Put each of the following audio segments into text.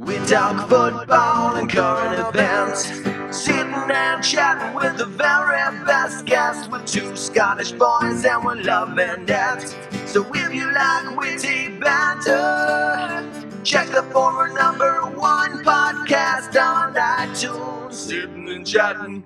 We talk football and current events, sitting and chatting with the very best guests. With two Scottish boys and we're loving it. So if you like witty banter, check the former #1 podcast on iTunes. Sitting and chatting.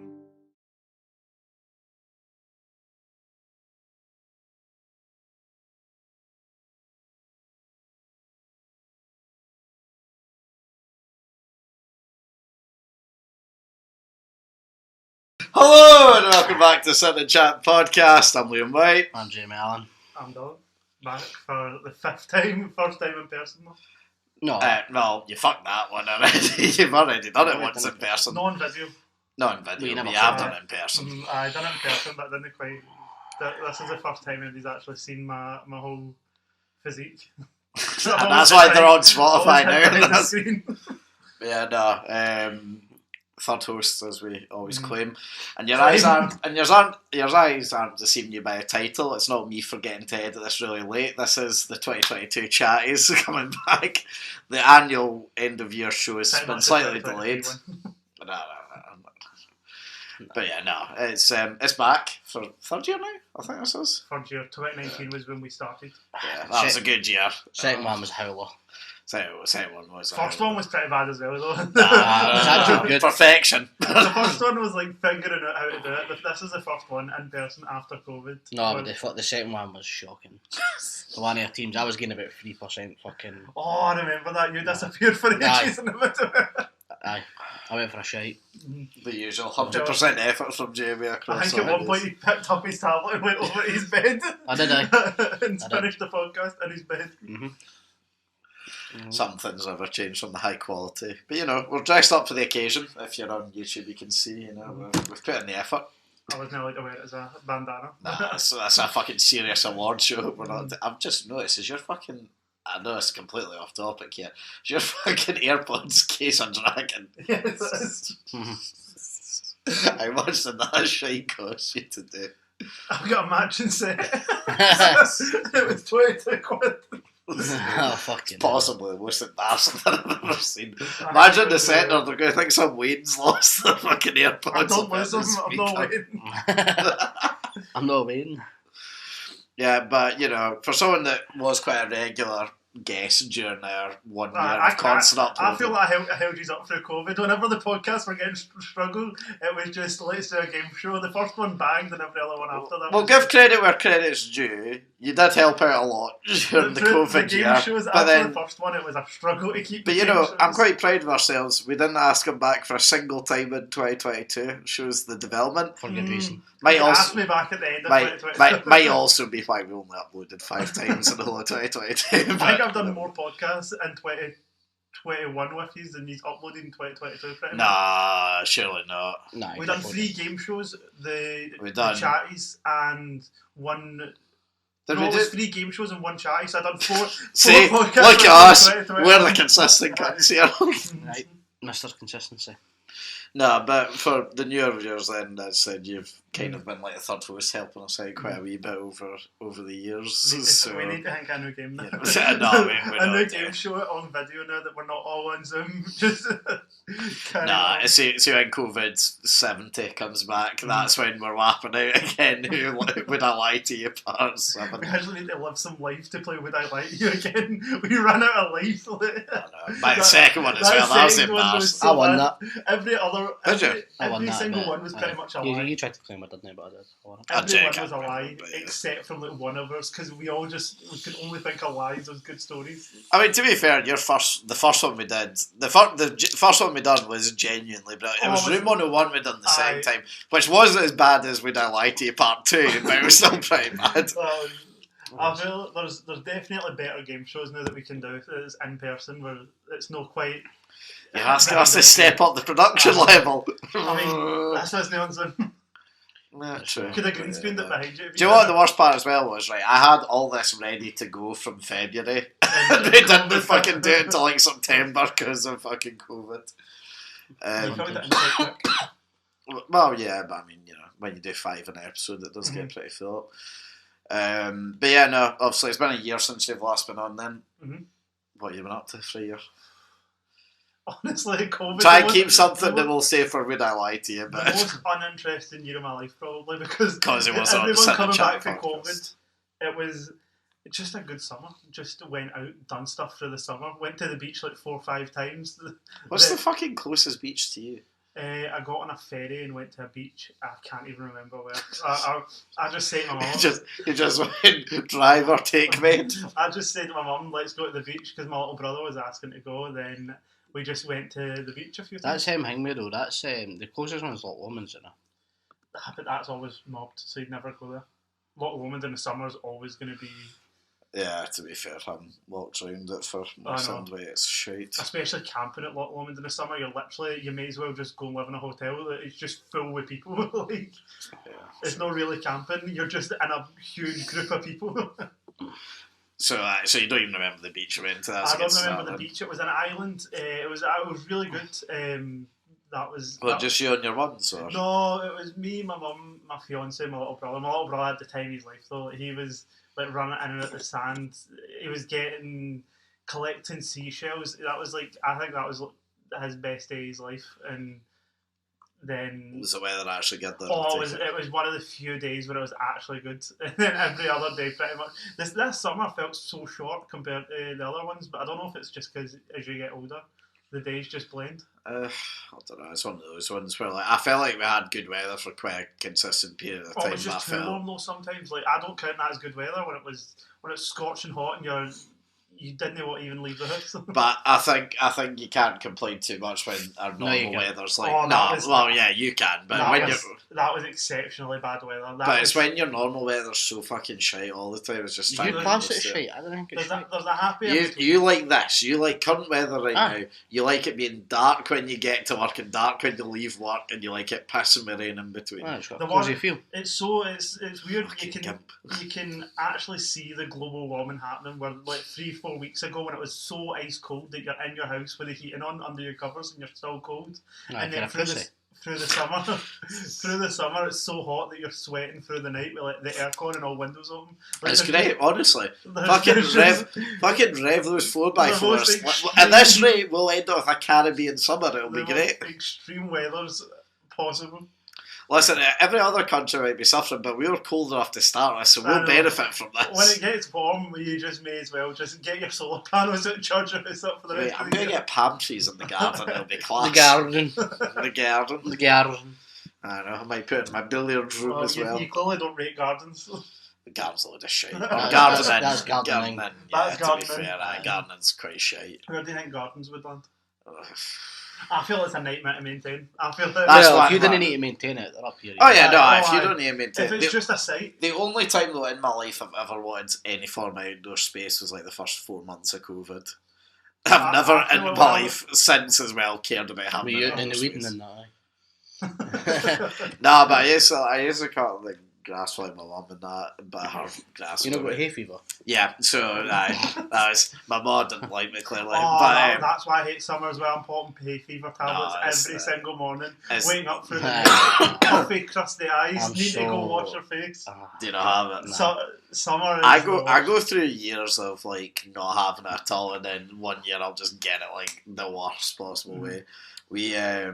Hello and welcome back to Sit and Chat podcast. I'm Liam Whyte. I'm Jamie Allan. I'm Doug. Back for the first time in person though. No, Well, you fucked that one already. You've already done it once in person. No on video. Not in video, We never you have saw done it in person. I done it in person, but I didn't quite. This is the first time anybody's actually seen my whole physique. And that's why they're on Spotify now. The screen. Yeah, no. Third host, as we always claim, and your eyes aren't deceiving you by a title. It's not me forgetting to edit this really late. This is the 2022 Chatties coming back. The annual end of year show has been slightly delayed. No. But yeah, no, it's back for third year now. I think this is Third year, 2019 was when we started. Yeah, that was a good year. second one was Howler. Second one was First one was pretty bad as well though. It was actually good. Perfection. The first one was like figuring out how to do it. This is the first one in person after COVID. No, but the second one was shocking. The one of your teams, I was getting about 3% fucking. Oh, I remember that. You disappeared for ages in the middle. Aye, I went for a shite. The usual 100% effort from Jamie across. I think at one point he picked up his tablet and went over to his bed. I did, and finished the podcast in his bed. Mm-hmm. Some things never change from the high quality. But you know, we're dressed up for the occasion. If you're on YouTube, you can see, you know, we've put in the effort. I was nearly to wear it as a bandana. Nah, that's a fucking serious award show. We're not. I've just noticed, is your fucking. I know it's completely off topic here. Is your fucking AirPods case on dragon? Yes, it is. How much did that shite cost you to do? I've got a matching set. It was 22 quid. Oh, fucking. Possibly the most embarrassing thing I've ever seen. Imagine the centre, they're going to think some Wayne's lost their fucking AirPods. I don't lose them, I'm not waiting. I'm not waiting. Yeah, but you know, for someone that was quite a regular guest during our 1 year of constant uploading. I feel like I held you up through COVID. Whenever the podcasts were getting struggle, it was just, let's do a game show. The first one banged and every other one after that. Well, give credit where credit's due. You did help out a lot during the COVID game year. Shows, but after then, the first one, it was a struggle to keep. But you know, I'm quite proud of ourselves. We didn't ask him back for a single time in 2022. It shows the development. For good reason. Might you also asked me back at the end of 2022. might also be why we only uploaded 5 times in the whole of 2022. I think I've done more podcasts in 2021 with you than he's uploaded in 2022. Pretty much. Nah, surely not. Nah, We've done 3 game shows, the done- chatties, and one. Did No, we it was do? 3 game shows and 1 chatty, so I've done 4. See, four look podcasts at us. in 2021. We're the consistent cunts here. Right, Mr. Consistency. No, but for the newer viewers, then, as I said, you've kind of been like a third host, helping us out quite a wee bit over the years. So, We need to think of a new game now. You know, no, we a new don't, game show on video now that we're not all on Zoom. Just carry Nah, on. see when COVID 70 comes back, that's when we're lapping out again. Would I lie to you, part 7? We actually need to live some life to play Would I Lie to You again. We ran out of life. By the second one as well, that was embarrassing. I won that. Every other, Did you? I won every that, single but, one was pretty much a lie. You tried to claim I didn't, but I did. I won it. Every I one was a can't lie, remember, but yeah. except from like one of us, because we could only think of lies as good stories. I mean, to be fair, the first one we did, the first one we done was genuinely brilliant. It was Room 101 we done the second time, which wasn't as bad as Would I Lie to You Part 2, but it was still pretty bad. I feel there's definitely better game shows now that we can do. It's in person, where it's not quite. You're asking us to step up the production level. I mean, that's what's no one's in. Yeah, true. Could have green screened it behind you. Do you know what the worst part as well was, right? I had all this ready to go from February. And they didn't fucking do it until like September because of fucking COVID. You found it in quite quick. Well, yeah, but I mean, you know, when you do 5 an episode, it does get pretty full up. But yeah, no, obviously it's been a year since you've last been on then. Mhm. What have you been up to for a year? Honestly, COVID. Try and was- keep something the that will safer when I lie to you, the but most uninteresting year of my life, probably, because it was on everyone the coming back from podcast. COVID, it was just a good summer. Just went out, done stuff through the summer. Went to the beach like 4 or 5 times. What's the fucking closest beach to you? I got on a ferry and went to a beach. I can't even remember where. I just said to my mum. You just went drive or take mate. I just said to my mum, let's go to the beach because my little brother was asking to go. Then we just went to the beach a few times. That's Hangme though. That's the closest one's Loch Lomond's, isn't it? But that's always mobbed, so you'd never go there. Loch Lomond in the summer is always going to be. Yeah, to be fair, I walked around it for most of the way. It's shite. Especially camping at Loch Lomond in the summer, you may as well just go and live in a hotel that is just full with people. Like, it's not really camping. You're just in a huge group of people. So you don't even remember the beach you went to? I don't remember the beach. It was an island. It was really good. That was. Well, just you and your ones, or? No, it was me, my mum, my fiance, my little brother. My little brother at the time of his life though, he was like running in and out the sand. He was collecting seashells. That was like, I think that was his best day of his life. And then Was the weather actually good then? it was one of the few days where it was actually good. And then every other day pretty much. This summer felt so short compared to the other ones, but I don't know if it's just because as you get older, the days just blend. I don't know. It's one of those ones where like I felt like we had good weather for quite a consistent period of time. It was just too warm though sometimes. Like, I don't count that as good weather when it's scorching hot and you didn't want to even leave the house. But I think you can't complain too much when our normal weather's like you can, but when that was exceptionally bad weather. It's when your normal weather's so fucking shite all the time. It's just you class it shite. I don't think it's shite. There's a happy. You like this. You like current weather now. You like it being dark when you get to work and dark when you leave work, and you like it pissing with rain in between. It's got a cozy feel. It's weird. You can actually see the global warming happening. Where like 3-4 weeks ago, when it was so ice cold that you're in your house with the heating on under your covers and you're still cold, and then through the summer, it's so hot that you're sweating through the night with like the aircon and all windows open. Like, it's great, honestly. Fucking rev those 4x4s. At this rate, we'll end up with a Caribbean summer. It'll be great. Extreme weather's possible. Listen, every other country might be suffering, but we were cold enough to start with, so we'll benefit from this. When it gets warm, you just may as well just get your solar panels out and charge your house up for the rest of the year. I'm going to get palm trees in the garden, it'll be class. The garden. The garden. I don't know, I might put it in my billiard room as well. You clearly don't rate gardens. The garden's a load of shite. That's gardening. Yeah, to be fair, gardening's quite shite. Where do you think gardens would land? I feel it's a nightmare to maintain. If you didn't need to maintain it, they're up here. If you don't need to maintain it. If it's just a site. The only time though in my life I've ever wanted any form of outdoor space was like the first 4 months of COVID. I've never in my life since as well cared about having outdoor space. Nah, but I used to cut the grass for like my mum and that, but her grass. You know about hay fever? Yeah, so that was my mum didn't like me clearly. That's why I hate summer as well. I'm popping hay fever tablets every single morning. Waking up through the puffy, crusty eyes, to go wash your face. Do you not have it? Summer. I go through years of like not having it at all, and then one year I'll just get it like the worst possible way. We I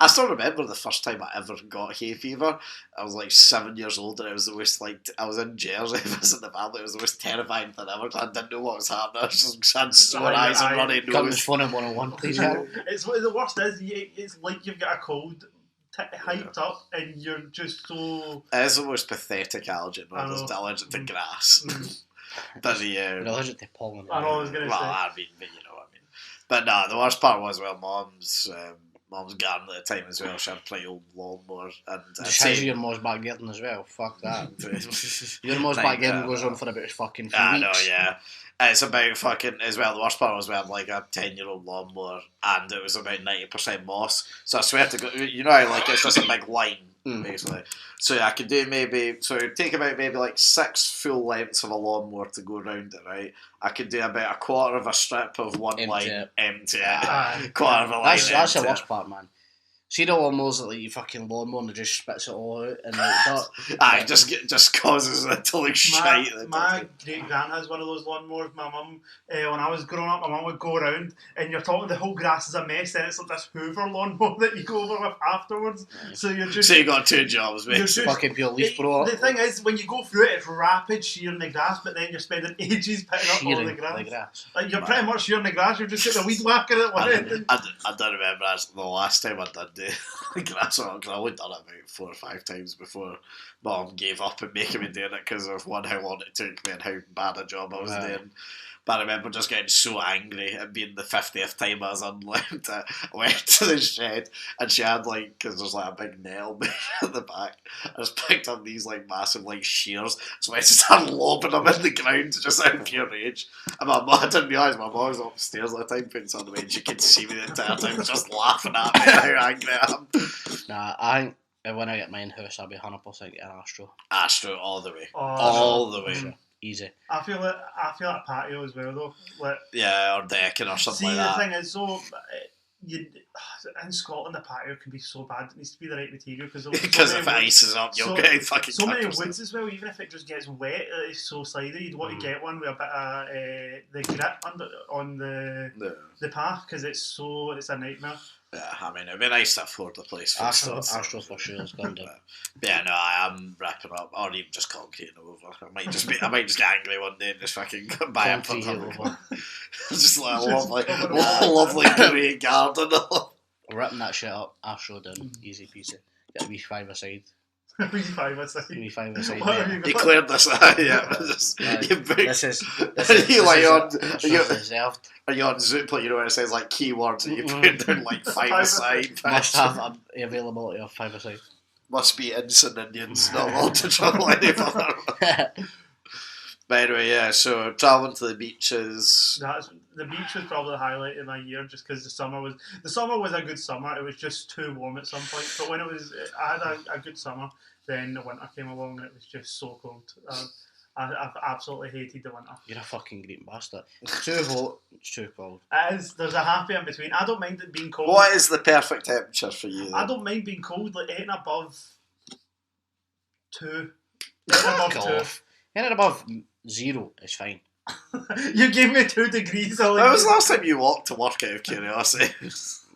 still remember the first time I ever got hay fever. I was like 7 years old, and it was the most I was in Jersey visiting the family. It was the most terrifying thing ever. I didn't know what was happening. I was just had sore eyes and running nose. Come to phone in 101, please. It's the worst is it's like you've got a cold. Hyped up and you're just so. It is the most pathetic allergen. Right? There's allergic to grass. But you're allergic to pollen. I know I was going to say. I mean, but you know what I mean. But no, the worst part was Mom's garden at the time as well. She had a pretty old lawnmower, and your mom's back garden as well. Fuck that. Your mom's back garden goes on for about fucking 3 weeks. I know, yeah. It's about fucking as well. The worst part was we had like a 10-year-old lawnmower, and it was about 90% moss. So I swear to God, you know how like it's just a big line basically. So I could do it'd take about maybe like 6 full lengths of a lawnmower to go around it, right? I could do about a quarter of a strip of one line empty it. Quarter of a line. That's the worst part, man. See the lawnmowers that like you fucking lawnmower and it just spits it all out and like that. Aye, just causes it to look shite. My great grand has one of those lawnmowers. My mum, when I was growing up, my mum would go around and you're talking the whole grass is a mess, and it's like this Hoover lawnmower that you go over with afterwards. So you're just. So you got 2 jobs, mate. Just, fucking pure leaf blower. The thing is, when you go through it, it's rapid shearing the grass, but then you're spending ages picking up all the grass. Like you're pretty much shearing the grass. You're just getting a weed whacker at one end. I don't remember the last time I did the grass work. I only done it about 4 or 5 times before Mum gave up and making me doing it because of one, how long it took me and how bad a job I was doing. But I remember just getting so angry and being the 50th time I was unlocked. I went to the shed and she had like, because there's like a big nail at the back, I just picked up these like massive like shears, so I just started lobbing them in the ground just out of pure rage. And my mum, I didn't realise my mum was upstairs at the time putting something away and she could see me the entire time just laughing at me and how angry I am. Nah, I think when I get mine house I'll be 100% getting an Astro. Astro all the way. Oh, all the way. Easy. I feel like patio as well though. Like, yeah, or decking or something like that. See, the thing is though, in Scotland the patio can be so bad. It needs to be the right material because if it ices up, you'll get fucking so many woods as well. Even if it just gets wet, it's so slidey. You'd want to get one with a bit of the grit on the path because it's a nightmare. Yeah, I mean, it'd be nice to afford the place for Astro for sure is gone down. Yeah, no, I am wrapping up, or even just concreting over. I might just get angry one day and just fucking buy a put over. Just like a lovely grey garden. Ripping that shit up, Astro done, easy peasy. Get a wee 5 aside. Wee 5 aside. Wee 5 aside. You cleared this, yeah. This is reserved. Are you on Zoopla, you know, where it says like keywords and you put down like 5 aside? Must have availability of 5 aside. Must be innocent Indians, not allowed to travel any further. But anyway, yeah, so travelling to the beaches. The beach was probably the highlight of my year just because the summer was a good summer. It was just too warm at some point. But when I had a good summer, then the winter came along and it was just so cold. I've absolutely hated the winter. You're a fucking green bastard. It's too hot, it's too cold. There's a happy in between. I don't mind it being cold. What is the perfect temperature for you then? I don't mind being cold, like anything above 2. Anything above 2. Anything above 0 is fine. You gave me 2 degrees. When was the last time you walked to work out of curiosity?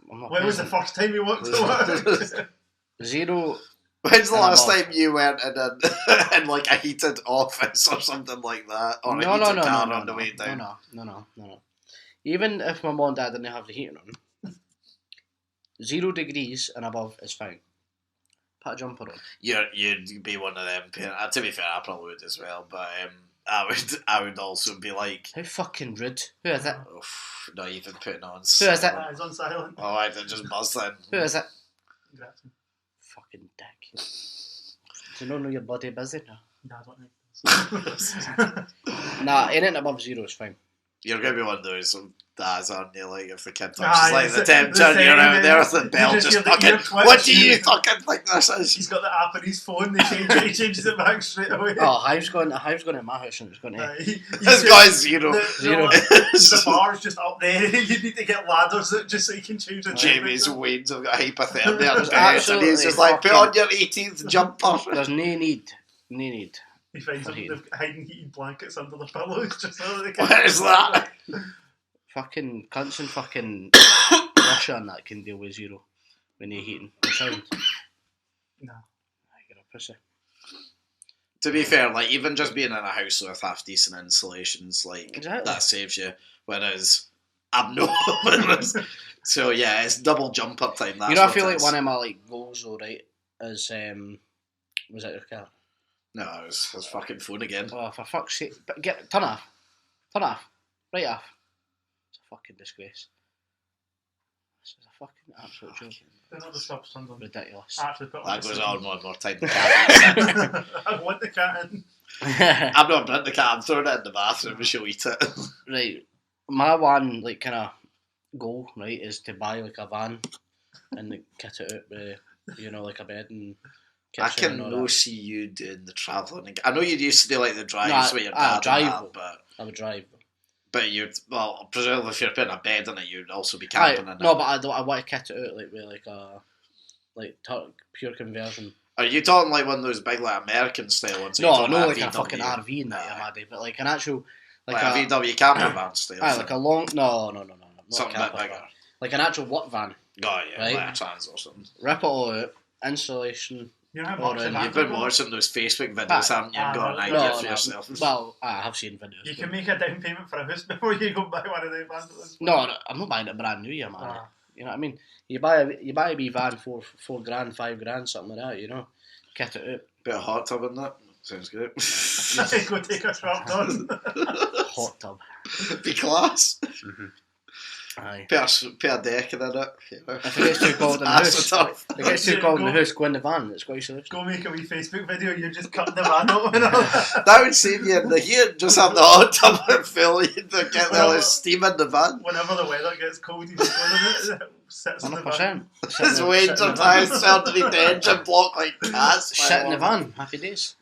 When was the first time you walked to work? 0. When's the last time you went in like a heated office or something like that? Or a heated car on the way down? No. Even if my mum and dad didn't have the heating on, 0 degrees and above is fine. Put a jumper on. You'd be one of them. To be fair, I probably would as well, but I would also be like, how fucking rude. Who is it? Not even putting on. Who is it? It's on silent. Oh, I did just buzz in. Who is it? Gretchen. Fucking dick. Do you not know you're bloody busy now? Nah, I don't know. Nah, anything above 0 is fine. You're going to be one of those dads, aren't you? Like, if the kid touches Yes, the temperature, you're out there with the bell just fucking, what do you fucking think this is? He's got the app on his phone, he changes it back straight away. Oh, Hive's going at my house and it's going to... This guy's 0. The bar's just up there, you need to get ladders just so you can change the Jamie's wains have got hypothermia and he's just like, put on your 18th jumper. There's no need. He finds them hiding heated blankets under the pillows just so that they can... What is that? Fucking cunts in fucking Russia and that can deal with 0 when you're heating or sound. No. You're a pussy. To be fair, like, even just being in a house with half decent insulations, like, exactly. That saves you. Whereas, I'm not. So, yeah, it's double jumper time. That's I feel like one of my, like, goals, though, right, is, was it your car? No, it was his fucking phone again. Oh, for fuck's sake. Turn off. Right off. It's a fucking disgrace. This is a fucking absolute joke. They're not the stops turned on. Ridiculous. That goes on one more time. I want the cat in. I'm not bringing the cat, I'm throwing it in the bathroom and she'll eat it. Right. My one, like, kind of goal, right, is to buy, like, a van and like, kit it out with, like, a bed and... I can no see you doing the travelling. I know you used to do like the drives with your dad, but I would drive. But presumably if you're putting a bed in it, you'd also be camping in it. No, but I want to kit it out like with like a like pure conversion. Are you talking like one of those big like American style ones? No, like like a VW? fucking RV in that, Maddy, but like an actual, like a VW camper van style. Like a long, no, not something a bit camper bigger. van. Like an actual work van. Oh yeah, right? like a trans or something. Rip it all out, insulation. You know how Or much in- of You've that been got? watching those Facebook videos, haven't you? And got an idea No, for no. yourself. Well, I have seen videos. You but- can make a down payment for a house before you go buy one of them vans. at this point. No, I'm not buying it brand new, man. Ah. You know what I mean? You buy a wee van for $4,000, $5,000, something like that. You know, kit it out. Bit of hot tub in that. Sounds good. Go take a strap on. Hot tub. Be class. Aye. Put a deck in it. You know. If it gets too cold in the house, if it gets too cold in the house, go in the van. It's quite solution. Go make a wee Facebook video. You're just cutting the van open. That would save you in the heat. Just have the hot tub and fill you to get all the steam in the van. Whenever the weather gets cold, you just go in it. Sits in the van. 100%. It's winter time, underneath the engine block like cats. Sit in the van. Happy days.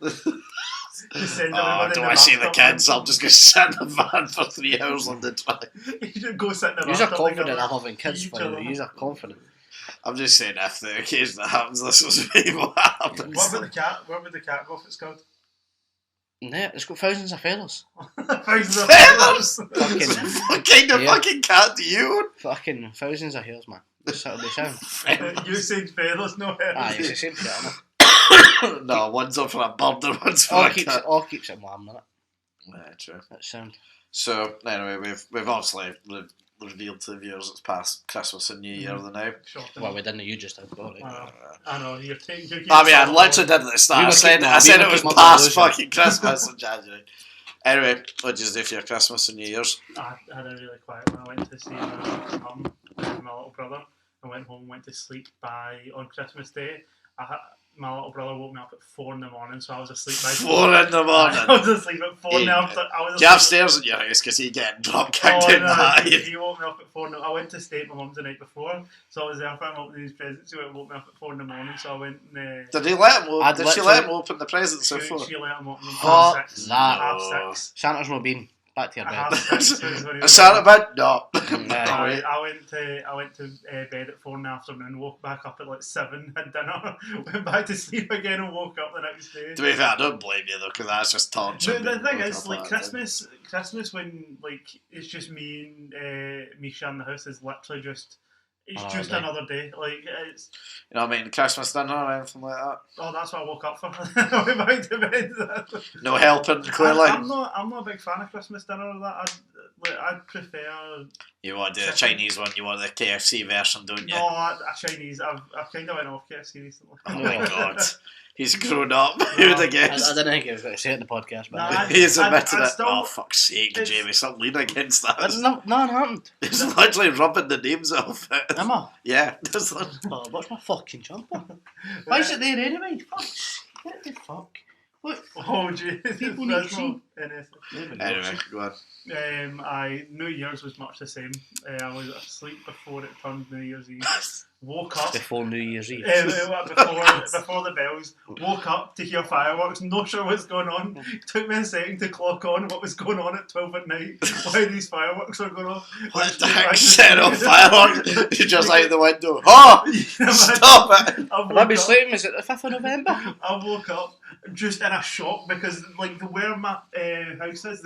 Just send Oh, everyone in do the I see the bathtub. kids? I'm just going to sit in the van for 3 hours on the drive. You just go sit in the You're bathtub confident together. of having kids Each for you. other. You're confident. I'm just saying, if the occasion that happens, this is maybe what happens. What about the cat? Where would the cat go if it's called? Yeah, it's got thousands of feathers. Thousands of Feathers? Fucking, What kind of Yeah. fucking cat do you own? fucking thousands of hairs, man. That's how they sound. You said feathers, no hair. Aye, it's the same shit, man. No, one's up for a bird and one's for All a keeps cat. it warm, doesn't it? Yeah, true. That sound. So, anyway, we've obviously revealed to the viewers it's past Christmas and New Year the now. Shocking. Well, we didn't. You just did, but I know, you're taking... I mean, I literally did at the start. We I were said, keeping- I said we it were was keeping up past the illusion. fucking Christmas in January. Anyway, what did you do for your Christmas and New Year's? I had a really quiet one. I went to see my mum and my little brother. I went home and went to sleep on Christmas Day. My little brother woke me up at 4 in the morning, so I was asleep by 4 in the morning. I was asleep at 4 in the Hey, afternoon. Do you have stairs in your house because you get drop kicked Oh, in the no, eye? he woke me up at 4. I went to stay at my mum's the night before, so I was there for him opening his presents. He woke me up at 4 in the morning, so I went and... Did he let him? I'd Did she let him open the presents she before? let him open them Fuck half 6. that. Half 6. Santa's not been. Back to your At bed. half 6 was when he A was Santa bed? No. Aye. I went to bed at 4 in the afternoon, woke back up at like 7, had dinner, went back to sleep again and woke up the next day. To be fair, I don't blame you though, because that's just torture. The thing being is, woken like up at that. Christmas when like it's just me and Misha in the house is literally just Another day. another day. Like it's You know what I mean? Christmas dinner or anything like that? that's what I woke up for. I went back to bed. No helping, clearly. I'm not a big fan of Christmas dinner. I'd prefer You want the Chinese one, you want the KFC version, don't you? a Chinese. I've kind of went off KFC recently. Oh my god. He's grown up. Who would have I guessed? didn't think he was going to say it in the podcast, but Nah, He's admitted I'd it. still- Oh, fuck's sake, it's- Jamie. Stop leaning against that. nothing happened. He's literally rubbing the names off it. Am I? Yeah. There's like- Oh, what's my fucking jumper? Why is it there anyway? Fuck. What the fuck? What? Oh, jeez. People need to see. Anyway, go on. New Year's was much the same. I was asleep before it turned New Year's Eve. Woke up Before New Year's Eve. before the bells. Woke up to hear fireworks. Not sure what's going on. Took me a second to clock on what was going on at 12 at night. Why these fireworks were going off. What the heck? Set off fireworks? You're just out the window. Oh! Stop it! Am I been sleeping? Is it the 5th of November? I woke up just in a shock because, like, where my house is,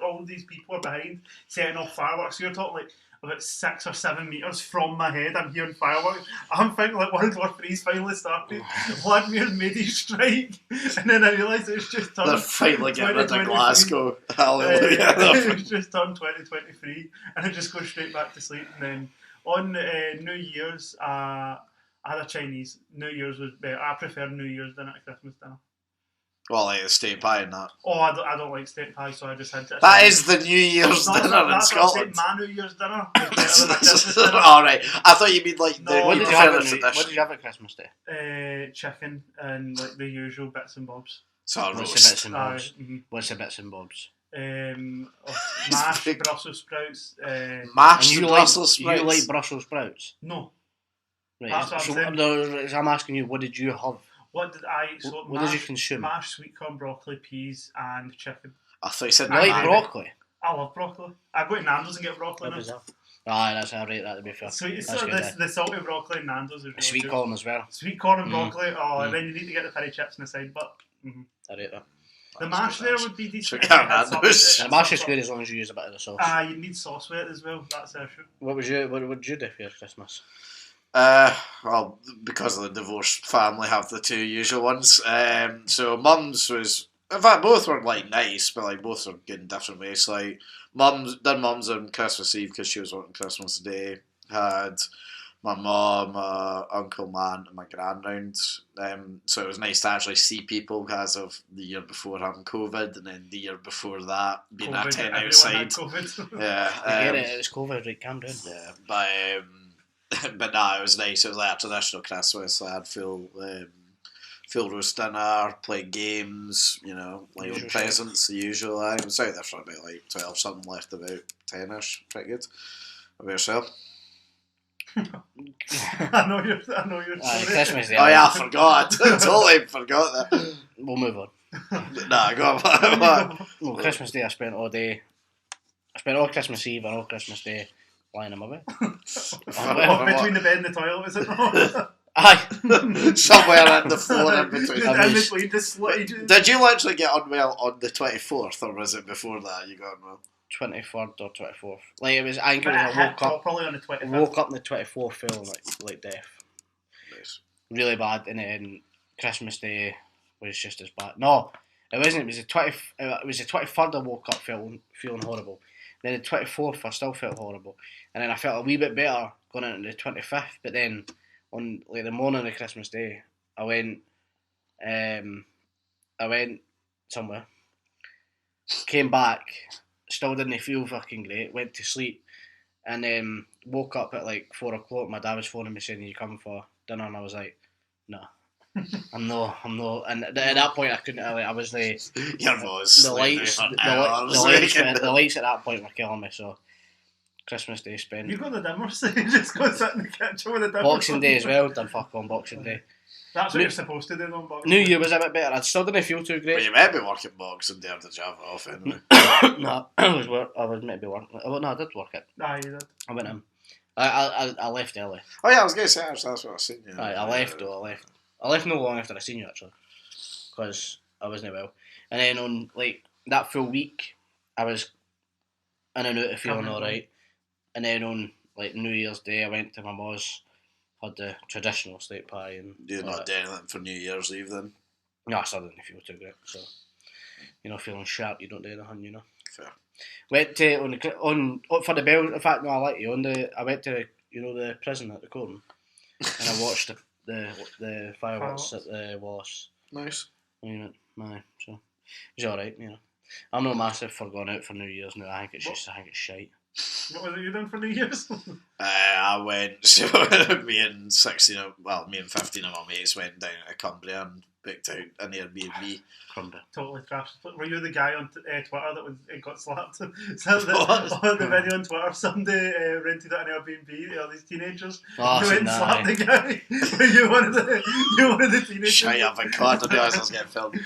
all these people are behind setting off fireworks. So you're talking like about 6 or 7 metres from my head. I'm hearing fireworks. I'm thinking like World War III's finally started. Vladimir's made his strike, and then I realised it's just turned. They're finally getting rid of 2023. Glasgow. Hallelujah. It's just turned 2023, and I just go straight back to sleep. And then on New Year's, I had a Chinese. New Year's was better. I prefer New Year's dinner to Christmas dinner. Well, like the steak pie and that. Oh, I don't like steak pie, so I just had to. That is the New Year's dinner in that's what I Scotland. said, my New Year's dinner is better than a Christmas dinner. Alright, I thought you mean like the No, What you did you prefer have the at tradition. what did you have at Christmas Day? Chicken and like the usual bits and bobs. So a What's the roast. bits and bobs? What's the bits and bobs? Mashed Brussels sprouts. Mashed And you Brussels like sprouts. you like Brussels sprouts? No. Right. That's what I'm So saying. no, I'm asking you, what did you have? What did I eat? So What did you consume? mashed sweet corn, broccoli, peas, and chicken. I thought you said You like banana. broccoli? I love broccoli. I go to Nando's and get broccoli What now. was that? Aye, I rate that to be fair. Sweet, That's so good, the salty broccoli and Nando's is really Sweet good. corn as well. Sweet corn and Mm. broccoli. Oh, and then you need to get the curry chips on the side. But I rate that. the mash there would be decent. Sweet corn and Nando's. The mash is good as long as you use a bit of the sauce. You need sauce with it as well. That's the issue. What did you do for your Christmas? Well, because of the divorced family, have the two usual ones. So mum's was, in fact, both were like nice, but like both were good in different ways. Like mum's on Christmas Eve because she was working Christmas Day. Had my mum, uncle, man, and my gran round. So it was nice to actually see people as of the year before having COVID, and then the year before that being COVID, a 10 everyone outside. had COVID. Yeah, I get it. It was COVID, right? Calm down. yeah, but nah, it was nice. It was like a traditional Christmas. I had full roast dinner, played games, like Usual presents, the usual. I was out there for about like 12 something, left about 10ish. Pretty good. What about yourself? I know you're sorry. Christmas Day. Oh yeah, I forgot. Totally forgot that. We'll move on. Nah, go on. Well, Christmas Day I spent all day. I spent all Christmas Eve and all Christmas Day lying in my bed. Between the bed and the toilet, was it not? Aye. Somewhere in the floor in between. In between the slide. Did you literally get unwell on the 24th, or was it before that you got unwell? 23rd or 24th. Like it was. I think it was. I woke up. Probably on the 25th. Woke up on the 24th, feeling like death. Nice. Really bad, and then Christmas Day was just as bad. No, it wasn't. It was the 20. It was the 23rd. I woke up feeling horrible. Then the 24th, I still felt horrible, and then I felt a wee bit better going into the 25th. But then on like the morning of Christmas Day, I went somewhere, came back, still didn't feel fucking great. Went to sleep, and then woke up at like 4 o'clock. My dad was phoning me saying, "Are you coming for dinner?" And I was like, "No." I'm not, and at that point I couldn't. I was like, Your voice. the lights at that point were killing me. So Christmas Day spent. You got the dimmers. You just go sit in the kitchen with the dimmers. Boxing Day as well. Done fuck on Boxing Day. That's what you're supposed to do on Boxing New Day. Year was a bit better. I still didn't feel too But great. you might be working Boxing Day to Java off anyway. No, I was maybe working. Oh no, I did work it. Aye, you did. I went in. I left early. Oh yeah, I was going to say, actually, that's what I seen. Yeah. I left though. I left no long after I seen you actually, because I wasn't well. And then on like that full week, I was in and out of feeling alright. And then on like New Year's Day, I went to my ma's, had the traditional steak pie and. You're not doing anything for New Year's Eve then? No, I still didn't feel too great. So, feeling sharp, you don't do anything, Fair. Went to for the bell. In fact, no, I like you. I went to the prison at the Corn, and I watched the fireworks at the Wallace. Nice. Unit. So it was alright. I'm not massive for going out for New Year's now. I think it's shite. What was it you done for New Year's? I went. So me and 15 of my mates went down to Cumbria and picked out an Airbnb. Totally trashed. Were you the guy on Twitter that got slapped? So the video on Twitter, somebody rented out an Airbnb. All these teenagers. Oh, you went and slapped the guy. Were you one of the teenagers? Shut up! I can't do this. I was getting filmed.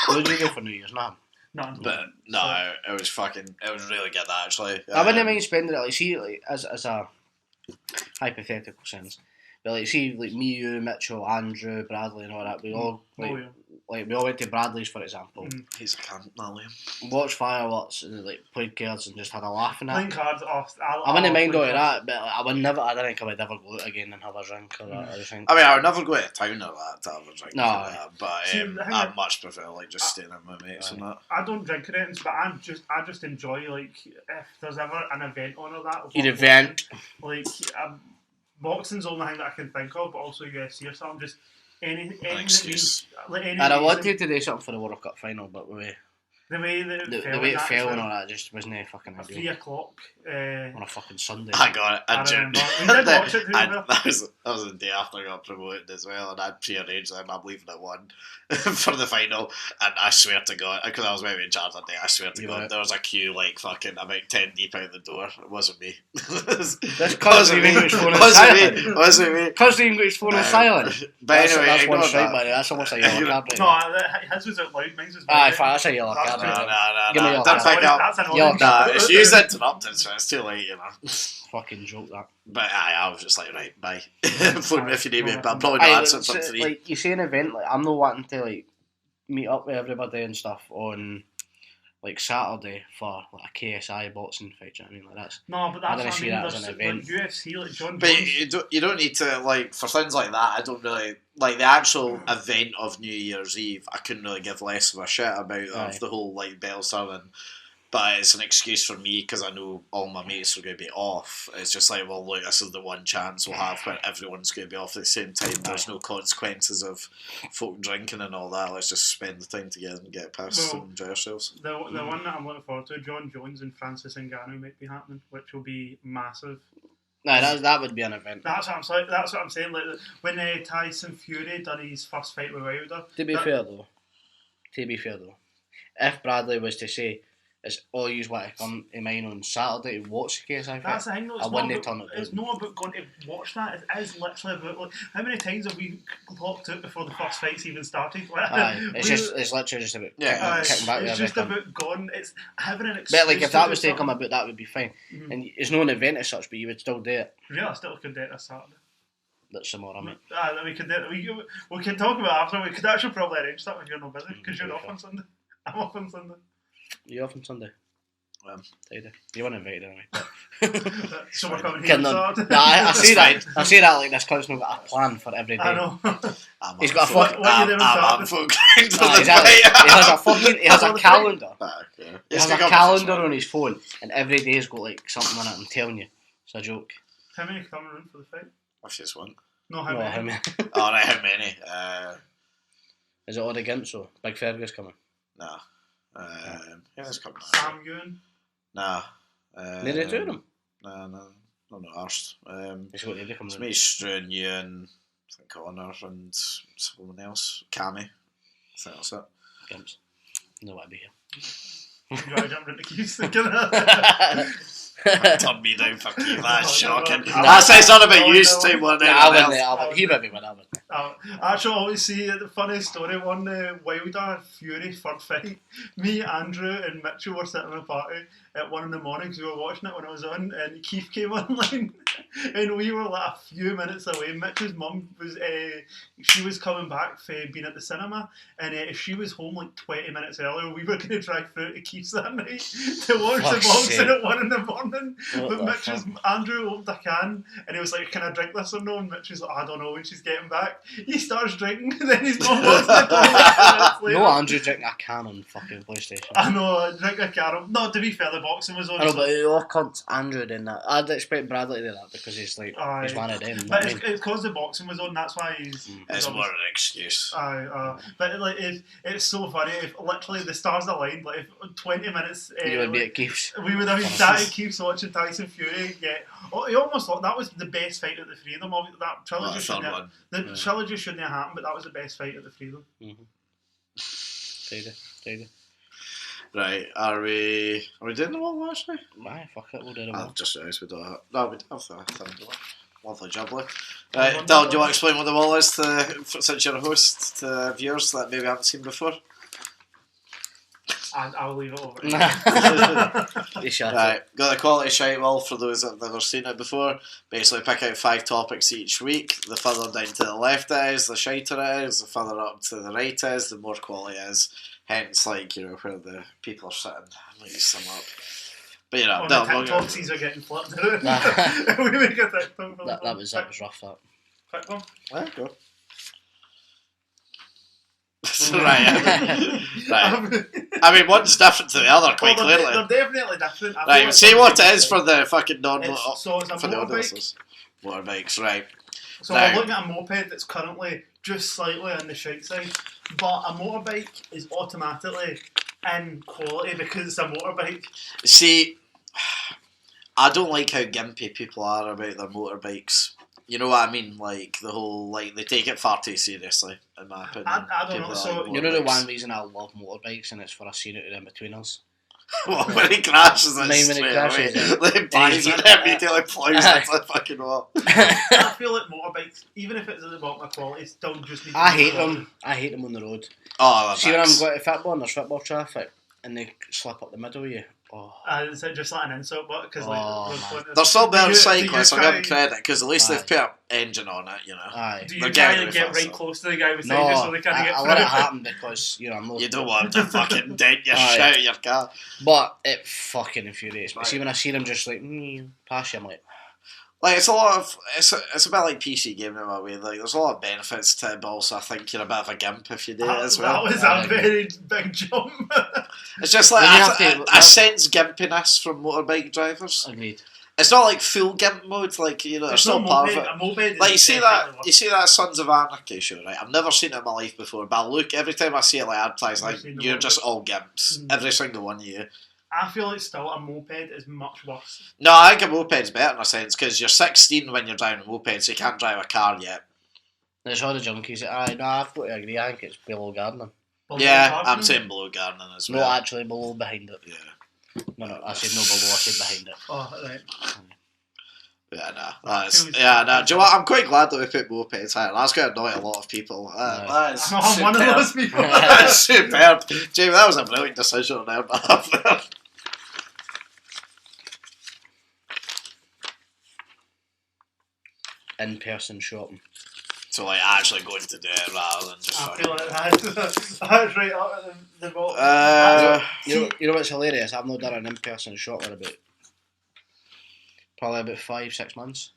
What did you do for New Year's? None. But no, it was really good actually. I wouldn't mind spending it. Like, see, like as a hypothetical sense. But like, see, like me, you, Mitchell, Andrew, Bradley, and all that. We all we all went to Bradley's, for example. He's a cunt, Liam. Watched fireworks and like played cards and just had a laugh in it. Playing cards off. I wouldn't mind all of that, but like, I don't think I would ever go out again and have a drink or that. I would never go to town or that to have a drink. No, but I much prefer like just staying with my mates and that. I don't drink or anything, but I just enjoy like if there's ever an event on or that. An event. Like boxing's the only thing that I can think of, but also UFC or something. Just any excuse. And I wanted to do something for the World Cup final, but the way it fell and all that just wasn't fucking ideal. 3 o'clock on a fucking Sunday. I got it. I remember. We did watch it. That was the day after I got promoted as well, and I'd pre-arranged them. I'm leaving at 1 for the final, and I swear to God, because I was maybe in charge that day, I swear to God, there was a queue like fucking about 10 deep out the door. It wasn't me. That's because the English phone is silent. Wasn't me. Because the English phone is silent. But anyway, that's one strike, buddy. That's almost a yellow card. No, his was out loud. Mine was that's a yellow card. to it. No. Give me your Don't pick up. That's an Your orange. Nah, it's used interrupted, so it's too late, you know. Fucking joke that. But I was just like, right, bye. Phone me if you need me, but I'm probably not Aye, answering from 3. like you say an event, like I'm not wanting to like meet up with everybody and stuff on like Saturday for like a KSI boxing fight. Do you know what I mean? Like that's No, but I that's didn't what I see mean. that as There's an like event. UFC, like John But Jones. you don't need to, like, for things like that, I don't really, like, the actual event of New Year's Eve, I couldn't really give less of a shit about Aye. of the whole, like, bell serving. But it's an excuse for me because I know all my mates are going to be off. It's just like, well, look, this is the one chance we'll have when everyone's going to be off at the same time. There's no consequences of folk drinking and all that. Let's just spend the time together and get pissed and enjoy ourselves. The one that I'm looking forward to, John Jones and Francis Ngannou might be happening, which will be massive. no, that would be an event. That's what I'm saying. Like when Tyson Fury done his first fight with Wilder. To be fair though, if Bradley was to say, it's all you want to come to mine on Saturday to watch the KSI fight, That's the thing, though. I wouldn't turn it It's down. not about going to watch that. It is literally about like, how many times have we clocked out before the first fights even started? Like, Aye, it's literally just about kicking back it's with just everything. about going. It's having an excuse. But like if that was to do come something. about, that would be fine. Mhm. And it's not an event as such, but you would still do it. Yeah, I still could do it this Saturday. That's tomorrow, mate. We could do it. We can talk about it after. We could actually probably arrange that when you're not busy because you're off on Sunday. I'm off on Sunday. You off on Sunday? Tidy. You weren't invited anyway. So we're coming here. Kidding on. So Nah, I say that. I say that like this clown's not got a plan for every day. I know. He's got a What fucking. you doing on I'm Saturday? He has a fucking. He has a calendar. He He has a calendar on his phone, and every day's got like something on it. I'm telling you, it's a joke. How many coming around for the fight? I've just one. No, how No, many? how many? Oh, right, how many? Is it all against so? Big Fergus coming. Nah. Who's coming? Sam Ewan. Nah. Neither two of them. Nah, no, not arsed. He's got Eddie coming. It's me, Stu and Ewan, I think Connor and someone else. Cammy. I think that's it. Gimps. No, I'd be here. You gotta jump into keys thinking that. Turn me down for Keith, that's shocking. No. That says something about No, you, no. Steve, more than I anything wouldn't. else. He would be one. I would. Actually, I always see the funny story. One Wilder Fury third fight. Me, Andrew, and Mitchell were sitting in a party at 1 a.m. because we were watching it when it was on, and Keith came online, and we were like a few minutes away. Mitchell's mum was she was coming back for being at the cinema, and if she was home like 20 minutes earlier, we were going to drive through to Keith's that night to watch the Fuck's boxing sake. at 1 in the morning. What But the Mitchell's fuck? Andrew opened a can, and he was like, "Can I drink this or no?" And Mitch was like, "I don't know." When she's getting back, he starts drinking, and then his mum walks in the door like 2 minutes later. No, Andrew drinking a can on fucking PlayStation. I know, drink a carom. No, to be fair, the boxing was on. I know, but it all cunts Andrew doing that. I'd expect Bradley to do that because he's like Aye. he's one of them. You know But what I mean? it's because the boxing was on. That's why he's. It's more an excuse. Aye, but like, it's so funny. If literally the stars aligned, like if 20 minutes, You would be like, at Keith's. we would have been sat and keeps watching Tyson Fury. Yeah, he almost thought that was the best fight of the three of them. That trilogy Well, the shouldn't third have, one. the trilogy shouldn't have happened, but that was the best fight of the three of them. Tidy. Right, are we doing them all actually? Aye, fuck it, we'll do them I've all. just realised we don't have. No, we have that. Lovely jubbly. Right, Dylan, do you want to explain what the wall is since you're a host to viewers that maybe haven't seen before? And I'll leave it over. You shut Right, it. got the quality shite wall for those that have never seen it before. Basically, pick out 5 topics each week. The further down to the left it is, the shiter it is. The further up to the right is, the more quality it is. Hence, like, you know, where the people are sitting. Let me sum up. But you know, On no, the we'll TikToks, these are getting flipped. We make a TikTok. for That them. was rough. That. Quick one. There you go. right. I mean, one's different to the other, quite Well, clearly. they're definitely different. I feel Right, like say they're what it different. is for the fucking non So it's a for the motorbike. audiences. Motorbikes, right. So Now- we're looking at a moped that's currently just slightly on the shite side, but a motorbike is automatically in quality because it's a motorbike. See, I don't like how gimpy people are about their motorbikes. You know what I mean? Like, the whole, like, they take it far too seriously, in my opinion. I don't know, People so- that like You know the motorbikes. one reason I love motorbikes, and it's for a scene out of in between us. Well, when he crashes it When he straight crashes away, they buys it and immediately plows into the fucking wall. I feel like motorbikes, even if it's at the bottom of quality, still just need to I be hate quality. them. I hate them on the road. Oh, See when I'm going to football and there's football traffic, and they slip up the middle of you. Oh. Is it just like an insult button? Because they're still better do cyclists. you I give them try- credit because at least they've put an engine on it. You know. Aye. Do you They're try getting and there get right faster. close to the guy beside No, you so they can't get I through? let it happen because I'm not. You don't want to fucking dent your Aye. shit out of your car. But it fucking infuriates me. Right. See, when I see them just like pass you, I'm like, It's a lot of it's a bit like PC gaming in a way. Like there's a lot of benefits to it, but also I think you're a bit of a gimp if you do it as well. That was I a agree. very big jump. It's just like When you have to- I sense gimpiness from motorbike drivers. agreed. It's not like full gimp mode, like you know, It's they're still not part of moped. it. A moped Like is definitely you see that Sons of Anarchy show, right? I've never seen it in my life before, but I look every time I see it like advertised, like You've seen the you're moped. just all gimps, Mm. every single one of you. I feel like still a moped is much worse. No, I think a moped's better in a sense because you're 16 when you're driving a moped, so you can't drive a car yet. There's all the junkies that, I've got to agree, I think it's below gardening. Yeah, I'm saying below gardening as well. Not actually below behind it. Yeah. No, I said no below, I said behind it. Oh, right. Yeah, no. Do you know what? I'm quite glad that we put mopeds higher. That's going to annoy a lot of people. That is I'm one of superb. those people. That's superb. Jamie, that was a brilliant decision on our behalf there. In-person shopping. So, like, actually going to do it rather than just I fucking... feel like that's right up at the bottom. You know what's hilarious? I've not done an in-person shop in probably about 5-6 months.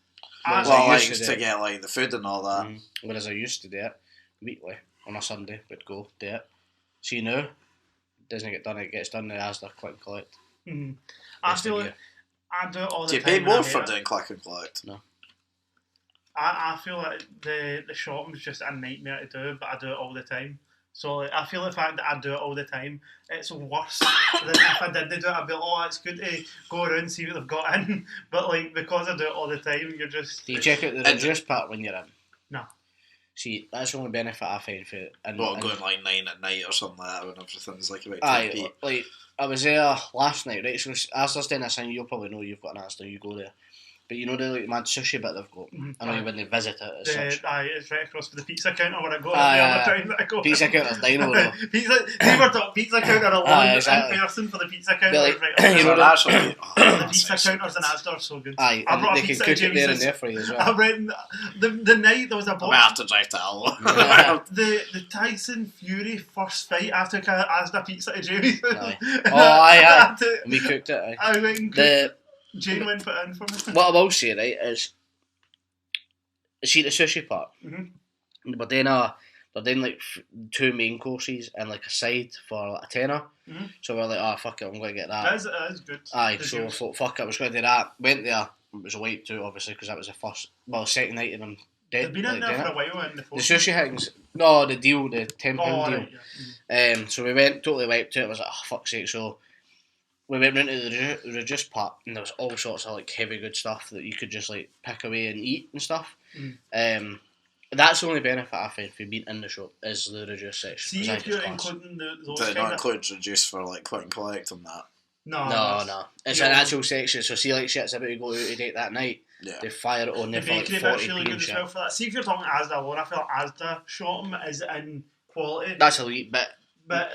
I- Well, I like, used to to do it. get, like, the food and all that. Whereas I used to do it weekly on a Sunday, would go do it. See now, it doesn't get done. It gets done in Asda, click and collect. Mhm. I Rest of feel the like I do it all the Do you time. pay and I more hate for it. doing click and collect? I feel like the shopping's just a nightmare to do, but I do it all the time. So like, I feel the fact that I do it all the time, it's worse than if I didn't do it. I'd be like, oh, it's good to go around and see what they've got in. But like, because I do it all the time, you're just... Do you check out the reduce part when you're in? No. See, that's the only benefit I find for it. And, What, going like 9 at night or something like that when everything's like about 10p? Aye, like, I was there last night, right? So Asda's doing this thing, you'll probably know you've got an Asda, you go there. But you know the like mad sushi bit they've got? I know when they visit it as such. Aye, it's right across for the pizza counter when I go Aye, every aye, other time that I go. Pizza counter's dino though. They were talking pizza counter alone Aye, exactly. in person for the pizza counter. But like, right up you there. know actually, The pizza counters in Asda are so good. Aye, I brought and a they pizza can to cook it there and James's. there for you as I well. read the night there was a I might have box. to drive to Allan. The Tyson Fury first fight, I took a Asda pizza to Jamie. Aye. Oh, aye. And we cooked it. Aye. I went and cooked. The Jane went put in for me. what I will say, right, is see the sushi part. But then they're doing like 2 main courses and like a side for like a tenner. Mhm. So we're like, oh fuck it, I'm going to get that. That is good. Aye, The so I juice. thought, fuck it, I was going to do that. Went there, it was a Whyte too, obviously, because that was the second night of them dead. They've been in like, there doing for a it. while in the The fourth. sushi things, no, the deal, the £10 Oh, deal. right, yeah. So we went, totally wiped out, I was like, oh fuck's sake, so we went into the reduce part and there was all sorts of like heavy good stuff that you could just like pick away and eat and stuff. That's the only benefit I find for being in the shop is the reduce section. See 'cause I if think it's you're class. including those Do they kind not of... include reduce for like click and collect on that? No. It's an actual section, so see like shit's about to go out of date that night, Yeah. they fire it on The there for like bakery bit's 40p really and good as shit. well for that. See if you're talking Asda alone, I feel like Asda shopping is in quality, That's elite, but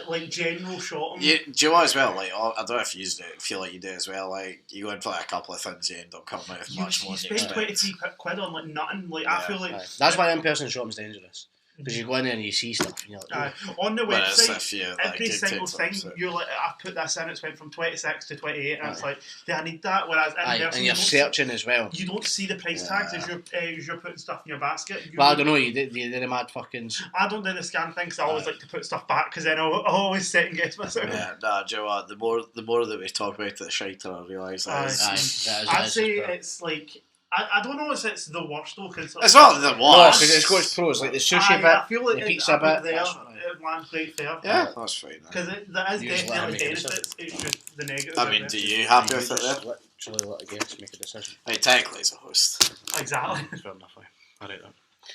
like general shopping... Do you know what as well? Like, I don't know if you feel like you do as well. Like, you go in for like a couple of things, you end up coming out with much more you than you spend expect. 23 quid on like nothing. Like Yeah. I feel like aye. That's why in-person shopping's dangerous. Because you go in there and you see stuff and you're like, on the Whereas website, if you like, every good single takes thing up, so- you're like, I put this in, it's went from 26 to 28, and it's Aye. like, do I need that? Whereas in aye, person, and you're searching as well. you don't see the price tags as you're putting stuff in your basket. Well, I don't know, you do the mad fuckings... I don't do the scan thing because I always like to put stuff back because then I'll always second guess myself. Yeah, nah, do you know what? The more that we talk about it, the shiter I realise that Aye. is. I'd say it's like I don't know if it's the worst though because It's not the No, worst. because it's got its pros, like the sushi I bit, feel like the it- pizza I think bit, there, that's all right. it lands quite fair. Yeah, that's fine. Then. Because that is Usually I definitely make a benefits. It's just the negatives. I out mean, there. do you happy with it Just there? literally let a guest make a decision. Hey, technically, he's a host. Exactly. Fair enough, I like that.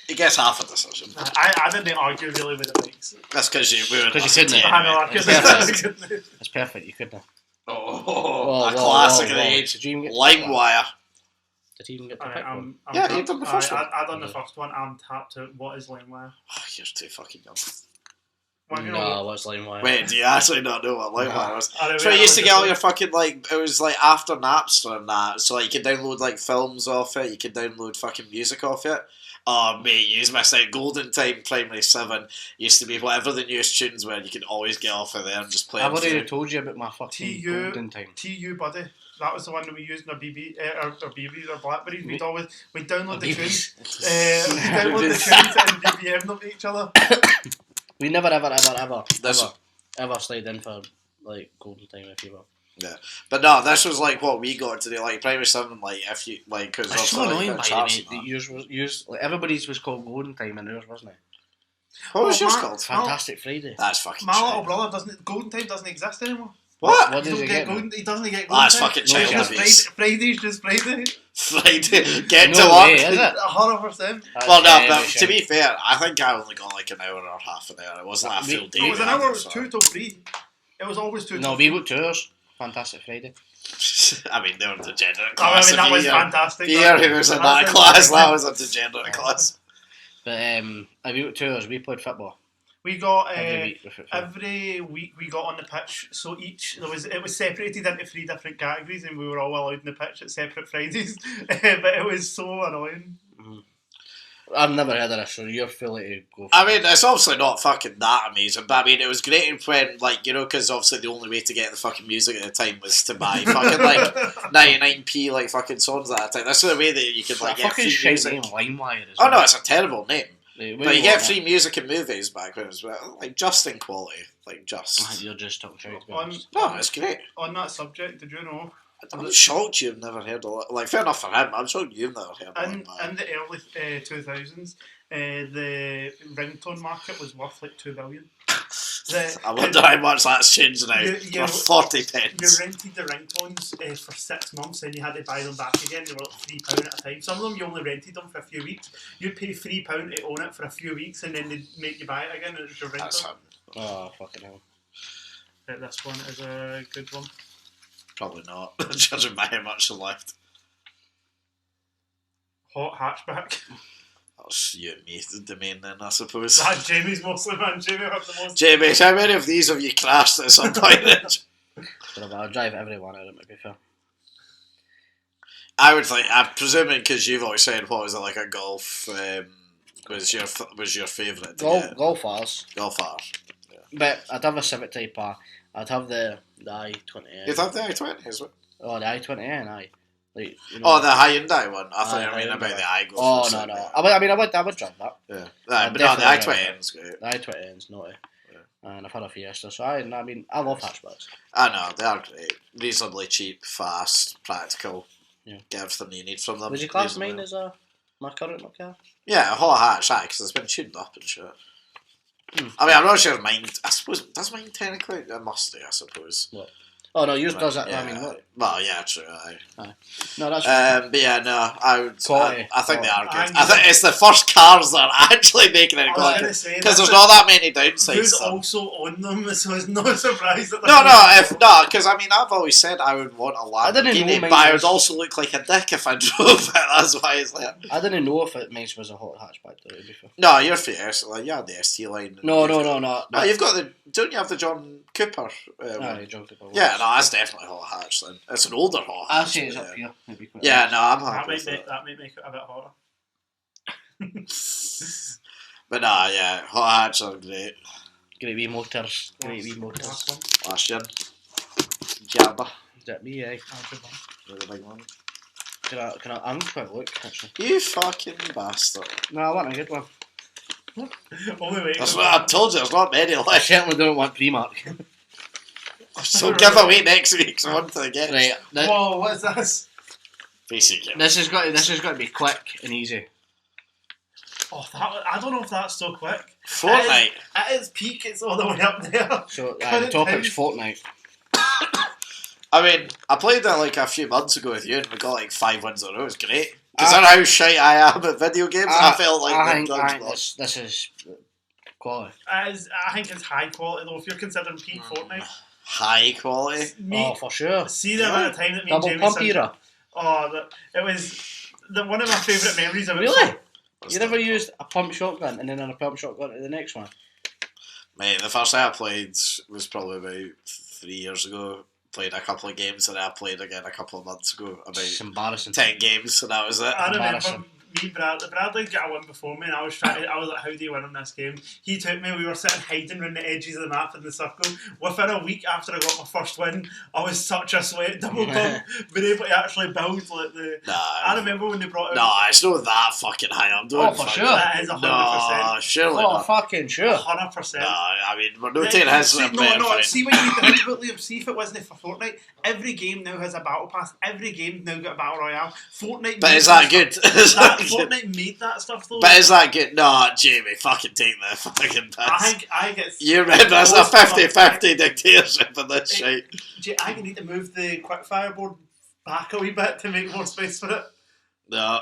He gets half a decision. I didn't argue really with the bikes. That's because we were. 'Cause you couldn't. Yeah, I know, I It's couldn't. That's perfect, you couldn't. Oh, a classic of the age. Did you even get LimeWire. Did you even get to Alright, pick one? Yeah, you've done the first one. I done the Yeah. first one. I'm tapped out. What is LimeWire? Oh, you're too fucking young. No, what's LimeWire? Wait, do you actually not know what LimeWire was? I don't So know, you used to I get all just- your fucking, like, it was like after Napster and that, so like you could download like films off it, you could download fucking music off it. Oh mate, you missed out. Golden Time Primary 7 used to be whatever the newest tunes were, you could always get off of there and just play I've them already through. told you about my fucking golden time. TU, buddy. That was the one that we used in our our BBs or Blackberries. We'd download the tunes. We'd download the tunes and BBM them to each other. We never ever slid in for like golden time, if you will. Yeah, but no, this was like what we got to do, like Primary 7, like if you, like, because It's so annoying, by the way, that yours like, everybody's was called golden time and yours wasn't it? What was Oh, yours man. called? Fantastic Friday. That's fucking My shit. little brother doesn't. Golden time doesn't exist anymore. What? What He does don't he get get? golden. He doesn't get Oh, golden that's time. fucking No, child just abuse. Friday's just Friday. Friday, get to No way, work. is it? 100%. Well, no, That's but very to be shit. fair, I think I only got like an hour or half an hour. It wasn't like a full day. It was an either, hour. It was so- 2 till 3. It was always 2 No, till we got tours. Fantastic Friday. I mean, they were degenerate I class. mean, that was If fantastic. Pierre, who was in that class, that was a degenerate class. But we got tours. We played football We got every week. With football. every week we got on the pitch. So it was separated into 3 different categories, and we were all allowed in the pitch at separate Fridays. But it was so annoying. I've never heard of this, so you're fully to go for I it. mean, it's obviously not fucking that amazing, but I mean, it was great when, like, you know, because obviously the only way to get the fucking music at the time was to buy fucking, like, 99p, like, fucking songs at the time. That's the way that you could, like, a get fucking free shite music. name, LimeWire. As Oh, well. no, it's a terrible name. Like, But you get free music and movies back when it was, well, like, just in quality. Like, just. You're just talking shit. to be on, honest. No, it's great. on that subject, did you know? I'm shocked you've never heard of it. Like, fair enough for him, I'm shocked you've never heard of In, it. in the early 2000s, the ringtone market was worth like 2 billion. I wonder how much that's changed now. You- For 40 You pence. rented the ringtones for 6 months, and you had to buy them back again. They were like £3 at a time. Some of them you only rented them for a few weeks. You'd pay £3 to own it for a few weeks, and then they'd make you buy it again. And it was your That's ringtone. him. Oh, fucking hell. This one is a good one. Probably not, judging by how much they left. Hot hatchback. That's you and me, the domain then, I suppose. That's Jamie's mostly, man. Jamie had the most. Jamie, how many of these have you crashed at some point? But I'll drive everyone out of it, to be fair. I would think, I'm presuming because you've always said, what was it, like a golf, was your favourite to get? Golfers. Golf R. But I'd have a Civic Type R. I'd have the i20. You'd have the i20 as well? Oh, the i20, aye. Like, you know, Oh, the Hyundai one. I thought you Aye, were meaning about Hyundai. the i-Golf. Oh, or no, something. no. I would drive that. Yeah. I'd But no, the definitely i20 is great. The i20 is naughty. And I've had a Fiesta, so I mean, I love hatchbacks. I know, they are great. Reasonably cheap, fast, practical. Yeah. Get everything you need from them. Would you class reasonably. mine as my current car? Yeah, a hot hatch, because it's been tuned up and shit. I mean, I'm not sure mine. I suppose does mine technically? It must do, I suppose. What? Oh no, yours does that. Yeah. I mean, what? Well, yeah, true. Aye. No, that's But yeah, no, I would. Quality. I think they are Quality. good. I think it's the first cars that are actually making it I was quality gonna say, because there's that's not that many downsides. Who's to them. also on them, so it's no surprise that Because I mean, I've always said I would want a I didn't know Lamborghini, mine but I was- would also look like a dick if I drove it. That's why it's there. I didn't know if mine was a hot hatchback, though, to be fair. No, you're Fiesta. Like, you had the ST line. No. No, you've got the. Don't you have the John Cooper? No, you jumped about. Yeah, no, that's definitely hot hatch then. It's an older hot hatch. I'd say it's but up here. Maybe quite Yeah, no, I'm that happy might with make it. that might make it a bit hotter. But nah, yeah, hot hatch are great. Great wee motors. Great wee motors. Last one. Last year. Jabba. Is that me, eh? That's a good one. You're the big one. I'm quite look, actually. You fucking bastard. No, I want a good one. Only way. That's what I told you, there's not many I left. certainly don't want Primark. So give away next week's one to get. Right, Whoa, what is this? Basically. this has got to be quick and easy. Oh, I don't know if that's so quick. Fortnite. At its peak, it's all the way up there. So the Current topic's times. Fortnite. I mean, I played that like a few months ago with you and we got like 5 wins in a row. It was great. Considering how shite I am at video games, I felt like I the think drugs were- this is quality. I think it's high quality though. If you're considering peak Fortnite, high quality. me, Oh, for sure. see the amount of time that me and Double Jamie pump spent- era. Oh, it was one of my favourite memories of it. Really? What's You never that? used a pump shotgun and then a pump shotgun to the next one? Mate, the first time I played was probably about 3 years ago. Played a couple of games and I played again a couple of months ago. It's About embarrassing. 10 games and that was it. I remember Embarrassing. me, Bradley got a win before me, and I was like, how do you win on this game? He took me, we were sitting hiding around the edges of the map in the circle. Within a week after I got my first win, I was such a sweat double pump, being able to actually build like the... Nah, I remember when they brought out... nah, it's not that fucking high. I'm doing Oh, for sure. That is 100%. Nah, surely Oh, not. fucking sure. 100%. Nah, I mean, we're not taking his See, better no, friend. see when you think about Liam, see if it wasn't for Fortnite, every game now has a battle pass, every game now got a battle royale. Fortnite But made is that good? Is that good? Fortnite made that stuff though. But is that good? No, Jamie, fucking take the fucking piss. I think it's... You remember, it's a 50-50 dictatorship in this shit. I think you need to move the quickfire board back a wee bit to make more space for it. No,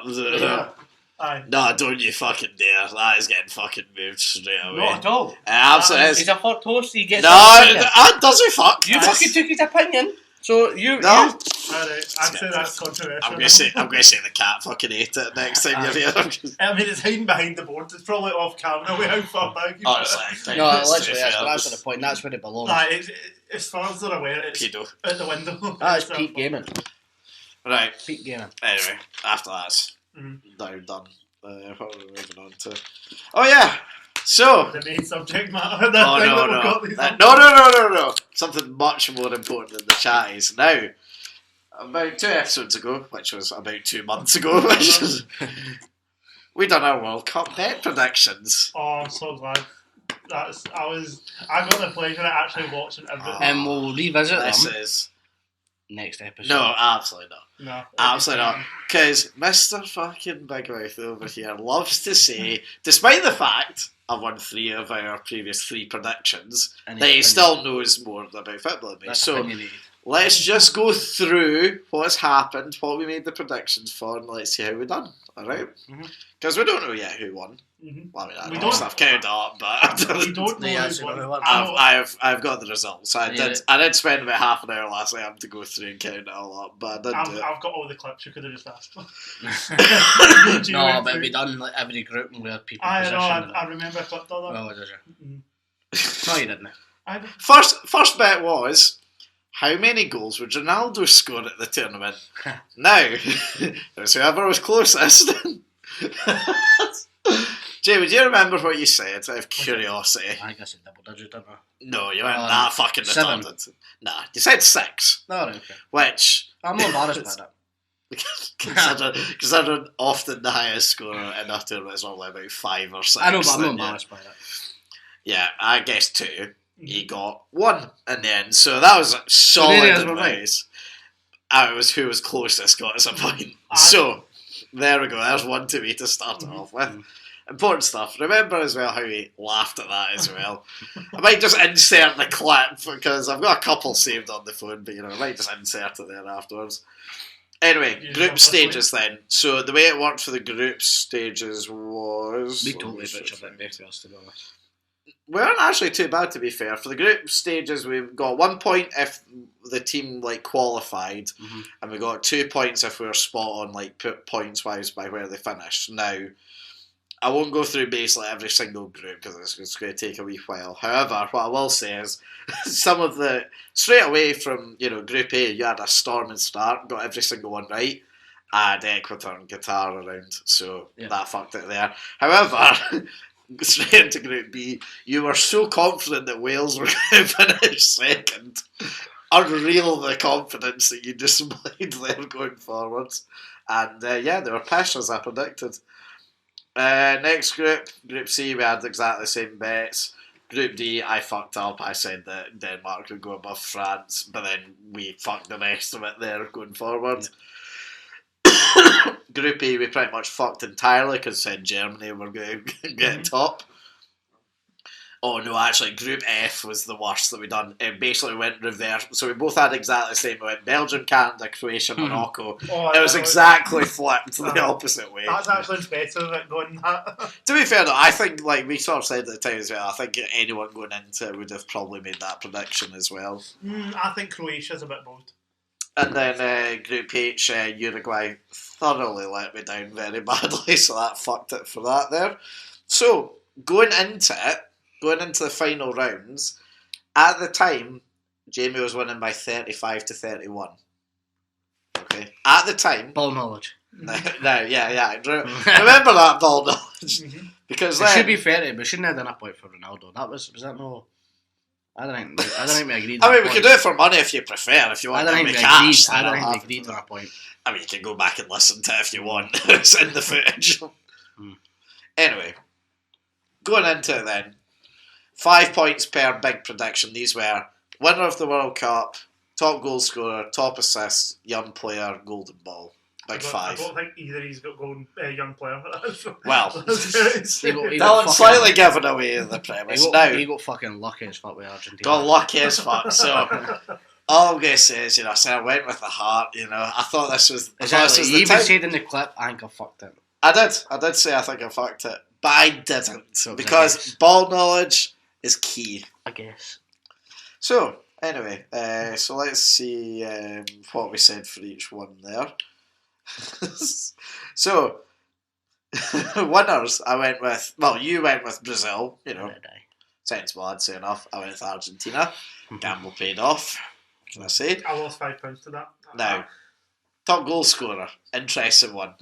Aye. no, don't you fucking dare. That is getting fucking moved straight away. Not at all. Absolutely He's is. a fuck toast, he gets No, his opinion. that doesn't fuck. You fucking took his opinion, so you... No. Alright, I'd say that's controversial. I'm gonna say the cat fucking ate it next time you're here. I mean, it's hiding behind the board. It's probably off camera. We how far back you Honestly, No, literally, that's the point. That's where it belongs. As far as they're aware, it's Pedo. at the window. That's peak gaming. Right. Peak gaming. Anyway, after that's Mhm. now done. What are we moving on to? Oh yeah. So. The main subject matter. That Oh thing no that no. we've got these on. No. Something much more important than the chat is now. About 2 episodes ago, which was about 2 months ago, we done our World Cup bet predictions. Oh, I'm so glad. I got the pleasure of actually watching everything. And we'll revisit This them is next episode. no, absolutely not. No, Absolutely not. Because Mr. fucking Big Mouth over here loves to say, despite the fact I've won 3 of our previous 3 predictions, And that he his still knows more about football than me. That's So opinionated. let's just go through what's happened, what we made the predictions for, and let's see how we done. Alright? Mhm. Because we don't know yet who won. Mhm. Well, I mean, We I don't- know I've counted up, but We don't know Yeah, who's so won. who won? I know- I've got the results. I Yeah. did spend about half an hour last night to go through and count it all up, but I didn't do it. I've got all the clips. You could have just asked. No, but we done like every group and where people I know. position. I remember I clipped all that. Well, did you? Mhm. No, you didn't. I First bet was, how many goals would Ronaldo score at the tournament? Now, it's whoever was closest. Jamie, do you remember what you said out of curiosity? I think I said double digit, didn't I? No, you weren't Oh, that fucking 7. retarded. Nah, you said 6, No, right, okay. which, I'm not embarrassed by that. considering often the highest scorer in a tournament is only about 5 or 6. I know, but I'm not then, yeah. embarrassed by that. Yeah, I guess 2. He got 1 in the end, so that was solid there it is, we're right. advice. It was who was closest got us a point. Ah. So there we go. There's 1 to me to start it off with. Important stuff. Remember as well how he laughed at that as well. I might just insert the clip because I've got a couple saved on the phone, but I might just insert it there afterwards. Anyway, Yeah, group obviously. stages then. So the way it worked for the group stages was... We totally butchered it both of us, to be honest. We weren't actually too bad, to be fair. For the group stages, we got 1 point if the team qualified, and we got 2 points if we were spot on points wise by where they finished. Now, I won't go through basically every single group because it's going to take a wee while. However, what I will say is some of the straight away from Group A, you had a storming start, got every single one right. And Ecuador and Qatar around, so that fucked it there. However, straight into Group B, you were so confident that Wales were going to finish second. Unreal the confidence that you displayed there going forwards. And they were pissed as I predicted. Next group, Group C, we had exactly the same bets. Group D, I fucked up. I said that Denmark would go above France, but then we fucked the rest of it there going forward. Group E, we pretty much fucked entirely because said Germany were going to get top. Oh no, actually, Group F was the worst that we done. It basically went reverse. So we both had exactly the same. We went Belgium, Canada, Croatia, Morocco. It was exactly flipped the opposite way. That's actually better at going that. To be fair though, I think we sort of said at the time as well, I think anyone going into it would have probably made that prediction as well. I think Croatia's a bit bold. And then Group H, Uruguay thoroughly let me down very badly, so that fucked it for that there. So, going into it, going into the final rounds, at the time, Jamie was winning by 35 to 31. Okay. At the time. Ball knowledge. No, yeah. Remember that ball knowledge. Because It should be 30, but shouldn't have done a point for Ronaldo. Was that no? I don't think we agreed. I mean, we could do it for money if you prefer. If you want to make cash, I don't think we agreed on a point. I mean, you can go back and listen to it if you want. It's in the footage. Anyway, going into it then. 5 points per big prediction. These were winner of the World Cup, top goal scorer, top assist, young player, golden ball. Big five. I don't think either of these got golden young player. Well, Dylan slightly giving away the premise. He got fucking lucky as fuck with Argentina. Got lucky as fuck. So all I'm gonna say is, I said I went with the heart. I thought this was. Exactly. You even said in the clip, I think I fucked it. I did say I think I fucked it, but I didn't because ball knowledge is key. I guess. So anyway, so let's see what we said for each one there. So winners, I went with. Well, you went with Brazil. Sensible, I'd say enough. I went with Argentina. Gamble paid off. What can I say? I lost £5 to that. Now, top goal scorer, interesting one.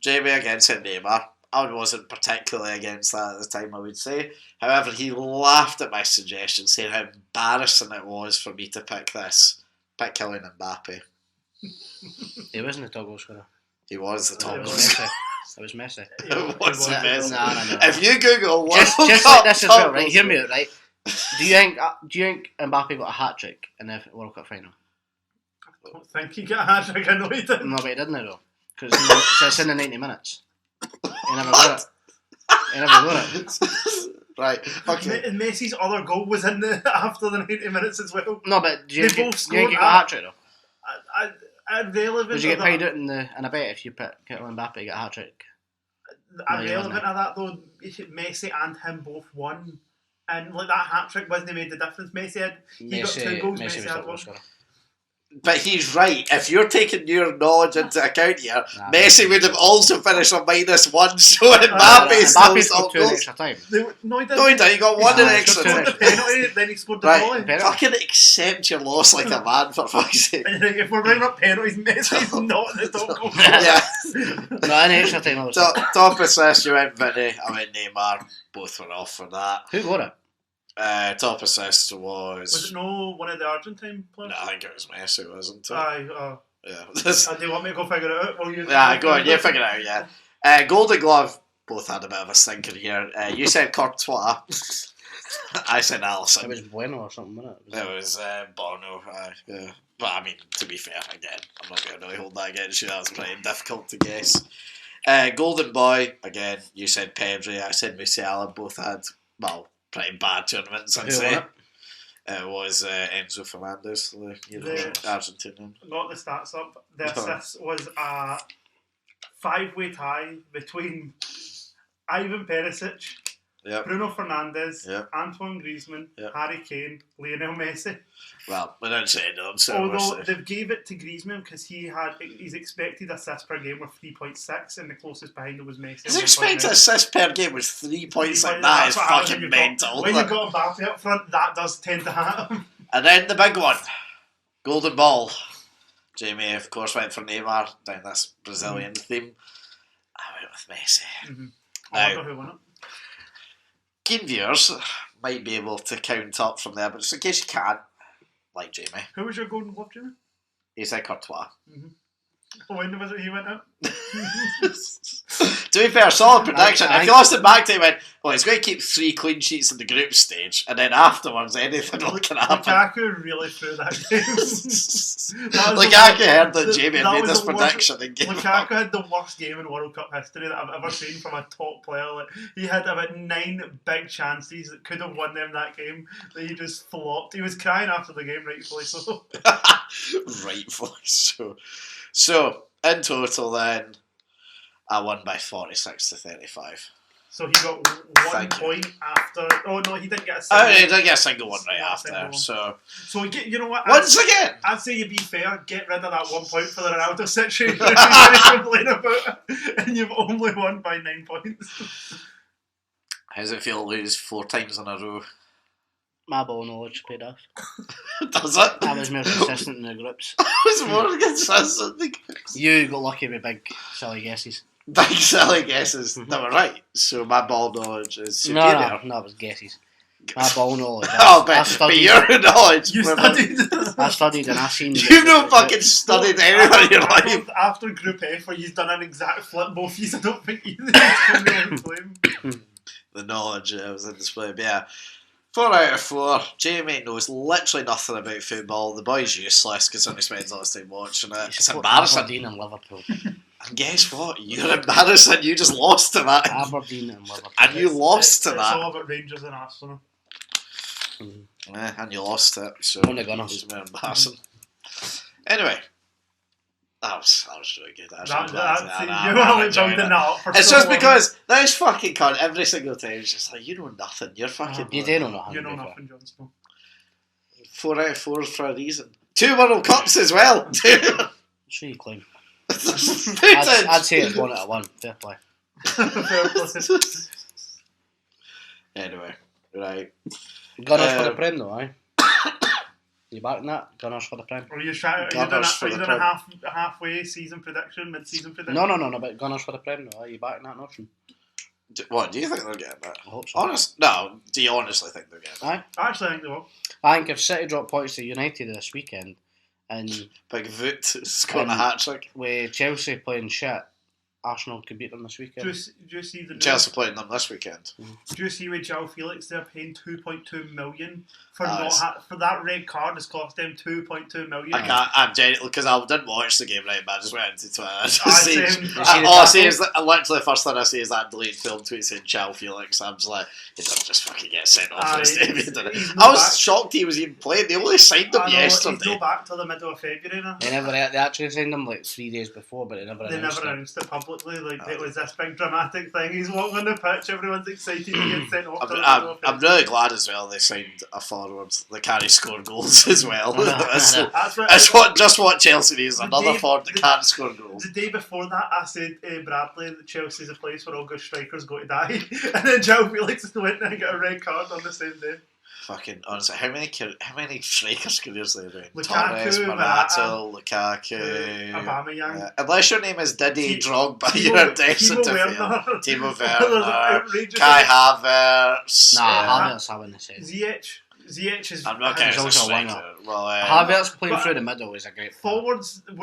Jamie again said Neymar. I wasn't particularly against that at the time, I would say. However, he laughed at my suggestion, saying how embarrassing it was for me to pick this. Pick Kylian Mbappe. He wasn't the top goal scorer. He was the top goal scorer. scorer. It was Messi. It was Messi. No. If you Google just like this as well, right? Hear me out, right? Do you think Mbappe got a hat trick in the World Cup final? I don't think he got a hat trick. I know he didn't. No, but he didn't though, because it's in the 90 minutes. He never got it. Right. Okay. And Messi's other goal was in after the 90 minutes as well. No, but do you think he got a hat trick though? Irrelevant. Would you get paid out in a bet if you put Kylian Mbappe get a hat trick? Irrelevant of that though, Messi and him both won, and like that hat trick wasn't made the difference. Messi got 2 goals. Messi had 1. But he's right. If you're taking your knowledge into account here, Messi would have also finished on -1. So Mbappe scored 2 in extra time. No, he didn't. No, he didn't. He got 1 in extra time. The penalty, then he scored the volley. Fucking accept your loss like a man, for fuck's sake. If we're bringing up penalties, Messi's not the top goal. Yeah. No, in extra time. Top assist, you went Vinny. I went Neymar. Both were off for that. Who got it? Top assist was. Was it no one of the Argentine players? No, I think it was Messi, wasn't it? Aye. Yeah. Do you want me to go figure it out? Go on, you figure it out, yeah. Golden Glove, both had a bit of a stinker here. You said Courtois. I said Alisson. It was Bueno or something, wasn't it? It was Bono, yeah. But I mean, to be fair, again, I'm not going to really hold that against you. That was pretty difficult to guess. Golden Boy, again, you said Pedri. I said Musiala. Both had, pretty bad tournaments, I'd say. It was Enzo Fernandez, the Argentinian. Got the stats up. The assist was a 5-way tie between Ivan Perisic, Bruno Fernandes, Antoine Griezmann, Harry Kane, Lionel Messi. Well, we don't say no. Although they gave it to Griezmann because his expected assists per game were 3.6, and the closest behind him was Messi. His expected assists per game was 3 points. That is fucking mental. When you've got Mbappe up front, that does tend to happen. And then the big one, Golden Ball. Jamie, of course, went for Neymar down this Brazilian theme. I went with Messi. I wonder who won it. Keen viewers might be able to count up from there, but just in case you can't, like Jamie. Who was your Golden Glove, Jamie? He said Courtois. When was it he went out? To be fair, solid prediction. If you lost it back to, he went, he's going to keep 3 clean sheets in the group stage, and then afterwards anything will can happen. Lukaku really threw that game. Lukaku heard that Jamie had made this prediction and gave Lukaku had the worst game in World Cup history that I've ever seen from a top player. Like, he had about 9 big chances that could have won them that game that he just flopped. He was crying after the game, rightfully so. Rightfully so. So, in total then, I won by 46 to 35. So he got 1 point after... Oh no, he didn't get a single... Oh, he didn't get a single one right after, so you know what? Once again! I'd say you be fair, get rid of that 1 point for the Ronaldo situation you're complaining about, and you've only won by 9 points. How's it feel to lose 4 times in a row? My ball knowledge paid off. Does it? I was more consistent in the groups. I was more consistent. You got lucky with big, silly guesses. Big silly guesses. They were right. So my ball knowledge is No, superior. it was guesses. My ball knowledge. Oh, but your knowledge. You studied. I studied and I seen. You've not fucking studied anything in your life. After Group F, where you've done an exact flip, both of you, I don't think either of you can claim. The knowledge was in display. But yeah, 4 out of 4. Jamie knows literally nothing about football. The boy's useless because he spends all his time watching it. It's embarrassing. Aberdeen and Liverpool. And guess what? You're embarrassing. You just lost to that. Aberdeen and Liverpool. And you lost to It's that. all about Rangers and Arsenal. Yeah, and you lost it. So Only Gunners. it was more embarrassing. Anyway. That was really good. Actually. You were only building that up for It's so just long. because this fucking cunt every single time is just like, you know nothing. You're fucking. You do know nothing. You know nothing, Jon Snow. 4 out of 4 for a reason. 2 World Cups as well. Sure you claim. I'd I'd say it's 1 out of 1. Fair play. Anyway, right. Gunners for the Prem though, aye? You backing that? Gunners for the Prem? Are you doing Gunners for a the Prem. halfway season prediction, mid-season prediction? No, but Gunners for the Prem though, are you backing that notion? What, do you think they're getting that? I hope so. No, do you honestly think they're getting that? Aye. Actually, I think they will. I think if City drop points to United this weekend and Big Voot scoring a hat-trick. with Chelsea playing shit, Arsenal could beat them this weekend. Do you see the Chelsea playing them this weekend. Do you see with João Felix? They're paying 2.2 million for Nice. for that red card. Has cost them 2.2 million. I can't, I'm genuinely, because I didn't watch the game, right, but I just went into Twitter. I just same. all I see is, literally the first thing I see is that deleted film tweet saying Chow Felix. I'm just like, he doesn't just fucking get sent off this debut, did it? he's I was back. shocked he was even playing. They only signed him I know, he's yesterday. not back till the middle of February now. They actually signed them like 3 days before, but they never They announced never it. announced it publicly. Like it was this big dramatic thing. He's walking on the pitch. Everyone's excited to get sent off. till the middle of I'm February. really glad as well they signed a forward that can score goals as well. That's That's what Chelsea needs, The another day- forward that the- can score goals. The day before that, I said Bradley that Chelsea's a place where all good strikers go to die, and then João Felix went and got a red card on the same day. Fucking honestly, how many strikers' careers they been? Lukaku, Torres, Morata, Lukaku, Aubameyang. unless your name is Didier Ti- Drogba, Timo- you're destined Timo to fail. Werner. Timo There's an Werner, outrageous Kai amount- Havertz. Havertz I wouldn't say. Ziyech is. I'm not He's getting a also a striker. winger. Well, Havertz playing but- through the middle is a great player.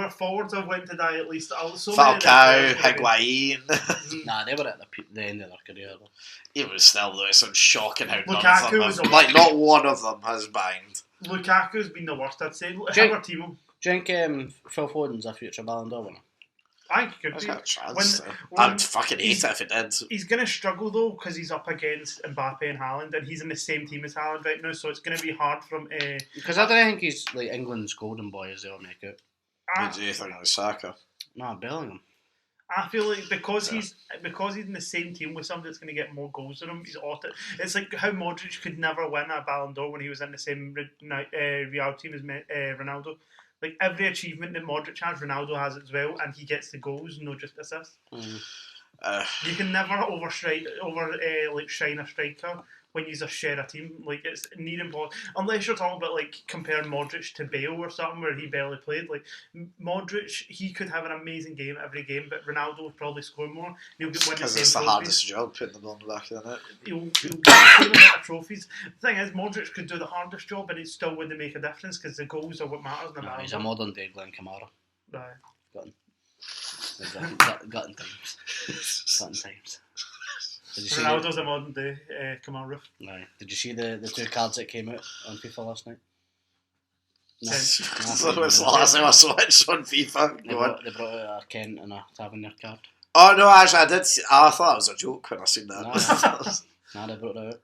Forwards have went to die at least. So many of Falcao, their players Higuain. Nah, they were at the end of their career though. Even still, though, it's shocking how none Lukaku of them was have, a- like, not one of them has banged. Lukaku's been the worst, I'd say. Jake- Our team. Do you think Phil Foden's a future Ballon d'Or winner? I think he could That's be. got a chance. when I'd fucking hate it if it did. He's going to struggle though because he's up against Mbappe and Haaland, and he's in the same team as Haaland right now, so it's going to be hard for him. Because I don't think he's like England's golden boy as they'll make it. What do you think of Saka? Nah, Bellingham. I feel like because he's in the same team with somebody that's going to get more goals than him, he's auto. It's like how Modric could never win a Ballon d'Or when he was in the same Real team as Ronaldo. Like every achievement that Modric has, Ronaldo has as well, and he gets the goals, not just assists. You can never shine a striker when you just share a team. Like it's near impossible unless you're talking about like comparing Modric to Bale or something where he barely played. Like Modric, he could have an amazing game every game, but Ronaldo would probably score more. He'll win the Because same it's the trophies. hardest job putting the ball in the back of the net. He'll get the same amount of trophies. The thing is, Modric could do the hardest job, and it still wouldn't make a difference because the goals are what matters. In the Nah, he's a Ballon modern day Glenn Kamara. d'Or. Right. Got in times. Got in times. Did you see Ronaldo's a modern day Kamara. No. Did you see the 2 cards that came out on FIFA last night? No. So it's the last time I switched on FIFA. They Go on. brought out a Kent and a Tavernier card. Oh no, actually I did see, I thought it was a joke when I seen that. Nah, they brought that out.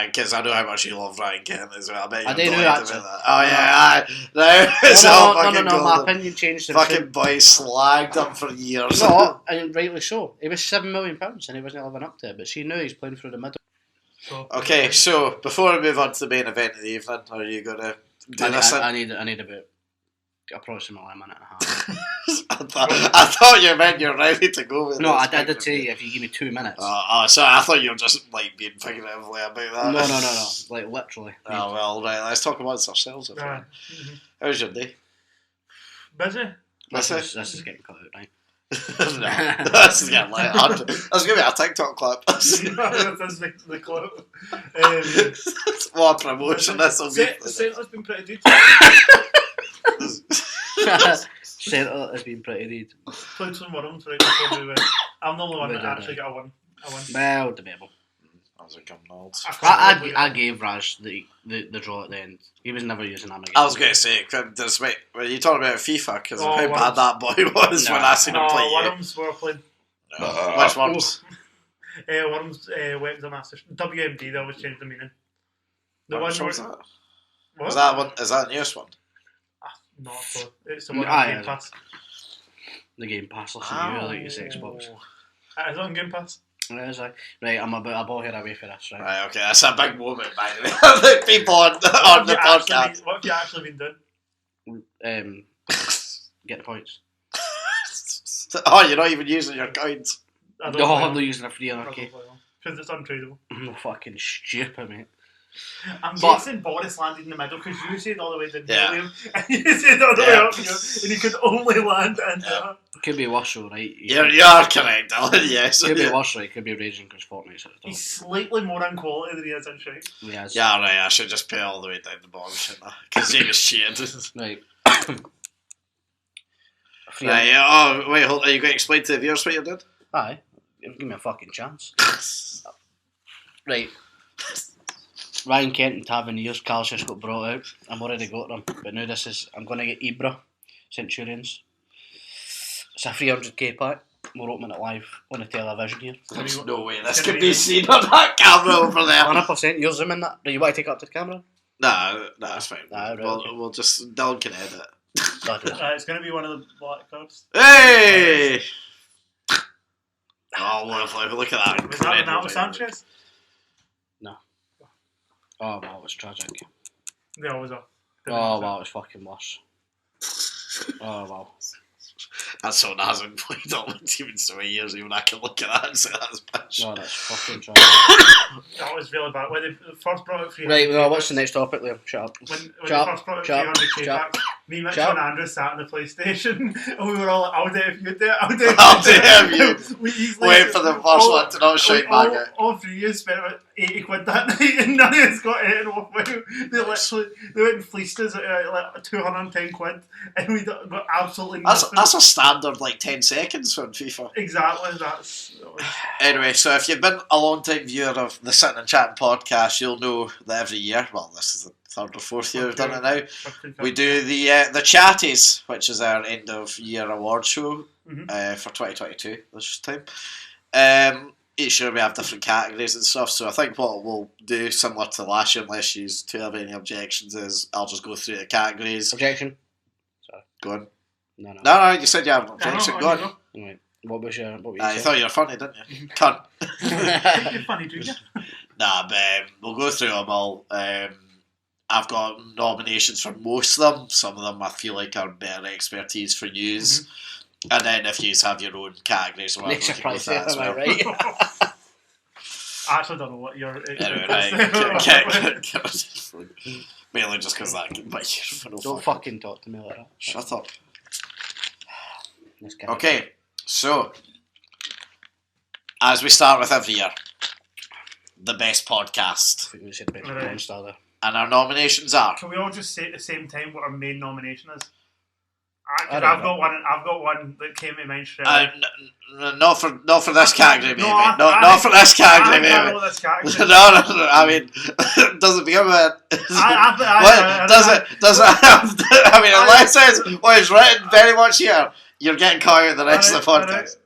Because I know how much you love Ryan Kent as well. I bet I you're do know, delighted actually. with that. Oh yeah, no, it's all fucking No, my golden. opinion changed. Fucking boy slagged him for years. No, and rightly so. It was £7 million and he wasn't living up to it. But see, now he's playing through the middle. So, Okay, so before we move on to the main event of the evening, are you going to do this? I need about approximately a minute and a half. I thought you meant you're ready to go with No, this. I did say if you give me 2 minutes. Sorry, I thought you were just like being figuratively about that. No. Like literally. Oh well, right. Let's talk about ourselves. Right. How's your day? Busy? This is getting cut out, right? No, this is getting like that's gonna be a TikTok clip. That's the clip. What a promotion this will be. Centre's been pretty good. Centre has been pretty good. Played some Worms right before we went. I'm the only one that actually got a win. Well, debatable. I was I gave Raj the draw at the end. He was never using him again. I was going to say, were you talking about FIFA? Because of how Worms. bad that boy was when I seen him play. Worms were playing. Which Worms? Worms, Webster Masters. WMD, they always change the meaning. The Which one one's where. that? What? Is that one? Is that the newest one? No, it's the one Ah, on Game yeah. Pass. The Game Pass, listen to you, I like your Xbox. Is it on Game Pass? Right, I'm about a ball here away for this, right? Right, okay, that's a big moment, by the way. The people on the podcast. What have you actually been doing? Get the points. Oh, you're not even using your coins. I don't No, know. I'm not using a free anarchy. Because it's untradeable. I'm fucking stupid, mate. I'm But- guessing Boris landed in the middle because you said all the way down Yeah. William and you said all the way up here and he could only land in there. Could be worse, though, right? You are correct, Allan, yes. Could be worse, right? Could be raging because Fortnite's at the top. He's slightly more in quality than he is in shape. Yes. Yeah, right, I should just pay all the way down the bottom, shouldn't I? Because he was cheated. Right. Right, yeah, oh, wait, hold on, are you going to explain to the viewers what you did? Aye. Give me a fucking chance. Right. Ryan Kent and Taverniers, Carl's just got brought out. I've already got them. But now I'm going to get Ibra, Centurions. It's a 300k pack. We're opening it live on the television here. There's no way this could be seen on that camera over there. 100%. You're zooming that. Do you want to take it up to the camera? Nah, that's fine. Nah, right, we'll, okay. we'll just, Dylan can edit. It's going to be one of the black cards. Hey! Oh, lovely. Look at that. Was that incredible Renato Sanchez? Oh, wow, it's tragic. They always are. Oh, wow, it's fucking worse. Oh, wow. That's someone that hasn't played all the team in so many years. Even I can look at that and say that's bitch. No, that's fucking tragic. That was really bad. When they first brought out 300k Right, well, what's the next topic, Liam? Shut up. When they Shut up, first brought out shut up, 300k shut up. packs, me, Mitchell Shut and Andrew sat on the PlayStation and we were all like, I'll do it if you do it, I'll do it. I'll do it if you- We easily Wait for the first one to not shoot back out. all three of you spent about 80 quid that night and none of us got anything off well. They literally, they went and fleeced us at like 210 quid and we got absolutely nothing. That's a standard like 10 seconds for FIFA. Exactly, Anyway, so if you've been a long time viewer of the Sitting and Chatting podcast, you'll know that every year, well, this is the third or fourth year we've done it now, we do the Chatties, which is our end of year award show for 2022 this time. Each year we have different categories and stuff, so I think what we'll do, similar to last year, unless you two have any objections, is I'll just go through the categories. Objection? Go on. No. No, you said you have an objection. Go on. Right. What was your... What You thought you were funny, didn't you? Cunt. You're funny, do you? Nah, but we'll go through them all. I've got nominations for most of them. Some of them I feel like are better expertise for yous. And then if yous have your own categories, or whatever, we can go with that as well. right? I actually don't know what you're... Anyway, mainly just because that can bite you for no Don't fucking talk to me like that. Shut up. This guy. Okay, so as we start with every year, the best podcast. I think we said best porn star there. And our nominations are... Can we all just say at the same time what our main nomination is? I don't I've know. got one that came to mind straight away. Not for this category, maybe. I not for this category, I maybe. know this category. No. I mean, does it become a? Does it? I mean, unless it's what is written very much here, you're getting caught out the rest of the podcast.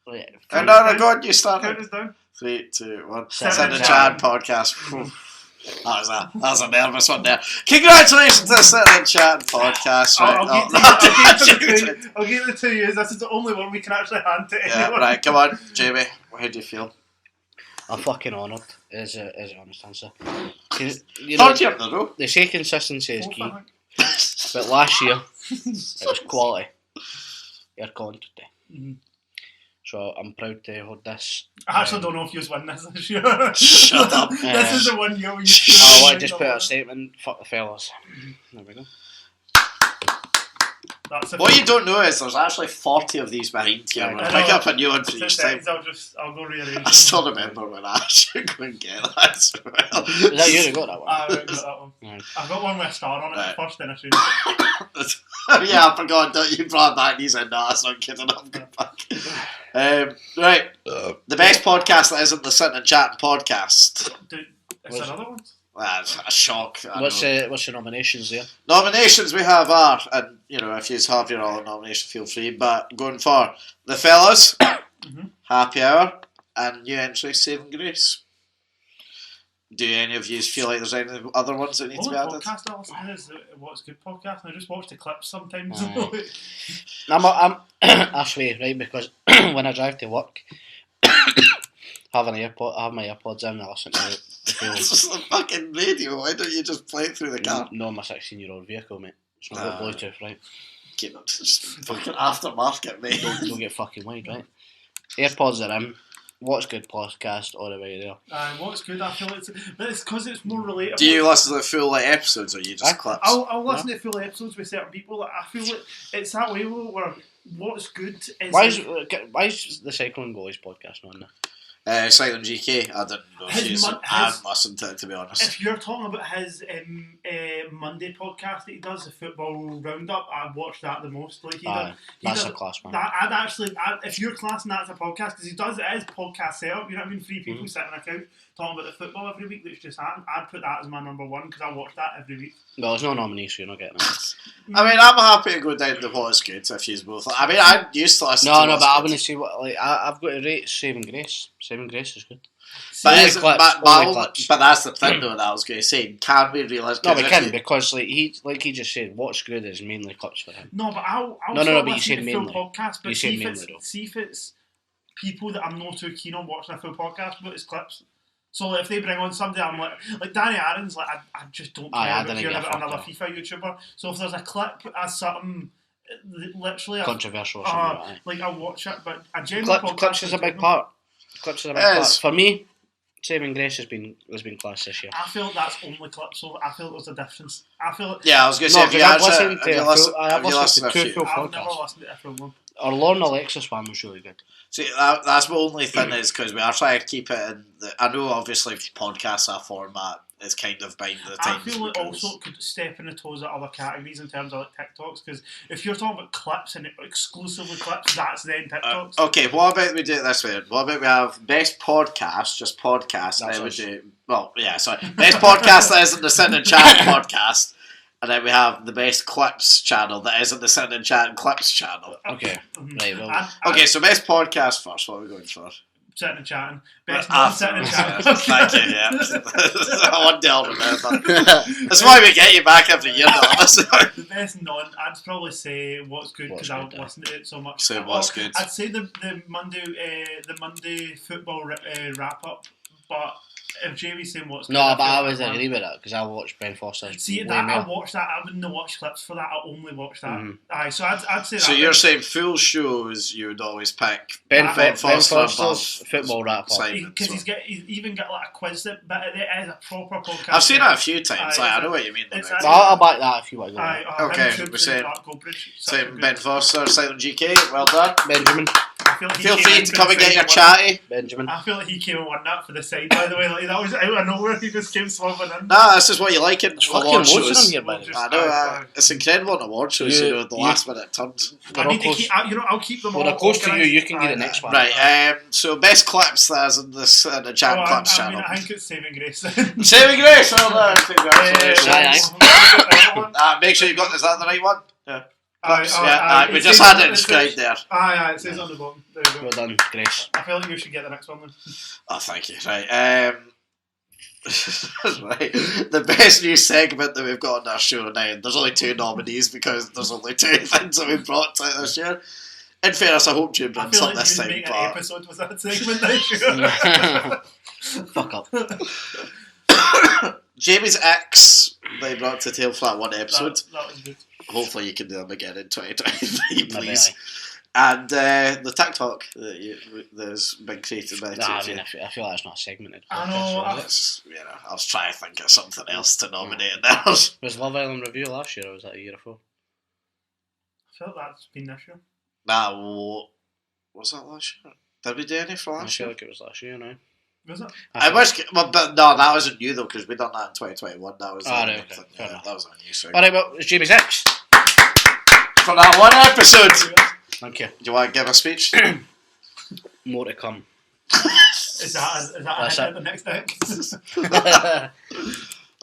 Right. No, go on, you start. Count us down. 3, 2, 1. Sit Sit and and Chat. Chat podcast. That was a nervous one there. Congratulations to the Sit and Chat podcast. I'll Right. give the 2 years. This is the only one we can actually hand to Yeah, anyone. right. Come on, Jamie. How do you feel? I'm fucking honoured, is an honest answer. You know, Third year in a row. they say consistency is Fourth, key. I think. But last year, it was quality. Air quantity. Mhm. So I'm proud to hold this. I actually don't know if you've won this year. Shut up. This is the one year we I want to just put out a statement. Fuck the fellas. There we go. That's What you don't know is there's actually 40 of these behind you. Yeah, We'll I pick know. up a new one for each time. I'll go rearrange I them. still remember when I actually go and get that as well. Is that you that got that one? I haven't got that one. Right. I've got one with a star on it Right. first, then I should. Yeah, I forgot that you brought that and he said, no, that's not good enough. Go back. Right. The best podcast that isn't the Sitting and Chatting podcast. Is What's- there another one? That's a shock. I What's know. the nominations there? Nominations we have are, and you know, if you have your other nomination, feel free. But going for The Fellas, Mhm. Happy Hour, and new entry, Saving Grace. Do any of you feel like there's any other ones that need to Only be added? podcast I listen to is the What's Good podcast, and I just watch the clips sometimes. Aye. I'm I swear, right, because when I drive to work, I have my AirPods in and I listen to the full. It's just a fucking radio. Why don't you just play it through the car? No, my 16-year-old vehicle, mate. It's not got Bluetooth, right? Keep it just fucking aftermarket, mate. Don't get fucking wide, right? AirPods are in. What's Good podcast all the way there. What's Good, I feel but it's because it's more relatable. Do you listen to the full like episodes or you just clips? I'll listen to full episodes with certain people. Like, I feel like it's that way where What's Good is. Why is the Cycling Goalies podcast not on there? Silent GK, I didn't know if you haven't listened to it, to be honest. If you're talking about his Monday podcast that he does, the football roundup, I watch that the most. Like That's a class, man. If you're classing that as a podcast, because he does it as podcast setup, you know what I mean? Three people sitting on a couch talking about the football every week that's just happened. I'd put that as my number one because I watch that every week. Well, there's no nominee, so you're not getting it. I mean, I'm happy to go down to What's Good if you both. I mean, I used to listen to No, What's but I Good. want to see what I've got to rate Saving Grace. Saving Grace is good. But, Only is it- clips, but only clips. but that's the thing though that I was going to say. Can we realise? No, we can because like he just said, What's Good is mainly clips for him. No, but I'll No, still but you listen said to full mainly. podcast. But You see said if, mainly, though. see if it's people that I'm not too keen on watching a full podcast, but it's clips. So like, if they bring on somebody, I'm like Danny Aaron's like I just don't care I about didn't hearing give a about fuck, another FIFA YouTuber. So if there's a clip as something literally Controversial or something like that. like I'll watch it, but a general podcast Clips is a big part. Clips is a big It part. is. For me, Saving Grace has been class this year. I feel that's only clips, so I feel there's a difference. I feel Yeah, I was going to No, say. Have you because I've actually- listened have to you a listened- full- I've have you listened listened to to a two few? full I've never podcasts. listened to a full one. Our Lorne Alexis one was really good. See, that's my only thing is because we are trying to keep it in the. I know obviously podcasts are format is kind of behind the I times. feel it because- also could step in the toes at other categories in terms of like TikToks, because if you're talking about clips and exclusively clips, that's then TikToks. Okay, what about we do it this way? What about we have best podcast, just podcast, and That's then we us. do best podcast that isn't the Sitting and Chat podcast, and then we have the best clips channel that isn't the Sitting and Chat clips channel. Okay, right. Well, Okay, so best podcast first. What are we going for? Sitting and chatting. Best After, non-sitting and chatting. thank you. Yeah, one day I'll remember. That's why we get you back every year. The best non, I'd probably say What's Good What's because I Good, listen to it so much. Say What's Good. I'd say the Monday football wrap up, but if Jamie's saying What's Good, no, but I feel would like agree with that because I watched Ben Foster's. See way that more. I watched that. I wouldn't watch clips for that. I only watch that. Mhm. Aye, so I'd say that. So you're saying full shows you would always pick Ben Foster Foster's above football wrap up. Simon, because so. he's even got like a quiz that, but it is a proper podcast. I've seen it a few times. Aye, Like, I know what you mean. it's Like, a- I'll back that if you want to go. Aye, Okay, him, we're Tubes saying- and Mark Goldbridge. saying Ben Foster, Silent GK, well done. Benjamin. I feel like he Feel came free in to for come the and get side your and won. chatty. Benjamin. I feel like he came and won that for the side, by the way. Like, that was out of nowhere. He just came swabbing in. Nah, this is what you like in Fucking award loads of them shows. here, by the way. I know, it's incredible in award shows, You- you know, the you- last minute turns. I need to keep. I'll keep them all. Well, they're close to you. organised. You can get the Aye, next aye. one. Right, so best clips there's in this in the Jam Oh, Clips I mean, channel. I think it's Saving Grace. Saving Grace, well done, congratulations. Aye, Make sure you got, is that the right one? Yeah. Aye, Clips, aye, yeah, aye. we It just says had on it the- inscribed there. Aye, it says on the bottom. There you go. Well done, Grace. I feel like you should get the next one then. Oh, thank you. Right, right. The best new segment that we've got on our show now. There's only 2 nominees because there's only 2 things that we've brought out this year. In fairness, I hope Jim I brings feel some like this you time, make an but episode with that segment this year. Fuck up. Jamie's ex, they brought to Tail Flat one episode. That was good. Hopefully you can do them again in 2023, Maybe please. And the TikTok that's been created by the two Nah, I of you. mean, I feel that's not segmented. I know, I was trying to think of something else to nominate there. Was Love Island review last year or was that a year before? I feel like that's been this year. Nah, was that last year? Did we do any for I last feel year? like it was last year now. Was it? But no, that wasn't new though, because we done that in 2021. That was Right, that okay. was on you. So. Alright, well, it's JB6. For that one episode. Thank you. Do you want to give a speech? More to come. Is that That's at it. the next day?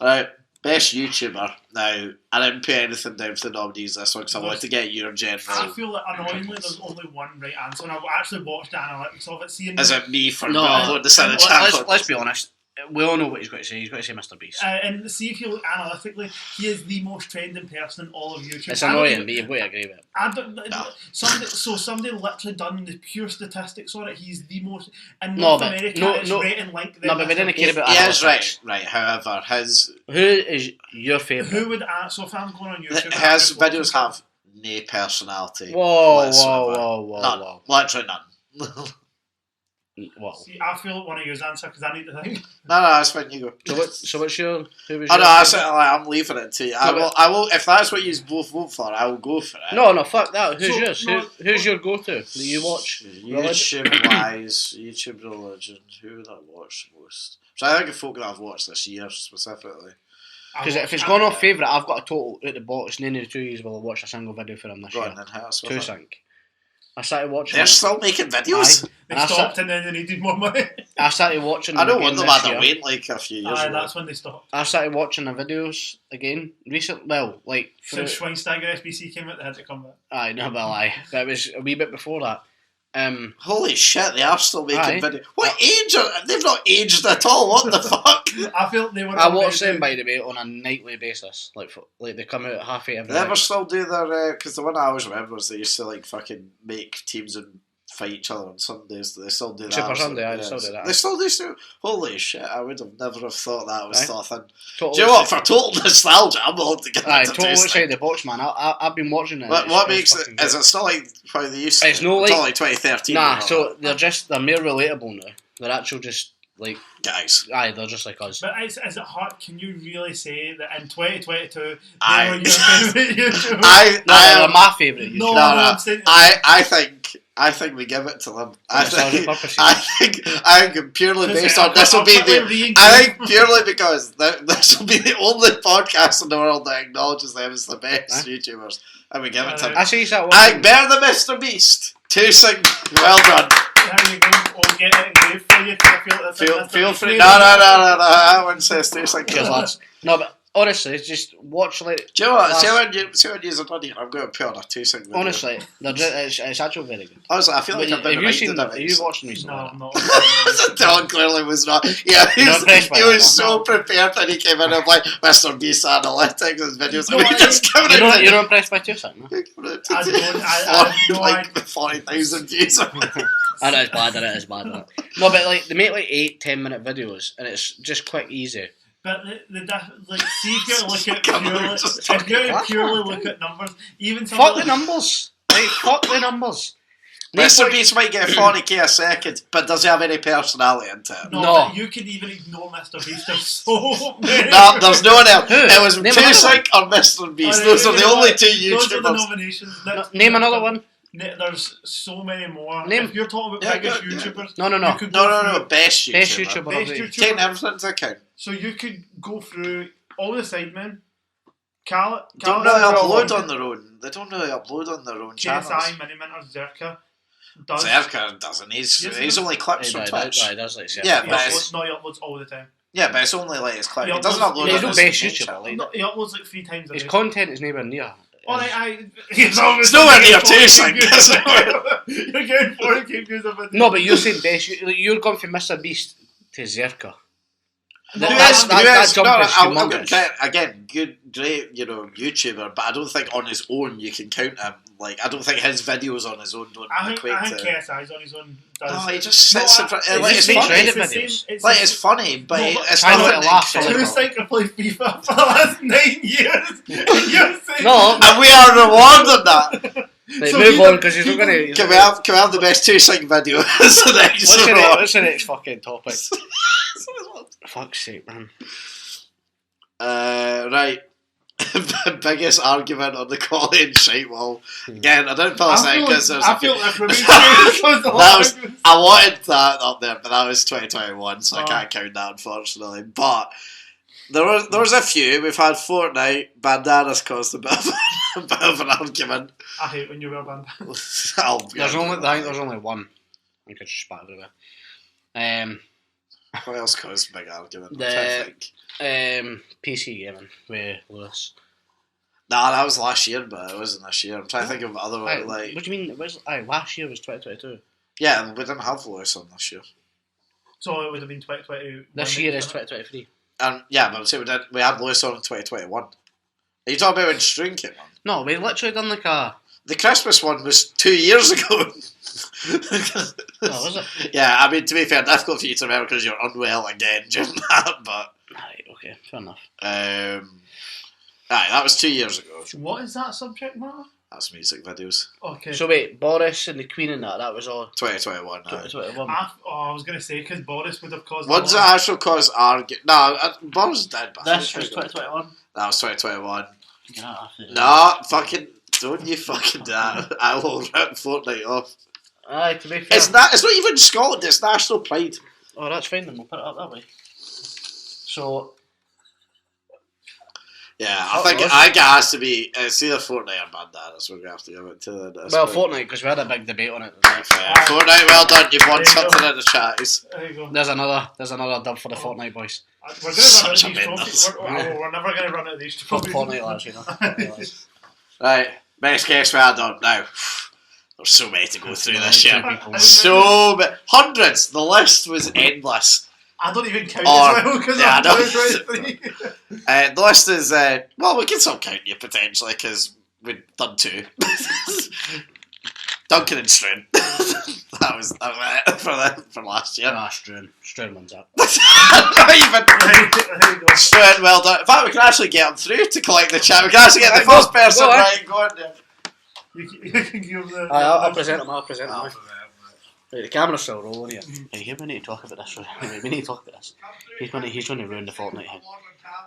Right, best YouTuber. Now, I didn't put anything down for the nominees this one because I wanted to get your I general. feel like annoyingly there's only one right answer, and I've actually watched the analytics of it. Seeing Is it me for No, uploading the Senate channel? let's be honest. We all know what he's going to say. He's going to say Mr. Beast. and see if you look analytically, he is the most trending person in all of YouTube. It's I don't annoying, even- but you've got to agree with it. I don't, No. somebody literally done the pure statistics on it. He's the most in No, North but America. no- it's no- rating like no, but we didn't care about He is analytics. right. However, his Who is your favourite? Who would so if I'm going on YouTube, his videos have no personality. Whoa, whatsoever. whoa, None. whoa. Literally none. Whoa. See, I feel like one of yours answer because I need to think. No, that's fine. You go. So what's your... Who was Oh your no, favourite? I'm leaving it to you. I will. If that's what you both vote for, I will go for it. No, fuck that. Who's So, yours? no- Who's your go-to that you watch? YouTube wise, YouTube religion. Who would I watch most? So I think of folk that I've watched this year specifically. Because if it's gone off favourite, I've got a total out the box. None of the two years will have watched a single video for him this Go year. on then, hit us with Two it. sync. I started watching. They're it. still making videos. Aye. They And stopped and then they needed more money. I started watching. I don't them want again them this had a year. wait like a few years Aye, ago. that's when they stopped. I started watching the videos again recently. Well, like Since Schweinsteiger SBC came out, they had to come back. aye, no, but lie. That was a wee bit before that. Holy shit, they are still making Aye. videos. What age are they've not aged at all, what the fuck? I feel they were. I watch already- them by the way on a nightly basis. Like they come out at 8:30 every They ever night. still do their, because the one I always remember was they used to like fucking make teams and fight each other on Sundays. They still do that. Super or Sunday, something. aye, they still do that. They still do so. Holy shit, I would have never have thought that was Aye. still a thing. Totally Do you know what, for total nostalgia, I'm willing to get Aye, into totally this outside thing. the box, man. I've been watching it. What It's makes fucking it, is good. it still like how they used to? It's no It's like- all like 2013. Nah, and all so they're more relatable now. They're actual just like that. Guys. aye, they're just like us. But is it hard? Can you really say that in 2022 they Aye. were your favourite YouTuber? I No, am they're my favourite. No, No, I'm saying- I think we give it to them. I nostalgia think, purposes. I think purely Because based I'll on this will be quickly the. re-engage. I think purely because this will be the only podcast in the world that acknowledges them as the best Aye. YouTubers, and we give it to them. I see that one. I bear the Mr. Beast. Two sing. Well done. There you go. We'll get it engraved for you. 'Cause I feel that's Feel a free. No. I wouldn't say it's two sing. Cheers, lads. No, but honestly, it's just watch like. Do you know what? Lads. See when you're done here, I'm going to put on a two sing video. Honestly, they're just, it's actually very good. Honestly, I feel like I've been Have you seen reminded them? of Have it. you watched them recently? No, I'm not. Don clearly was not. Yeah, he You're was, impressed by he that, was no? so prepared when he came in of like Mr. Beast analytics and videos. No, and we just giving You're not, it. you're not impressed by two something. I don't. I have no like idea. 40,000 views. I know it's bad. It is bad. Innit? No, but like they make like 8-10 minute videos, and it's just quick, easy. But like, see if you look at Come on, purely, just if talking you about purely that. look at numbers, even Fuck something the numbers. Like, fuck the numbers. Mr. Like- Beast might get 40k a second, but does he have any personality into it? No, No. but you could even ignore Mr. Beast. There's so many. No, there's no one else. Who? It was Name Two another Sync or Mr. Beast. Oh, Those are the you know only what? two Those are the YouTubers. nominations. Name another one. There's so many more. Name- If you're talking about Yeah, biggest good, yeah. YouTubers, No. you could No, go no, through- best YouTuber. Best YouTuber. Best of the- YouTuber. Taking everything into account. So you could go through all the sidemen. Cal, Don't really upload on their own. They don't really upload on their own channels. KSI, Miniminter, Zerka. Does. Zerka doesn't. He's Yes, only clips He from does, Twitch. he does, like, Yeah, He but uploads all the time. Yeah, but it's only like his clip. He He doesn't uploads- upload He's on no his best main YouTuber, channel. like- No, he uploads like 3 times a His day. content is nowhere near. He's always It's nowhere near 2 seconds. You're getting 40k views of it. No, but you're saying best. You're going from Mr. Beast to Zerka. That jump is I'm humongous. again, great, YouTuber, but I don't think on his own you can count him. Like, I don't think his videos on his own don't equate I think to. KSI's on his own. No, he just sits in front. Like, it's makes funny. Reddit videos. It's funny, but No, but it's I know nothing to laugh, incredible. Who's like to play FIFA for the last 9 years? You're saying No, And we are rewarded that. Like, So move people- on because he's not going to. Can we have the best 2 sing video? What's What's the next fucking topic? Fuck's sake, man. Right. Biggest argument on the Colin shite wall. Again, I didn't pull this out because there was I a few. feel like remains because That was- I wanted that up there, but that was 2021, so I Oh. can't count that, unfortunately. But there was a few. We've had Fortnite. Bandanas caused a bit of an argument. I hate when you wear bandanas. I I think there's only one. I think it's just spat everywhere. What else caused a big argument? I'm The- trying to think. PC gaming with Lewis. Nah, that was last year, but it wasn't this year. I'm trying to think of other Aye, like. what do you mean? It was last year was 2022. Yeah, we didn't have Lewis on this year. So it would have been 2020. This year is 2023. And yeah, but I'm saying we had Lewis on in 2021. Are you talking about when String came on? No, we literally done like a. The Christmas one was 2 years ago. Oh, was it? Yeah, I mean, to be fair, difficult for you to remember because you're unwell again during that, but Right, okay, fair enough. aye, that was 2 years ago. What is that subject matter? That's music videos. Okay. So wait, Boris and the Queen and that was all 2021. Aye. 2021. I was going to say because Boris would have caused. What's a the lot. actual cause argument? No, Boris dead. But I This think was 2021. That was 2021. Yeah, No, fucking don't you fucking do that. I will rip Fortnite off. Aye, to be fair. It's not even Scotland, it's national pride. Oh, that's fine then, we'll put it up that way. So, Yeah, I Fuck think us. it has to be it's either Fortnite or Bandanas. We're gonna have to give it to this. well, point. Fortnite, because we had a big debate on it. Didn't we? Yeah, Fortnite, well done. You've won There you something go. in the chatties. There you go. There's another dub for the Fortnite boys. We're going to run out Such of a these madness. trophies. We're never going to run out of these For trophies. Fortnite lads, you know. Fortnite lads. Right, best guess we had on now. There's so many to go through this year. People. So many. Hundreds. The list was endless. I don't even count Or- as well because yeah, I'm I know. 23. The list is well, we can still count you potentially because we've done 2. Duncan and Strain. that was it for last year. Nah, Strain wins up. Not even. There you go. Strain, well done. In fact, we can actually get him through to collect the chat. We can actually get the first person go on. right. Go on there. You can give the. I'll present him, Right, the camera's still rolling here. Hey, here we need to talk about this. We need to talk about this. He's going to ruin the Fortnite hit.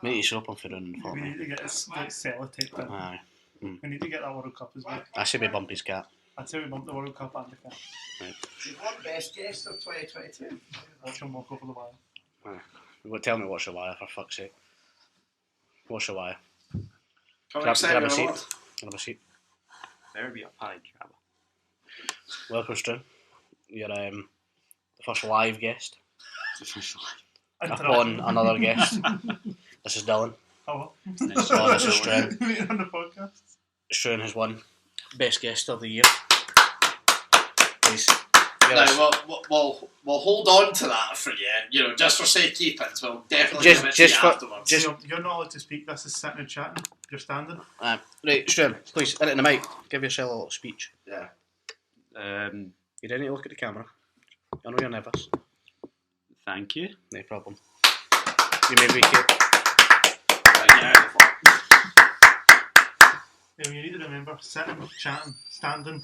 We need to show up him for ruining the We need Fortnite. to get this like sellotape in. Aye. We need to get that World Cup as well. I should be Bumpy's cat. I'd say we bumped the World Cup and the cat. You've won best guest of 2022. Watch him walk over the wire. Well, tell me what's the wire, for fuck's sake. What's the wire? Come Grab a on, seat. Grab a seat. There would be a pie grabber. Welcome, Strain. You're the first live guest upon another guest. This is Dylan. Hello. Oh, this is Strain. Meeting on the podcast. Strain has won best guest of the year. Please. give No, us- we'll hold on to that for you. You know, just for safekeeping. We'll definitely Just- give it just to for- you afterwards. just- You're not allowed to speak. This is sitting and chatting. You're standing. Right, Strain, please, in it in the mic. Give yourself a little speech. Yeah. You don't need to look at the camera. I know you're nervous. Thank you. No problem. You may break it. Yeah, you need to remember sitting, chatting, standing,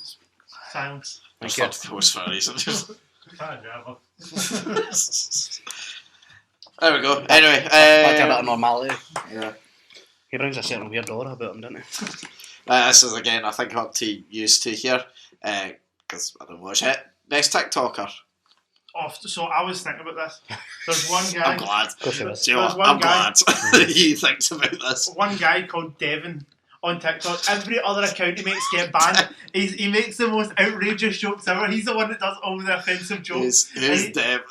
silence. Thank Just you. thought to post for a reason. There we go. Anyway, Back to a bit of normality. yeah. He brings a certain weird aura about him, doesn't he? This is again, I think, up to used to here because I don't watch it. Best TikToker. So I was thinking about this. There's one guy. I'm glad. Of course he is. Do you know There's what? one I'm guy- glad he thinks about this. One guy called Devon on TikTok. Every other account he makes get banned. He makes the most outrageous jokes ever. He's the one that does all the offensive jokes. Who's And Dev?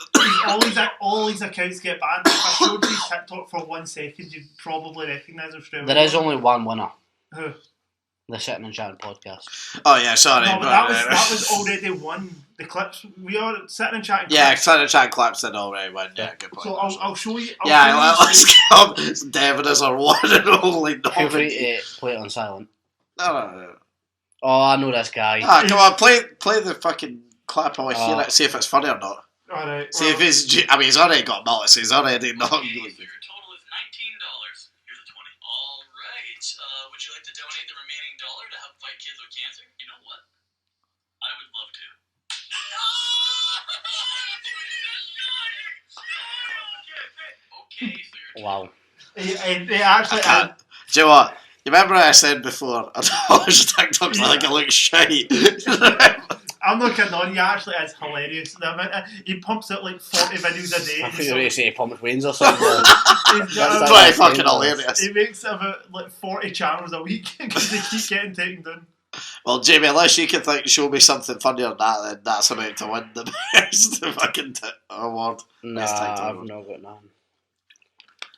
all his accounts get banned. If I showed you TikTok for 1 second, you'd probably recognise him straight away. There is only one winner. Who? The Sitting and Chatting podcast. Oh yeah, sorry. No, but that was already won. The clips we are sitting and chatting. Yeah, clips. Sitting and Chatting clips did already win. Yeah, good point. So I'll show you. Let's come. Devin is our one and only Feel free nominee. to play it on silent. No. Oh, I know this guy. Come on, play the fucking clip. I want to hear it. See if it's funny or not. Alright. See if it's. I mean, he's already got mullet, so he's already not. Your total is $19. Here's a 20. All right. Would you like to donate the remaining dollar to help fight kids with cancer? You know what? I would love to. Okay, so you're Wow. He actually. I can't. Do you know what? You remember I said before? I don't watch TikToks like I look shite. I'm not kidding on. He actually is hilarious. He pumps out like 40 videos a day. I think you're going to say Pumped Wayne's or something. It's pretty fucking hilarious. He makes about like 40 channels a week because they keep getting taken down. Well, Jamie, unless you can show me something funnier than that, then that's about to win the best fucking award. Nah, Best TikTok I've award. not got none.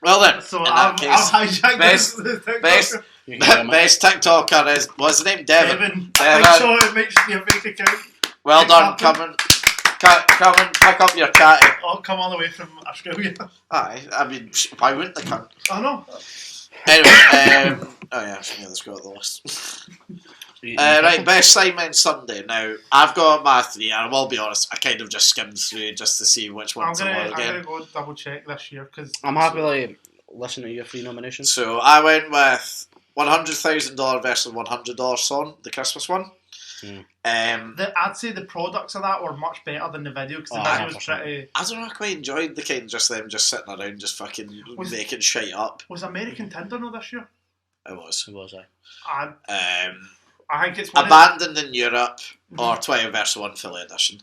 Well then, So in I've that case, hijacked best- this TikToker. best You can get best TikToker is what's his name? Devin. Devin. Devin. I saw it makes me a fake account. Well Thanks, done. Captain. Come and pick up your chatty. I'll come all the way from Australia. Aye, I mean, why wouldn't they come? I know. Anyway, oh yeah, let's go to the list. Right, best Simon Sunday. Now, I've got my three, and I will be honest, I kind of just skimmed through just to see which I'm ones I gonna were again. go double check this year because I'm happy to listen to your three nominations. So I went with $100,000 versus $100 song, the Christmas one. I'd say the products of that were much better than the video because the video was 100%. pretty. I don't know, I quite enjoyed the kind of just them just sitting around just fucking making shit up. Was American Tinder no this year? It was. Who was I? I think it's one Abandoned in Europe or 20 versus 1 Philly edition.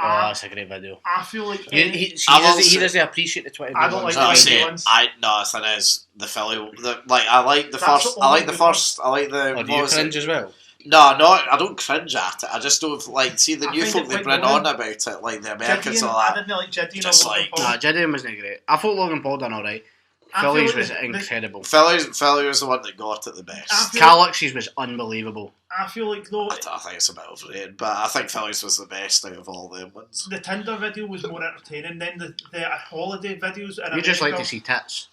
Oh, I, that's a great video. I feel like He I will doesn't, say- he doesn't appreciate the 20 I don't like So I the say, ones. no, the thing is, the Philly, I like the That's first, the I like only the good one. first, I like the, Oh, do what you was cringe it? as well? No, I don't cringe at it, I just don't, like, see the I new think folk it's they like bring Logan. on about it, like the Americans Gideon, and all I that. didn't like Gideon Just or Logan like- Paul. Nah, Gideon wasn't great. I thought Logan Paul done alright. I feel Phillies like was the- incredible. Philly was the one that got it the I best. feel- Calyx's was unbelievable. I feel like though I think it's a bit overrated, but I think Phillies was the best out of all them ones. the Tinder video was more entertaining than the holiday videos. In You just like America. to see tits.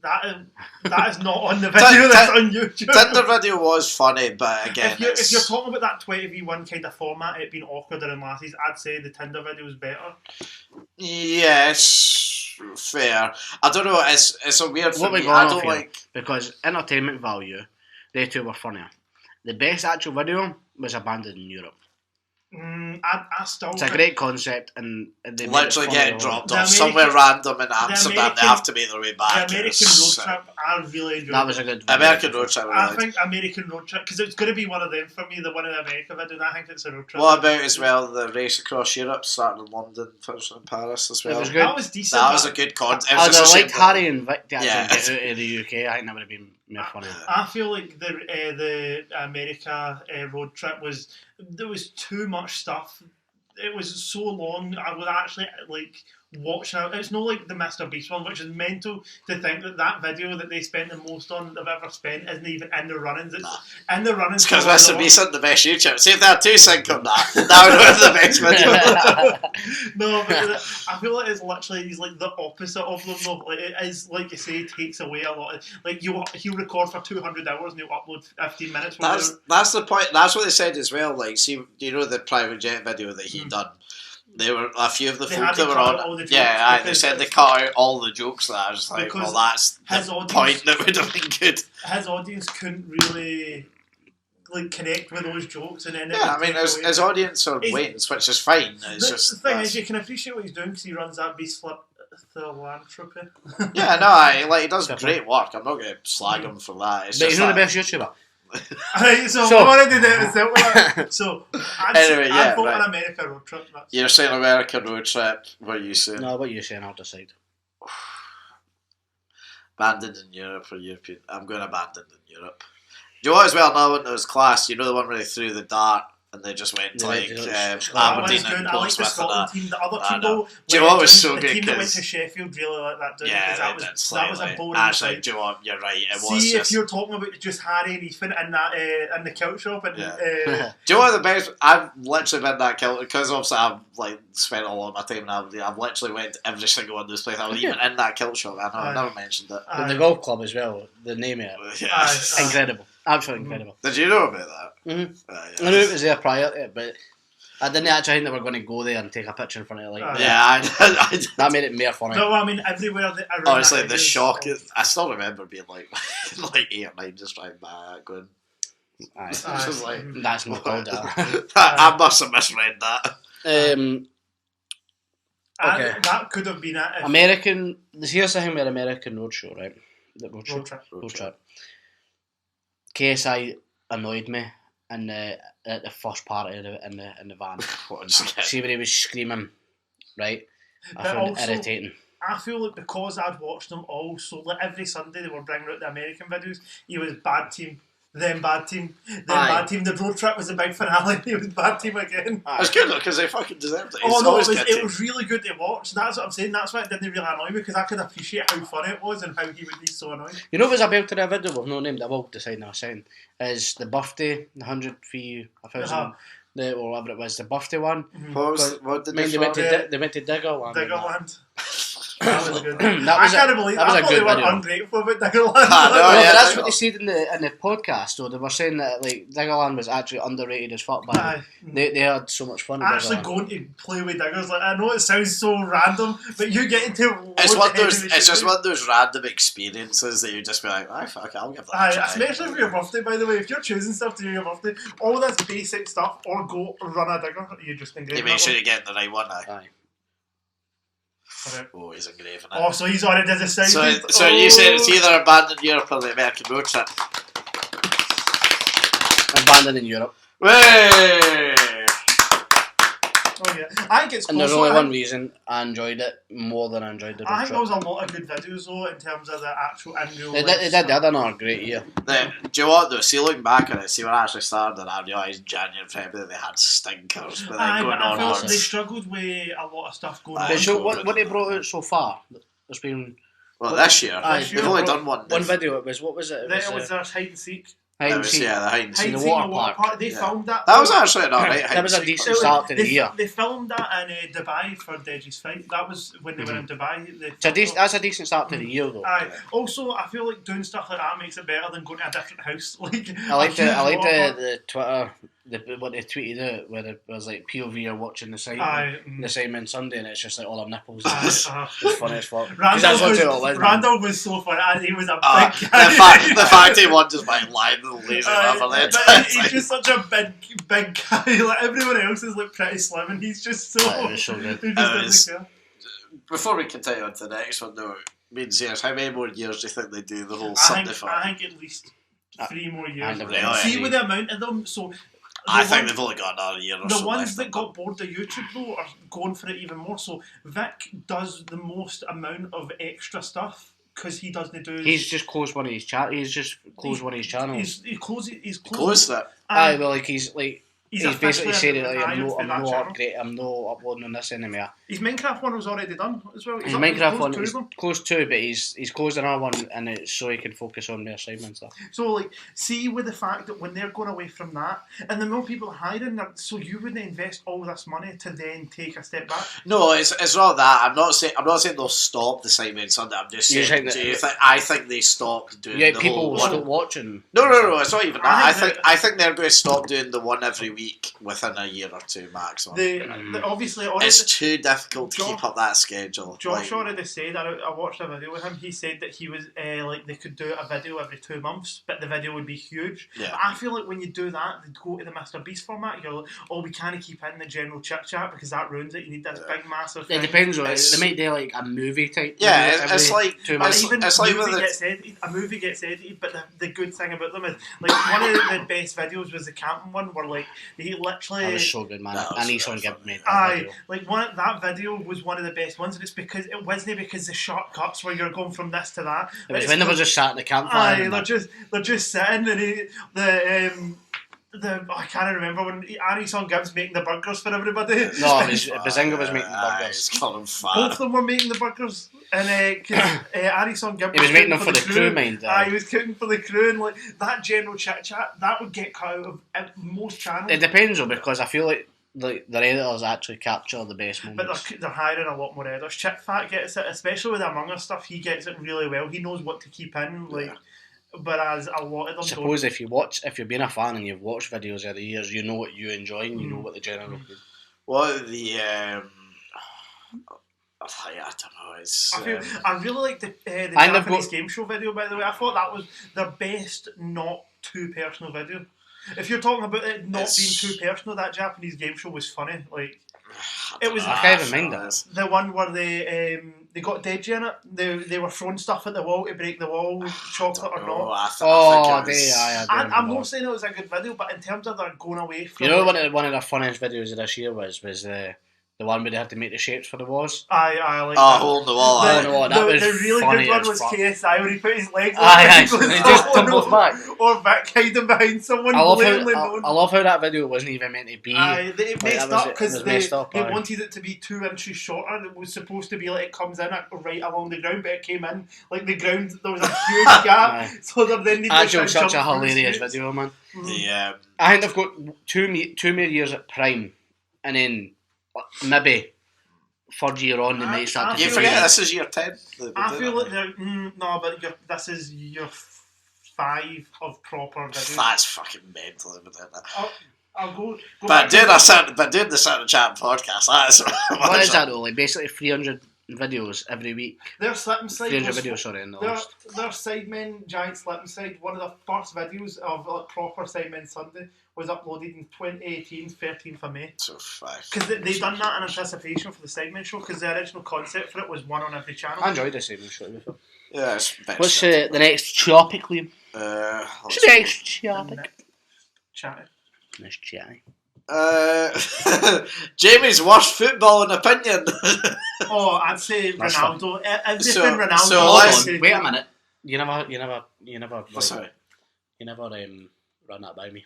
That is not on the video. That's on YouTube. Tinder video was funny, but again, If you're talking about that 20v1 kind of format, it being awkwarder than lasses, I'd say the Tinder video is better. yes, fair. I don't know. It's a weird for What we me. going I off don't here? like. Because entertainment value, they two were funnier. The best actual video was Abandoned in Europe. I still. It's a great concept, and they made it Literally funny getting along. dropped The off somewhere random in Amsterdam. American- They have to make their way The back. American It's, Road Trip, I really enjoyed. That was a good video. American Road Trip. I Really. think American Road Trip because it's going to be one of them for me. The one in America video, and I think it's a road trip. What about as well the race across Europe, starting in London, finishing in Paris as well? was good. That was decent. That was a good concept. I'd have liked Harry and Vic to actually Yeah. get out of the UK. I think that would have been more funny. I feel like the America road trip there was too much stuff. It was so long. I would actually like watching it. It's not like the Mr. Beast one, which is mental to think that video that they spent the most on they've ever spent isn't even in the runnings. It's in the runnings. It's because for Mr. the- Beast had the best YouTube. See if they had two sync on that would have been the best video. No, but I feel like it's literally he's like the opposite of them. Though. Like it is like you say, it takes away a lot. Like he'll record for 200 hours and he'll upload 15 minutes. That's the point. That's what they said as well. Like, see, you know the private jet video that he done. There were a few of the They folk had that to were cut on. out all the jokes They because said they cut out all the jokes. That I was like, because well, that's his the audience- point that would have been good. His audience couldn't really like connect with those jokes, and then it Yeah, I would mean, take away. his audience are He's- wins, which is fine. It's The just thing that's- is, you can appreciate what he's doing because he runs that beast flip philanthropy. yeah, no, he does great work. I'm not going to slag him for that. It's But just he's not the that- best YouTuber. Right, so So- we already did it. So Anyway, yeah, I'd vote right. an America road trip. That's You're saying American road trip. What are you saying? No, what you saying? I'll decide. Abandoned in Europe or European? I'm going abandoned in Europe. Do you know what as well? Another one that was class. You know the one where they threw the dart and they just went to They like went to That Aberdeen was good. and I like the Portsmouth and Scotland that. team. The other I team, know. though, Do you know what was the so good? team that went 'Cause- to Sheffield really let that down. Yeah, because they that did was slightly. a boring Actually, sight. do you know what? You're right. It was See, just. if you're talking about just Harry and Ethan in that in the kilt shop, and Yeah. Do you know what the best? I've literally been that kilt because obviously I've like spent a lot of my time in Aberdeen. I've literally went to every single one of those places. I was even in that kilt shop. I know I've never mentioned it. And the golf club as well, the name of it. Yeah. Incredible. Absolutely incredible. Did you know about that? Mm-hmm. Yeah. I knew it was there prior to it, but I didn't actually think they were going to go there and take a picture in front of it. Like, Yeah, I did. that made it more funny. No, I mean everywhere. Around Honestly, that the area is shock. all- I still remember being like 8 or 9, just driving by, going. Aye. Just like That's not called that. I must have misread that. and Okay. that could have been it. If American. Here's the thing with American Roadshow, right? The Roadshow. Road trip. Road trip. KSI annoyed me in the at the first part of the in the van. What a skit. See when he was screaming, right? I But found also- it irritating. I feel like because I'd watched them all, so like every Sunday they were bringing out the American videos. He was bad team, then bad team, then Aye. bad team. The road trip was the big finale. He was bad team again. It's good though because they fucking deserved it. Oh It's no, always it good to- was really good to watch. That's what I'm saying. That's why it didn't really annoy me because I could appreciate how funny it was and how he would be so annoying. You know, there's a belt to that video we've no named. I will decide in a second. Is the birthday, the 100 for you, 1,000, Uh-huh. or whatever it was, the birthday one. What did I mean, they they went to Yeah. they went to Diggerland. Diggerland. That was good. That was I can't believe. that was I a thought good they were video. ungrateful about Diggerland. Ah, no, No, yeah, but that's Diggerland. what they said in the podcast. So they were saying that like Diggerland was actually underrated as fuck. But Aye. they had so much fun. At Actually Diggerland. going to play with diggers, like I know it sounds so random, but you get into It's loads one of of those. heavy It's just machinery. one of those random experiences that you just be like, "I fuck, it, I'll give that." a Aye, try." especially for your birthday, by the way. If you're choosing stuff to do your birthday, all this basic stuff, or go run a digger, you just engrave You make sure you get the right one. Aye. Aye. Oh, he's engraving it. Oh, so he's already did the sound. So you said it's either abandoned Europe or the American road trip. Abandoned in Europe. Way! Oh yeah, I think it's And close. there's only I one think- reason I enjoyed it more than I enjoyed the I road think there was trip. a lot of good videos though in terms of the actual in real They life did stuff. the other another great year. Do you know what though? See, looking back on it, see when I actually started and I realised January and February they had stinkers, but then Aye, going but I on felt on. they struggled with a lot of stuff going Aye. on. But so cool, what good. what they brought out so far? There's been Well, this year Aye, This they've year, only bro. done one. one video. It was what was it? It Then was, it was their hide and seek. hide That and was, seek. yeah, the hide and In seek. Hide the and seek in water park. They Yeah. filmed that. That was actually an alright. That was a decent start to the year. They filmed that in Dubai for Deji's fight. That was when they were in Dubai. They It's a filmed it. that's a decent start to the year though. Aye. Also, I feel like doing stuff like that makes it better than going to a different house. Like I like the the Twitter what they tweeted out where it was like POV are watching the site Aye. the same on Sunday and it's just like all our nipples. Aye, It's funny as fuck. 'Cause that's Randall what it all was, is, man. Randall was so funny. And he was a Ah, big guy. the fact he won just by lying to the lazy Aye, river there. but he's just such a big guy. Like everyone else is like pretty slim, and he's just so. Aye, it was so good. He just It doesn't was- care. Before we continue on to the next one, though, me and Zeus, how many more years do you think they do the whole I Sunday think, for? I think at least 3 more years. And really, See with the amount of them, so I the think one- they've only got another year or the so ones left. that got bored of YouTube though are going for it even more. So Vic does the most amount of extra stuff because he doesn't do. He's just closed one of his He's just closed one of his channels. He's closed. He's Close that. Aye, well, like he's basically officially said it like retired I'm from that not channel. upgrade, I'm not uploading on this anymore. His Minecraft one was already done as well. His He's Minecraft closed one two is of them. closed too, but he's closed another one and it's so he can focus on the assignment stuff. So like, see with the fact that when they're going away from that, and the more people are hiring, so you wouldn't invest all this money to then take a step back. No, it's not that. I'm not saying they'll stop the Simon Sunday. I'm just You're saying. saying that- I think they stopped doing Yeah, the people whole will one. stop watching. No, it's not even that. I think I think they're going to stop doing the one every week within a year or two maximum. The obviously already. It's too difficult to Josh- keep up that schedule. Josh Like, already said, I watched a video with him, he said that he was like they could do a video every 2 months, but the video would be huge. Yeah. But I feel like when you do that, they go to the Mr. Beast format, you're like, oh, we can't keep in the general chit chat because that ruins it. You need this big massive thing. It depends on it. It's- They might do like a movie type. Yeah, video it's every like- 2 But months. even it's like movie with the- gets edited, a movie gets edited, but the good thing about them is, like, one of the best videos was the camping one, where, like, he literally... That was so good, man. That was I need so someone to funny. give me that Aye, video. like that video was one of the best ones, and it's because it wasn't because the shortcuts where you're going from this to that. It was when they were just sat in the campfire. Aye, and they're just sitting, and I can't remember when Arison Gibbs making the burgers for everybody. No, Bazinga was making the He's burgers. calling Both fat. of them were making the burgers, and Arison Gibbs He was making them cooking for the crew, mind. He was cooking for the crew, and like that general chit chat that would get cut out of most channels. It depends though, because I feel like their editors actually capture the best But moments. they're hiring a lot more editors. Chip Fat gets it, especially with the Among Us stuff. He gets it really well. He knows what to keep in, like. Whereas a lot of them I suppose if you've been a fan and you've watched videos over the years, you know what you enjoy and you know what the general. What the I don't know. It's I really like the And they've Japanese got- game show video. By the way, I thought that was the best not too personal video. If you're talking about it not being too personal, that Japanese game show was funny. Like it was. I can't even mind that. The one where they got Deji in it. They were throwing stuff at the wall to break the wall, chocolate or not. I'm not saying it was a good video, but in terms of they're going away from. You know, one of the funniest videos of this year was the one where they had to make the shapes for the walls. I like that. Holding the wall. That was the really funny good one as was fuck. KSI when he put his legs Aye, up and he just tumbles back. or back hiding behind someone. I love known. how that video wasn't even meant to be. It messed up because they aye. wanted it to be 2 inches shorter. It was supposed to be like it comes in right along the ground, but it came in like the ground. There was a huge gap, Aye. so they then needed Actually, to such jump a through hilarious space. video, man. Yeah. I think they've got two more years at prime, and then maybe third year on they might start to. You forget this is year 10. I feel like they're no, but this is year 5 of proper videos. That's fucking mental. I'll go But back doing to- the Certain Chat podcast, that is What is that though? Like basically 300 videos every week. Their slip and slide 300 was videos, sorry, in the their, list. their Sidemen Giant Slip and Slide, one of the first videos of like, proper Sidemen Sunday was uploaded in 2018, 13th of May. So 5. Because they done that in anticipation for the Sidemen show, because the original concept for it was one on every channel. I enjoyed this even show before. Yeah, it's best. What's the next topic, Liam? What's the next topic? Chatting. Next chatty. Jamie's worst footballing opinion. Oh, I'd say That's Ronaldo. Everything So- Ronaldo. so Hold let's- on, wait a minute. You never Sorry. run that by me.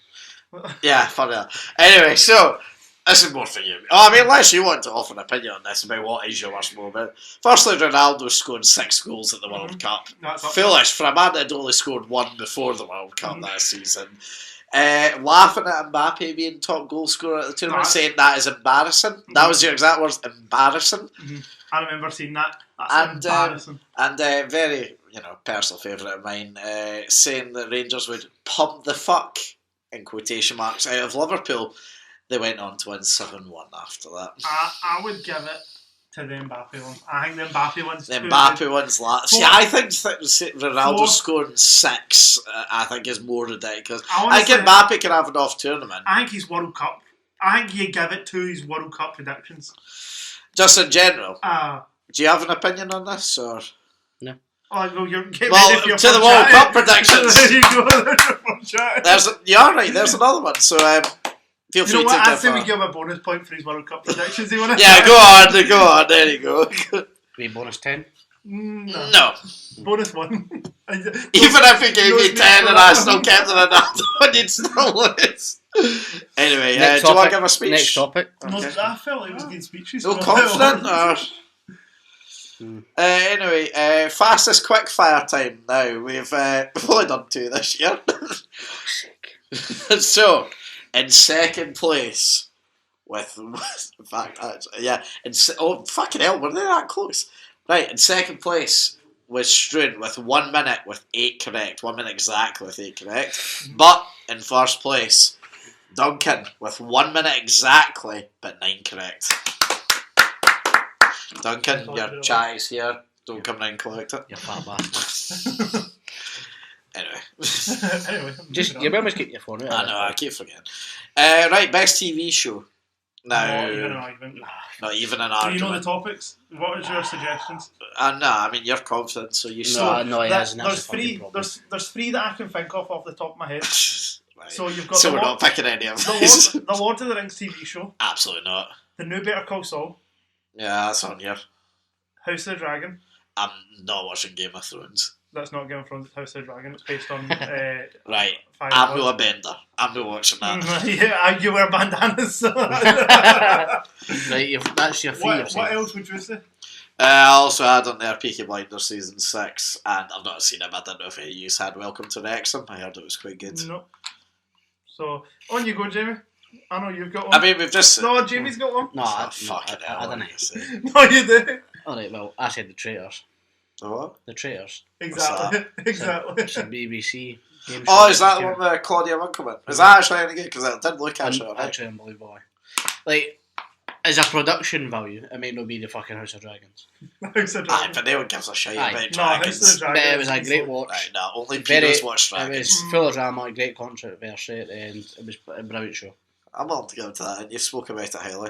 Yeah, funny that. Anyway, so this is more for you. Oh, I mean, unless you want to offer an opinion on this about what is your worst moment. Firstly, Ronaldo scored 6 goals at the World Cup. That's up Foolish for a man that had only scored 1 before the World Cup that season. Laughing at Mbappe being top goal scorer at the tournament, saying that is embarrassing. That was your exact words, embarrassing. I remember seeing that. That's And, embarrassing. And very, personal favourite of mine, saying that Rangers would pump the fuck, in quotation marks, out of Liverpool. They went on to win 7-1 after that. I would give it to the Mbappe one. I think the Mbappe one's The too Mbappe good. one's last. See, Four. I think Ronaldo Four. scoring 6, I think, is more ridiculous. I I wanna think say- Mbappe can have an off tournament. I think he's World Cup. I think you give it to his World Cup predictions. Just in general. Do you have an opinion on this? Or? No. Oh, well, you're getting Well, ready for your to the fun World chat. Cup predictions. There you go. There's your fun chat. You're right, there's another one. So feel You free know what? to I'd say we give give him a bonus point for his World Cup predictions. Yeah, go on, there you go. Wait, bonus 10? No. Bonus 1. Even if he gave me 10 and I still kept the Ronaldo, you'd still lose. Anyway, Next do you want to topic. give a speech? Next topic. No, Okay. I felt like it was good speeches. No confident? Or? Anyway, fastest quick fire time now. We've only done 2 this year. So, in second place, in fact, fucking hell, were they that close? Right, in second place was Struan with 1 minute with 8 correct. 1 minute exactly with 8 correct. But in first place, Duncan with 1 minute exactly but 9 correct. Duncan, your chat is here. Don't come round and collect it. You fat bastard. Anyway. Just, you always keep your phone out. I know, I keep forgetting. Right, best TV show. Now, Not even an argument. not even an Do you argument. know the topics? What is your suggestions? No, I mean, you're confident, so you No, he hasn't. There's That's the fucking 3. problem. There's 3 that I can think of off the top of my head. Right. So you've got So the we're Lord, not picking any of the, these. Lord, the Lord of the Rings TV show, Absolutely not. the new Better Call Saul, Yeah, that's on here. House of the Dragon, I'm not watching Game of Thrones. That's not Game of Thrones, it's House of the Dragon. It's based on Right. Fire I'm Wars. no a bender. I'm no watching that. Yeah, you wear bandanas. So Right, that's your fee. what else would you say? I also had on there Peaky Blinders season 6, and I've not seen him. I don't know if any of you had Welcome to Wrexham. I heard it was quite good. No. So, on you go, Jamie. I know you've got one. I mean, we've just. No, Jamie's got one. No, Oh, fucking hell. I what don't did you say? No, you do. Alright, well, I said the traitors. The what? The traitors. Exactly. Exactly. It's a BBC game show. Oh, is that the one with Claudia Winkleman? Is that actually any good? Because it did look actually alright. Actually unbelievable. Like, as a production value, it might not be the fucking House of Dragons. House of Aye, Dragon. but no one gives a shit Aye. about No, House of dragons. the But Dragon. it was a great watch. Right, no, only Very- pedos watch It dragons. was full of drama, great controversy at the end. It was a brilliant show. I'm willing to go to that, and you spoke about it highly.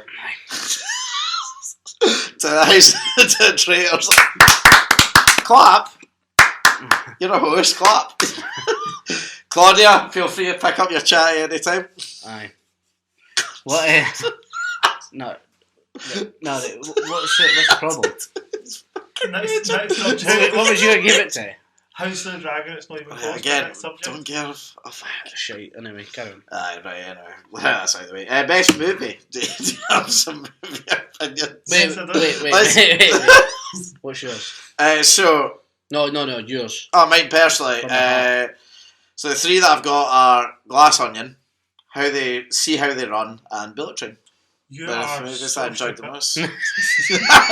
To the house, to the traitors. Clap. You're a host, clap. Claudia, feel free to pick up your chat anytime. Aye. What? No. No. What's the problem? Next subject. What was you gonna give it to? House of the Dragon, it's not even close. Again, Next subject. don't give a fuck. Shite. Anyway, carry on. Aye, right, anyway. That's out of the way. Best movie. Do you have some movie opinions? Wait. Let's- What's yours? So, No, yours. mine personally. From the So the three that I've got are Glass Onion, How They Run, and Bullet Train. You The are movies so I enjoyed the stupid. most.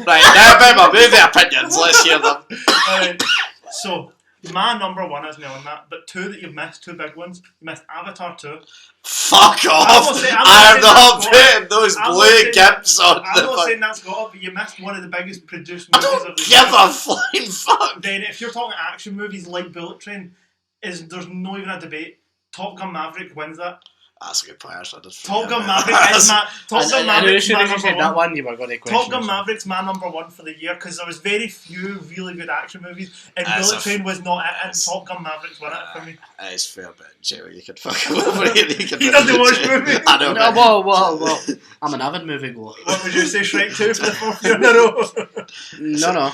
Right, now about my movie opinions, let's hear them. Alright, so, my number one isn't on that, but two that you've missed, two big ones. You missed Avatar 2. Fuck I'm off! not saying- I'm I am not not saying that's putting those I'm not blue saying- gips on I'm the not fuck. saying that's got it, but you missed one of the biggest produced I movies don't of the give year. a flying fuck! Then, if you're talking action movies like Bullet Train, there's no even a debate. Top Gun Maverick wins that. That's a good point, actually. I did Top forget Gun about Maverick that. is my Top Gun I knew Maverick's as soon my as you said number that one. one, you were going to question. Top Gun yourself. Maverick's my number one for the year because there was very few really good action movies, and That's Bullet a- Train was not it, and that's- Top Gun Maverick's won it for me. That is fair, but Jerry, you could fuck over here. He doesn't watch movies. I know, No, but- whoa. I'm an avid movie goer. What would you say, Shrek 2 for the fourth year in a row? No.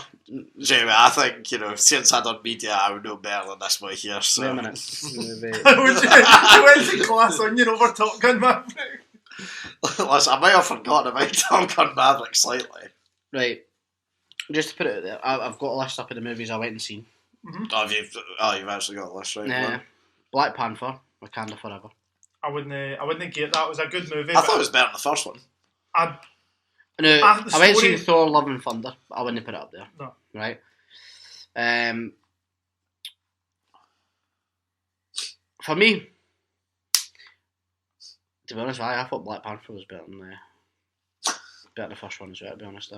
Jamie, I think, since I done media, I would know better than this boy here. So. Wait a minute. Wait. You went to Glass Onion over Top Gun Maverick. Listen, I might have forgotten about Top Gun Maverick slightly. Right. Just to put it out there, I've got a list up of the movies I went and seen. Oh, you've actually got a list, right? Nah. Black Panther, Wakanda Forever. I wouldn't get that. It was a good movie. I thought it was better than the first one. No, The I went and story- seen Thor: Love and Thunder, but I wouldn't put it up there. No. Right. For me, to be honest, I thought Black Panther was better than the first one as well. To be honest,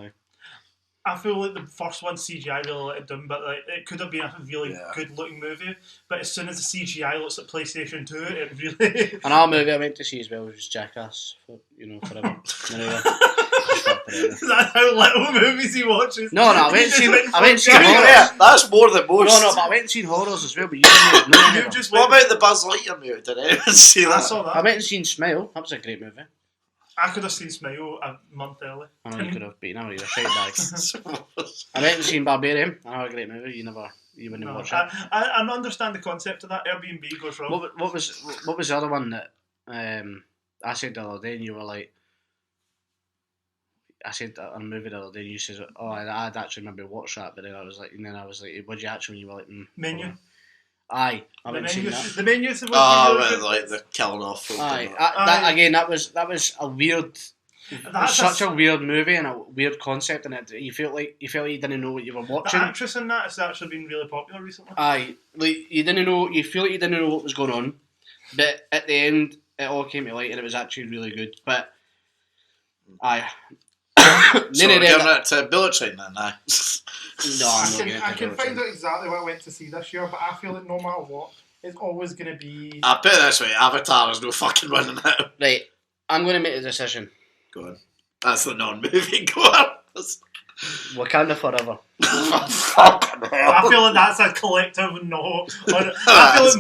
I feel like the first one CGI really let it down, but it could have been a really good looking movie. But as soon as the CGI looks at PlayStation 2, it really. Another movie I went to see as well was Jackass. Forever. Anyway, That's how little movies he watches. No, I went He and just seen. went I went and seen full horrors. Yeah, that's more than most. No, but I went and seen horrors as well. But you didn't know. You just What went. about the Buzz Lightyear movie? Did anyone see I that? saw I that. went and seen Smile. That was a great movie. I could have seen Smile a month early. I know you could have beaten out your shite bag. I went and seen Barbarian. Another great movie. You wouldn't No, watch it. I don't understand the concept of that. Airbnb goes wrong. What was the other one that I said the other day, and you were like, I said that on a movie the other day, and you said, "Oh, I'd actually maybe watch that," but then I was like, "Would you actually?" And you were like, Menu. Aye, I The went and seen menu. that. The menu's supposed Oh, to be really with good. like the killing off. folk Aye, and that. that again. That was a weird. That's Such a weird movie and a weird concept, and you felt like you didn't know what you were The watching. actress in that has actually been really popular recently. Aye, like you didn't know. You feel like you didn't know what was going on, but at the end, it all came to light, and it was actually really good. But aye, So none we're of giving them. it to Bullet Train then, aye. No, I'm not I getting can it. find out exactly what I went to see this year, but I feel that no matter what, it's always going to be. I'll put it this way, Avatar is no fucking winning it. Right, I'm going to make a decision. Go on. That's the non-movie goer. Wakanda Forever. Fucking hell. I feel like that's a collective no. I feel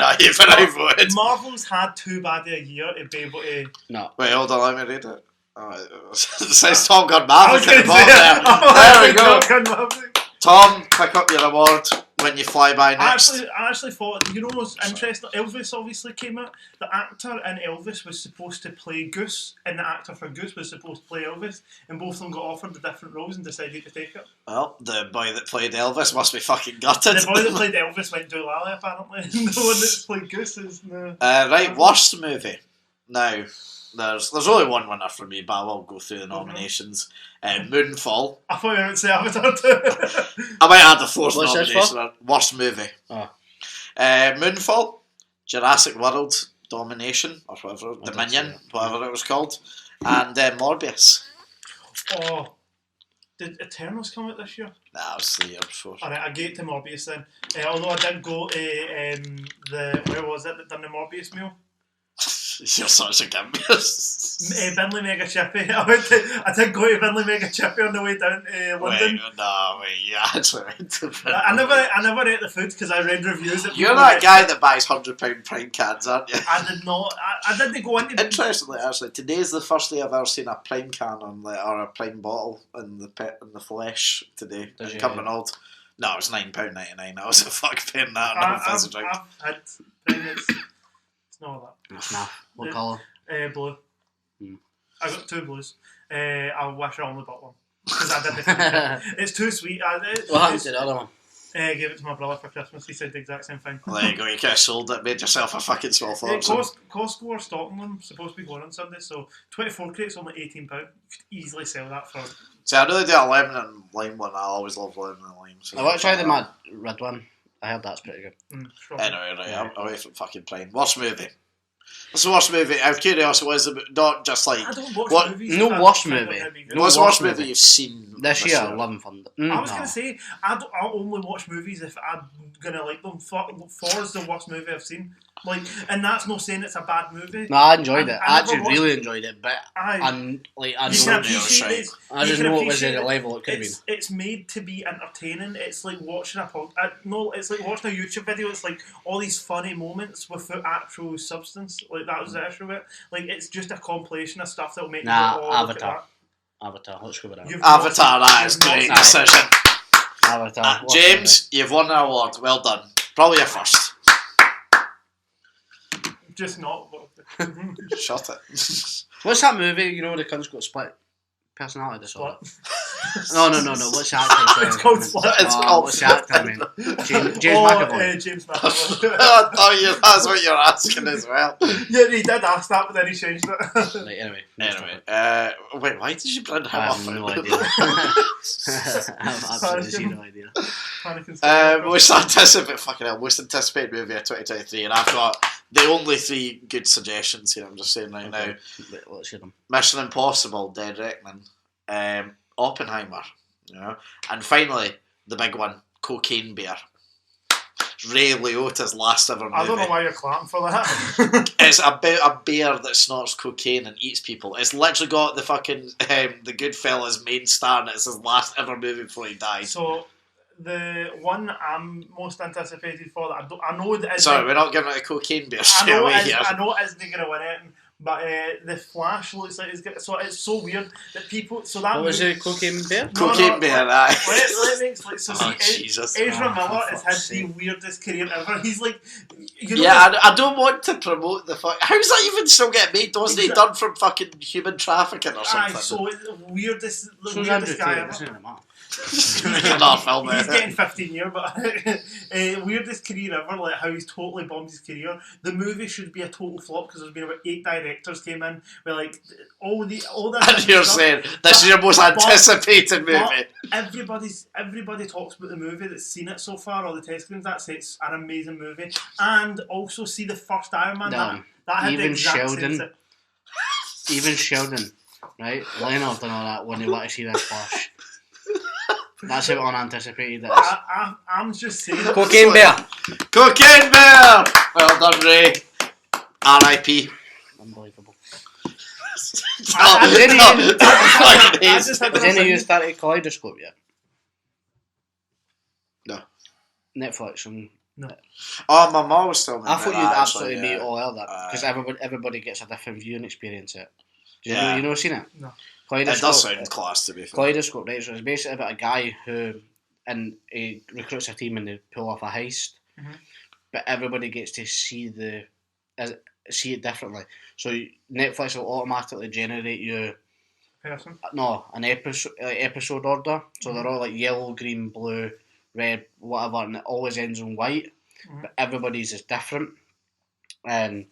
like You've been outvoted. Marvel's had too bad a year to be able to. No, Wait, hold on, let me read it. It says Tom Gun Maverick I at the was bottom gonna there. say, There we go. Top Gun Maverick. Tom, pick up your award when you fly by I next. actually thought, you know what's interesting? Elvis obviously came out. The actor in Elvis was supposed to play Goose, and the actor for Goose was supposed to play Elvis, and both of them got offered the different roles and decided to take it. Well, the boy that played Elvis must be fucking gutted. The boy that played Elvis went doolally, apparently. The one that's played Goose is no. Right, worst movie. Now, there's only one winner for me, but I will go through the nominations. Moonfall. I thought you were going to say Avatar too. I might add the fourth What's this nomination. Worst movie. Oh. Moonfall, Jurassic World Domination, or whatever, I did Dominion, see that. whatever it was called, and Morbius. Oh, did Eternals come out this year? Nah, it was the year before. Alright, I gave it to Morbius then. Although I did go to where was it that done the Morbius meal? You're such a gimp. Binley Mega Chippy. I did go to Binley Mega Chippy on the way down to London. Wait, you actually went to I never ate the food because I read reviews. That You're people that ate. guy that buys £100 pint cans, aren't you? I did not. I didn't go into. Interestingly, actually, today's the first day I've ever seen a prime can or a prime bottle in the flesh today. Did you? Cumberland Old. No, it was £9.99. I was a fuck paying that on a fizzy drink. I've had prime. It's not all It's not. What Yeah. colour? that. Blue. Hmm. I got 2 blues. I wish I only got one because I didn't. Finish it. It's too sweet. What happened to the other one? I gave it to my brother for Christmas. He said the exact same thing. There you go, you could have sold it, made yourself a fucking small fortune. Costco are stocking them. Supposed to be going on Sunday, so 24 crates only £18. You could easily sell that for. See, I really do a lemon and lime one. I always love lemon and lime. So I want to try the Mad Red one. I heard that's pretty good. Strawberry. Anyway, right, I'm away from fucking prime. Worst movie. What's the worst movie? Out of curiosity, what is the, not just like... I don't watch what- movies. no if I worst think they're movie. gonna be good. No What's the worst worst movie movie. you've seen This year, Love and Thunder. I was going to say, I only watch movies if I'm going to like them. For's the worst movie I've seen. Like, and that's not saying it's a bad movie. No, I enjoyed it. I I actually never watched- really enjoyed it, but I You know can appreciate it. I just know it was at a level it could have been. It's made to be entertaining. It's like watching it's like watching a YouTube video. It's like all these funny moments without actual substance. Like that was the issue with it. Like it's just a compilation of stuff that'll make Nah, you go, oh, look at Avatar. that. Avatar, let's go with that. You've not Avatar, that is you've not great seen decision. Avatar. worst James, you've won an award. Well done. Probably your first. Just not. Shut it. movie. What's that movie? You know, the cunt's got split personality disorder. Split. No. What's the actor? It's called Split. It's called What's the actor? I mean, James McAvoy. James McAvoy. I thought that's what you're asking as well. Yeah, he did ask that, but then he changed it. Right, anyway. Wait, why did you bring him I up? have no idea. I have absolutely zero idea. Most anticipated movie of 2023, and I've got the only 3 good suggestions here. I'm just saying right now: Let's hear them. Mission Impossible, Dead Reckoning, Oppenheimer, and finally the big one, Cocaine Bear. Ray Liotta's last ever movie. I don't know why you're clapping for that. It's about a bear that snorts cocaine and eats people. It's literally got the fucking the Goodfellas main star, and it's his last ever movie before he died. So, the one I'm most anticipated for that I know that is. Sorry, we're not giving it a Cocaine Bear I straight know away it is, here. I know it isn't going to win it, but the Flash looks like so it's so weird that people. So that What was movie- it? Cocaine Bear? No, Cocaine Bear, aye. Let me explain. So Oh, see, Jesus. Ezra Oh, Miller for has had fuck's the sake. weirdest career ever. He's like, you know, Yeah, I don't want to promote the fuck. How's that even still get made? Wasn't he done from fucking human trafficking or aye, something? so it's the weirdest So Andrew guy Tate, ever. doesn't it matter? Not film He's it. getting 15 years, but weirdest career ever. Like how he's totally bombed his career. The movie should be a total flop because there's been about 8 directors came in with like all that. And you're saying this is your most anticipated movie. Everybody talks about the movie that's seen it so far, or the test screens. That's it's an amazing movie, and also see the first Iron Man. No, that had the even exact Sheldon. same. Even Sheldon, right? Leonard and all that when they want to see this Flash. That's how unanticipated it is. I'm just saying. Cocaine Bear. Cocaine Bear! Well done, Ray. R.I.P. Unbelievable. I just had Has to any of you say- started Kaleidoscope yet? No. Netflix and Oh, my mum was telling me I about thought you'd that, absolutely actually, be yeah. all out that because everybody gets a different viewing experience. It. Yeah. You know seen it? No. It does sound class, to be fair. Kaleidoscope, right? So it's basically about a guy who, and he recruits a team and they pull off a heist, but everybody gets to see it differently. So Netflix will automatically generate you an episode order. So they're all like yellow, green, blue, red, whatever, and it always ends on white. But everybody's is different, and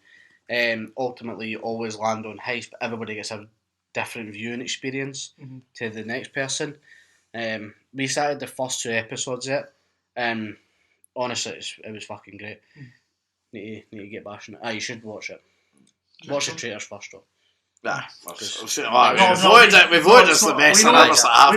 ultimately you always land on heist, but everybody gets a different viewing experience to the next person. We started the first 2 episodes yet, and honestly, it was fucking great. Need to get bashing it. You should watch it. Watch the trailers first, though. Nah, we've voted as the best. We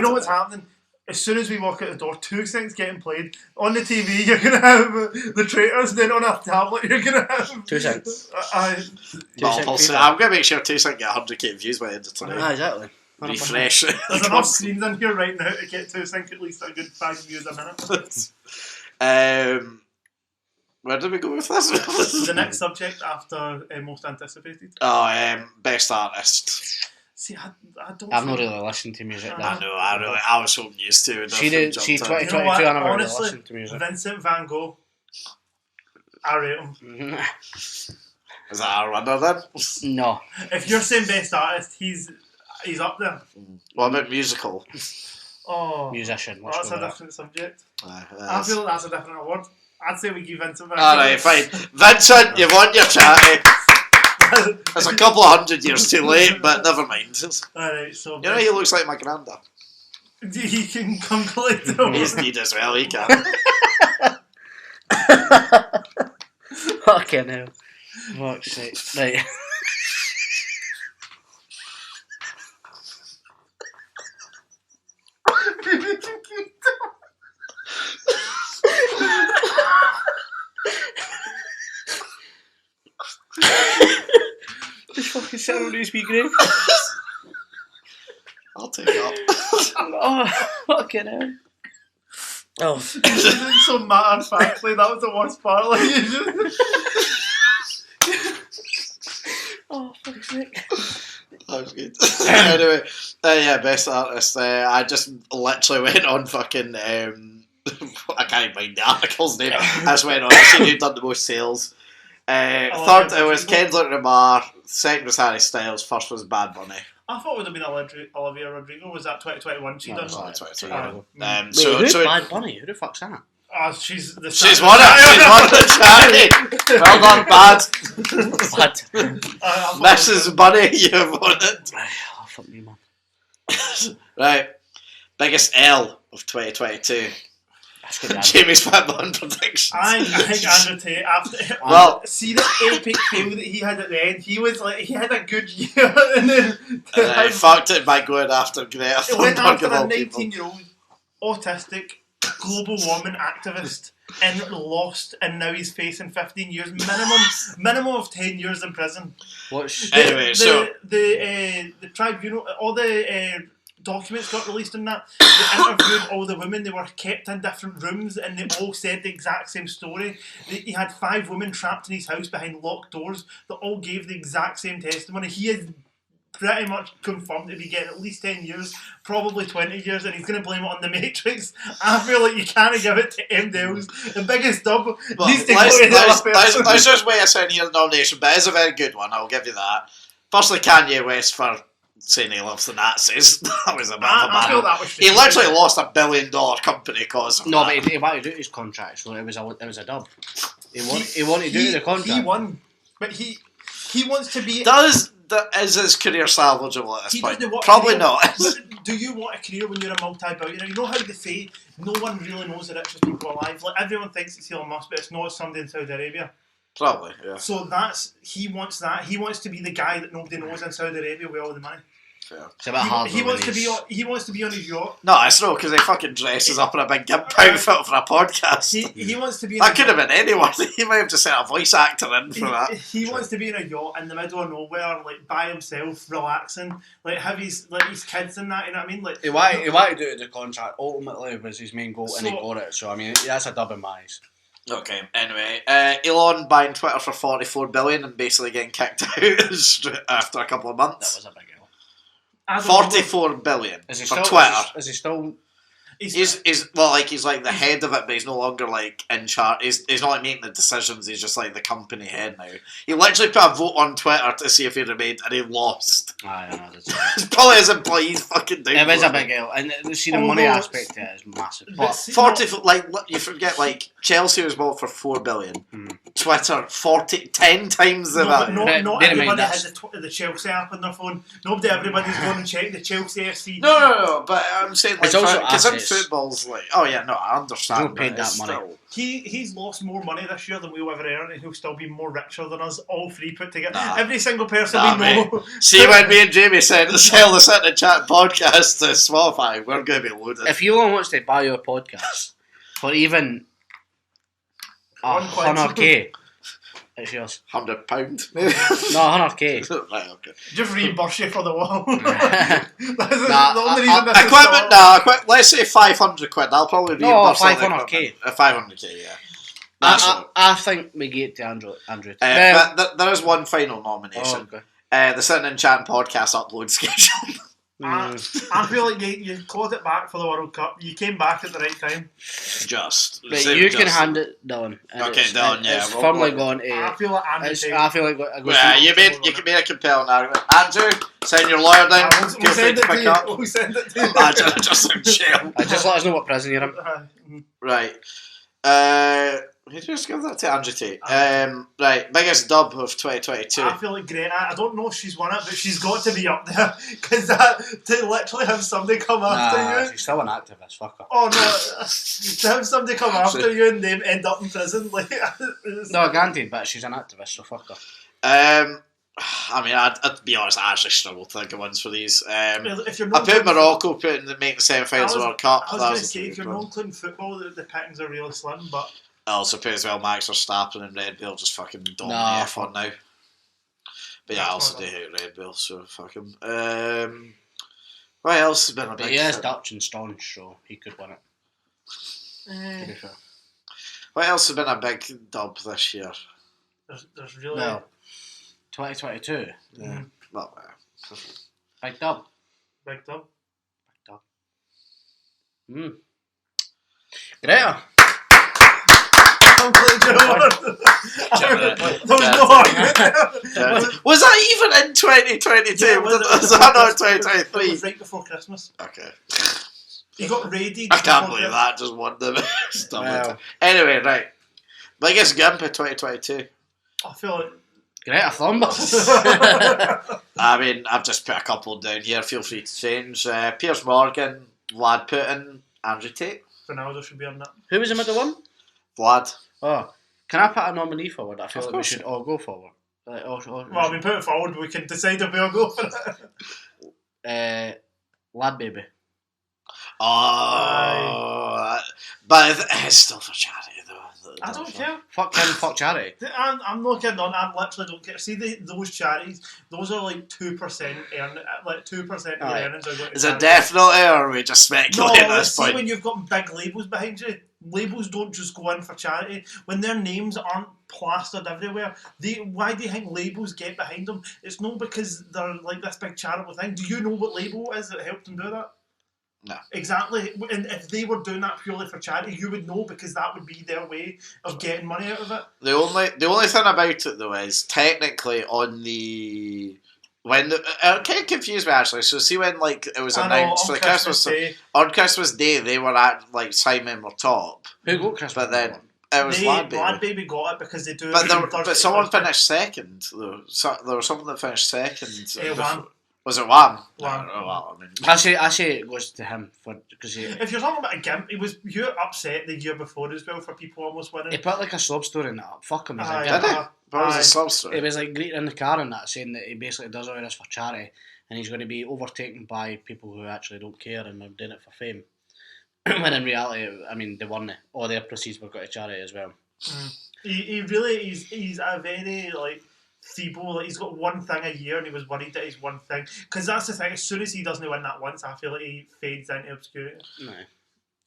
know what's happening. As soon as we walk out the door, 2 seconds getting played on the TV. You're gonna have the traitors. Then on a tablet, you're gonna have 2 seconds. I'm gonna make sure 2 seconds get 100k views by the end of tonight. Exactly. Refresh. There's enough screens in here right now to get 2 seconds at least a good 5 views a minute. Where did we go with this? The next subject after most anticipated. Best artist. See, I don't. I've not really listened to music. I was so used to it. See 2022, I never really listened to music. Vincent Van Gogh. I rate him. Is that our runner then? No. If you're saying best artist, he's up there. What about musical? Musician. That's a different subject. I feel like that's a different award. I'd say we give Vincent Van Gogh. Alright, fine. Vincent, you've won your chatty. It's a couple of 100 years too late, but never mind. Alright, so... You know, he looks like my granda. He can come collect the He's need as well, he can. Fucking hell. Fuck's sake. Right. Just fucking sit on his wee grave. I'll take it up. Oh, fucking hell. Oh. So matter of factly, that was the worst part. Like, oh, fuck's sake. That was good. Anyway, best artist. I just literally went on fucking. I can't even mind the article's name. I just went on to see who done the most sales. Third, it was Kendrick Lamar. Second was Harry Styles. First was Bad Bunny. I thought it would have been Olivia Rodrigo. Was that 2021? She done. 2021. Who's Bad Bunny? Who the fuck's that? She's won it. She's won the charity. Well done, Bad. Mrs. Bunny, you've won it. Oh, fuck me, man. Right. Biggest L of 2022. Jamie's Fat Bun prediction. I think Andrew Tate see the epic fail that he had at the end. He was like, he had a good year, and then he fucked it by going after Greta Thunberg. Went after a people. 19-year-old autistic global warming activist and lost, and now he's facing 15 years minimum of 10 years in prison. The tribunal, all the documents got released in that. They interviewed all the women. They were kept in different rooms, and they all said the exact same story. He had 5 women trapped in his house behind locked doors that all gave the exact same testimony. He is pretty much confirmed to be getting at least 10 years, probably 20 years, and he's going to blame it on the Matrix. I feel like you can't give it to M. Dell's. The biggest dub needs to go to the other person. Let's just wait a second here, the nomination, but it is a very good one, I'll give you that. Firstly, Kanye West for saying he loves the Nazis. That was a bit of a I feel that was He literally lost $1 billion company because of No, that. but he wanted to do his contract, so it was a dub. He wanted to do the contract. He won, but he wants to be... Is his career salvageable at this point? Probably not. Do you want a career when you're a multi-billionaire? You know how they say no one really knows the richest people alive? Like, everyone thinks it's Elon Musk, but it's not somebody in Saudi Arabia. Probably, yeah. So he wants that. He wants to be the guy that nobody knows in Saudi Arabia with all the money. Fair. It's a bit hard. He wants to be on his yacht. No, it's not because he fucking dresses up in a big gimp outfit for a podcast. He wants to be. That could have been anyone. He might have just sent a voice actor in for that. He wants to be in a yacht in the middle of nowhere, like by himself, relaxing, like have his kids and that. You know what I mean? Like he wanted to do the contract. Ultimately, was his main goal, and he got it. So I mean, that's a dub in my eyes. Okay. Anyway, Elon buying Twitter for $44 billion and basically getting kicked out after a couple of months. That was a big deal. I don't know. 44 billion Is he for still? Twitter. Is he still? He's like the head of it, but he's no longer like in charge. He's not like making the decisions. He's just like the company head now. He literally put a vote on Twitter to see if he remained, and he lost. I know. It's probably his employees fucking down. It is a big deal, and see the money Although- aspect of it is massive. But But see, 40 like you forget like Chelsea was bought for 4 billion. Twitter 10 times the no, but value. not Bear in everybody mind has the Chelsea app on their phone. Nobody, everybody's going and checking the Chelsea FC. No, but I'm saying like It's also because in assets. football's like I understand. Joe paid but it's that money. still- He's lost more money this year than we'll ever earn, and he'll still be more richer than us, all three put together. Nah. Every single person Nah, we know. See when me and Jamie said to sell the Sit and Chat podcast to Spotify, we're going to be loaded. if Elon wants to buy your podcast for even $100K, it's yours. £100 maybe. No, $100K. Right, okay. Just reimburse you for the wall. Nah, the only reason this is Equipment, still- let's say 500 quid. I'll probably No, reimburse all the 500K. equipment. 500K, yeah. That's all. I think we get to Andrew. But there is one final nomination. Okay. The Sitting and Chatting podcast upload schedule. I feel like you clawed it back for the World Cup. You came back at the right time. Just. But Say you just. can hand it Dylan. And Okay, it's, Dylan, yeah, It's we'll firmly go. gone to. I feel like Andrew. I feel like it goes Yeah, to- you can make a compelling argument. Andrew, send your lawyer down. We'll Feel free send to it to pick you. up. We'll send it to you. Just in jail. Just let us know what prison you're in. Right. Who just give that to Andrew Tate? Right, biggest dub of 2022. I feel like Greta. I don't know if she's won it, but she's got to be up there because to literally have somebody come after Nah, you. she's still an activist. Fuck her. Oh no! To have somebody come after you and they end up in prison, like No, granted, but she's an activist, so fuck her. I mean, I'd be honest, I actually struggle to think of ones for these. if you're I not put Morocco making the semi-finals I of was- the World Cup. I was That going to was say, if you're good not one. including football, the pickings are really slim. But I also put as well Max Verstappen and Red Bull just fucking dominate Nah, F1 now. But yeah, I That's also fine. do hate Red Bull, so fuck him. What else has been a But big he is thing? Dutch and staunch, so he could win it. To be fair. What else has been a big dub this year? there's really Well, 2022. Yeah. Well, Big dub. big dub. Greta. There was no argument there. was that even in 2022? Yeah, was that not in It 2023? was right before Christmas. Okay. He got raided. I can't before believe Christmas. that just won the stuff. Well. Anyway, right. Biggest gimp of 2022. I feel like Greta Thunberg. I mean, I've just put a couple down here. Feel free to change. Piers Morgan, Vlad Putin, Andrew Tate. Ronaldo should be on that. Who was the middle one? Vlad. Oh, can I put a nominee forward? I feel Of like we course. should all go forward. Well, we put it forward. We can decide if we all go for it. Lad Baby. Oh, but it's still for charity though. I don't care. Fuck him, fuck charity. I'm not kidding on. I literally don't care. See, those charities, those are like 2% like 2% of your Aye. earnings are going to Is it charity. definitely, or are we just No, speculating at like, this see point? when you've got big labels behind you, labels don't just go in for charity. When their names aren't plastered everywhere, why do you think labels get behind them? It's not because they're like this big charitable thing. Do you know what label is that helped them do that? No. Exactly. And if they were doing that purely for charity, you would know because that would be their way of getting money out of it. The only thing about it though is technically on the when it kind of confused me actually. So see when like it was I know, announced on for the Christmas Day, on Christmas Day they were at like Simon were top, Who got Christmas? but then it was Lad Lad Baby. Baby got it because they do it. But on Thursday, someone Thursday. finished second though. So, there was someone that finished second. Wham. Was it Wham? Wham. No, well, I mean, I say it goes to him because he If you're talking about a gimp, you were upset the year before as well for people almost winning. put like a sob story in that. Fuck him. He's Aye, a did gimp. it? What was the sub It story? was like greeting in the car and that, saying that he basically does all this for charity and he's going to be overtaken by people who actually don't care and are doing it for fame. When in reality, I mean, they won it. All their proceeds were going to charity as well. He really he's a very like feeble. Like, he's got one thing a year, and he was worried that he's one thing. Because that's the thing. As soon as he doesn't win that once, I feel like he fades into obscurity. No.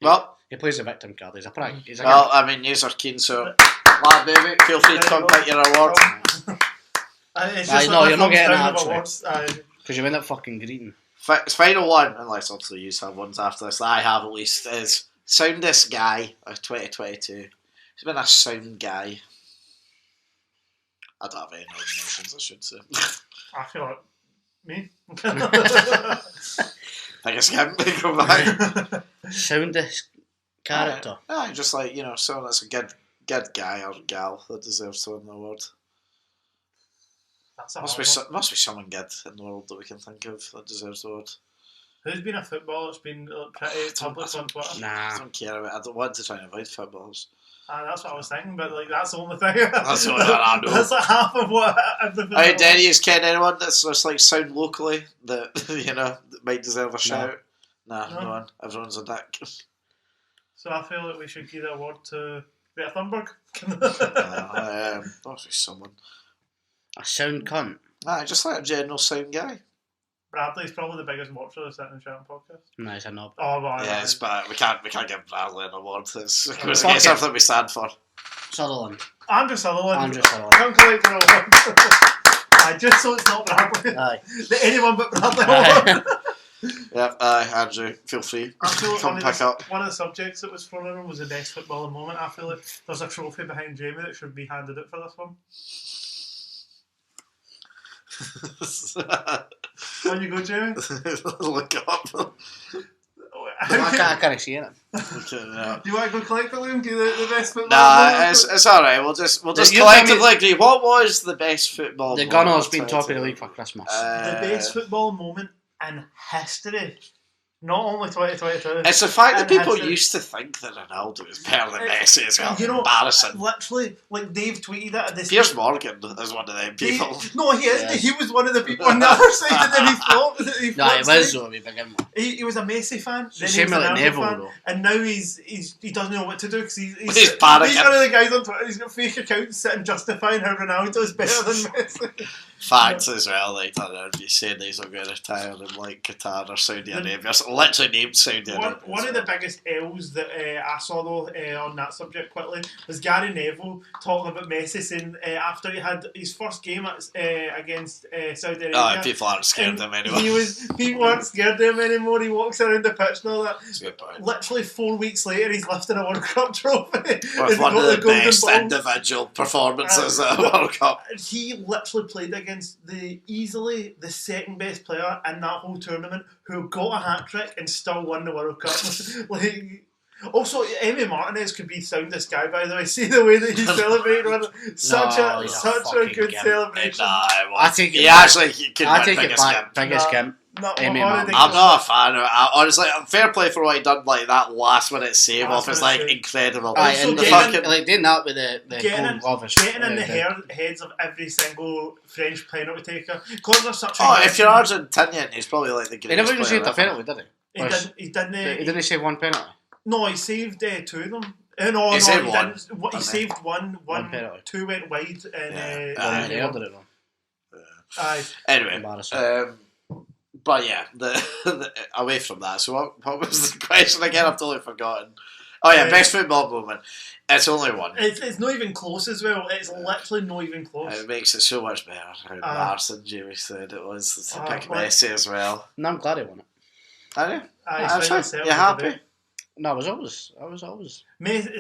Well, He plays the victim card. He's a prank. He's a well, I mean, yous are keen, so Lad Baby, feel free to come pick your award. It's Aye, just no, like you're not thumbs getting down that, of actually. awards. because you end up fucking greeting. Final one, unless obviously you have ones after this, that I have at least, is soundest guy of 2022. He's been a sound guy. I don't have any nominations, I should say. I feel like me. Biggest gimp, go back. Soundest character. Just like, someone that's a good guy or gal that deserves to win the award. That's a Must be someone good in the world that we can think of that deserves the award. Who's been a footballer that's been pretty public on Twitter? I don't care about it. I don't want to try and avoid footballers. That's what I was thinking, but that's the only thing. That's what I know. That's like half of what everything. How dare you ken anyone that's just like sound locally that that might deserve a shout? Nah, no one. Everyone's a dick. So I feel like we should give the award to Greta Thunberg. Must be someone. A sound cunt. Just like a general sound guy. Bradley's probably the biggest watcher of the Sitting and Chatting podcast. No, it's a knob. Oh, well, Yes, but we can't give Bradley an award. It's something we stand for. Sutherland. Andrew Sutherland. Andrew Sutherland. Come collect your award. Just so it's not Bradley. Aye. Anyone but Bradley award. Yep, Andrew, feel free. I feel like Come pick up. one of the subjects that was thrown in was the best footballer moment. I feel like there's a trophy behind Jamie that should be handed out for this one. On you go, Jamie. Look it up. I can't see it. Okay, yeah. Do you want to go collectively and do the best footballer Nah, moment? it's alright. We'll just You collectively agree. What was the best football? The moment Gunners of been top of the 2022? league for Christmas. The best football moment in history. Not only 2022. It's the fact that in people history. used to think that Ronaldo was better than Messi as well. Embarrassing. Literally, like Dave tweeted it. This Piers Morgan is one of them people. No, he is. Yes. He was one of the people on the other side, and then he flopped. No, it flopped was side. so we begin. He was a Messi fan. So Then he same was an like Arsenal Neville fan, though. and now he doesn't know what to do because he's He's panicking. He's one of the guys on Twitter. He's got fake accounts sitting justifying how Ronaldo is better than Messi. Facts as well, like that. You saying he's not going to retire in like Qatar or Saudi Arabia. Literally named Saudi Arabia. One of the biggest L's that I saw though on that subject quickly was Gary Neville talking about Messi saying after he had his first game against Saudi Arabia. People aren't scared of him anymore. People aren't scared of him anymore. He walks around the pitch and all that. That's a good point. Literally 4 weeks later, he's lifting a World Cup trophy. With one of the best individual performances at a World Cup. He literally played against easily the second best player in that whole tournament who got a hat trick and still won the World Cup. Also, Emi Martinez could be soundest guy, by the way. See the way that he celebrated. Such a good gimp. celebration. I take it He back. actually could I win take it biggest back. gimp. Biggest gimp. No, Emi I'm I'm not a fan of it. Honestly, fair play for what he done. Like that last minute save Last off is minute like save. incredible. Aye, Also and the getting- fucking like doing that with the Getting gold glove is in the good. heads of every single French penalty taker. Because there's such a Oh, good if you're team, Argentinian, he's probably like the He greatest never even player saved a ever. penalty, did he? he didn't. He didn't save one penalty. No, he saved two of them. He saved one. Didn't. What, he saved one penalty. two went wide. Yeah. Well, he ordered it wrong. Aye. Anyway, Embarrassing. but yeah, the away from that. So what was the question again? I've totally forgotten. Oh yeah, best football moment. It's only one. It's not even close as well. It's literally not even close. It makes it so much better how embarrassing Jamie said it was to pick well, Messi as well. No, I'm glad he won it. Are you? Aye, That's finally fine. settled You the happy? debate. No, I was always.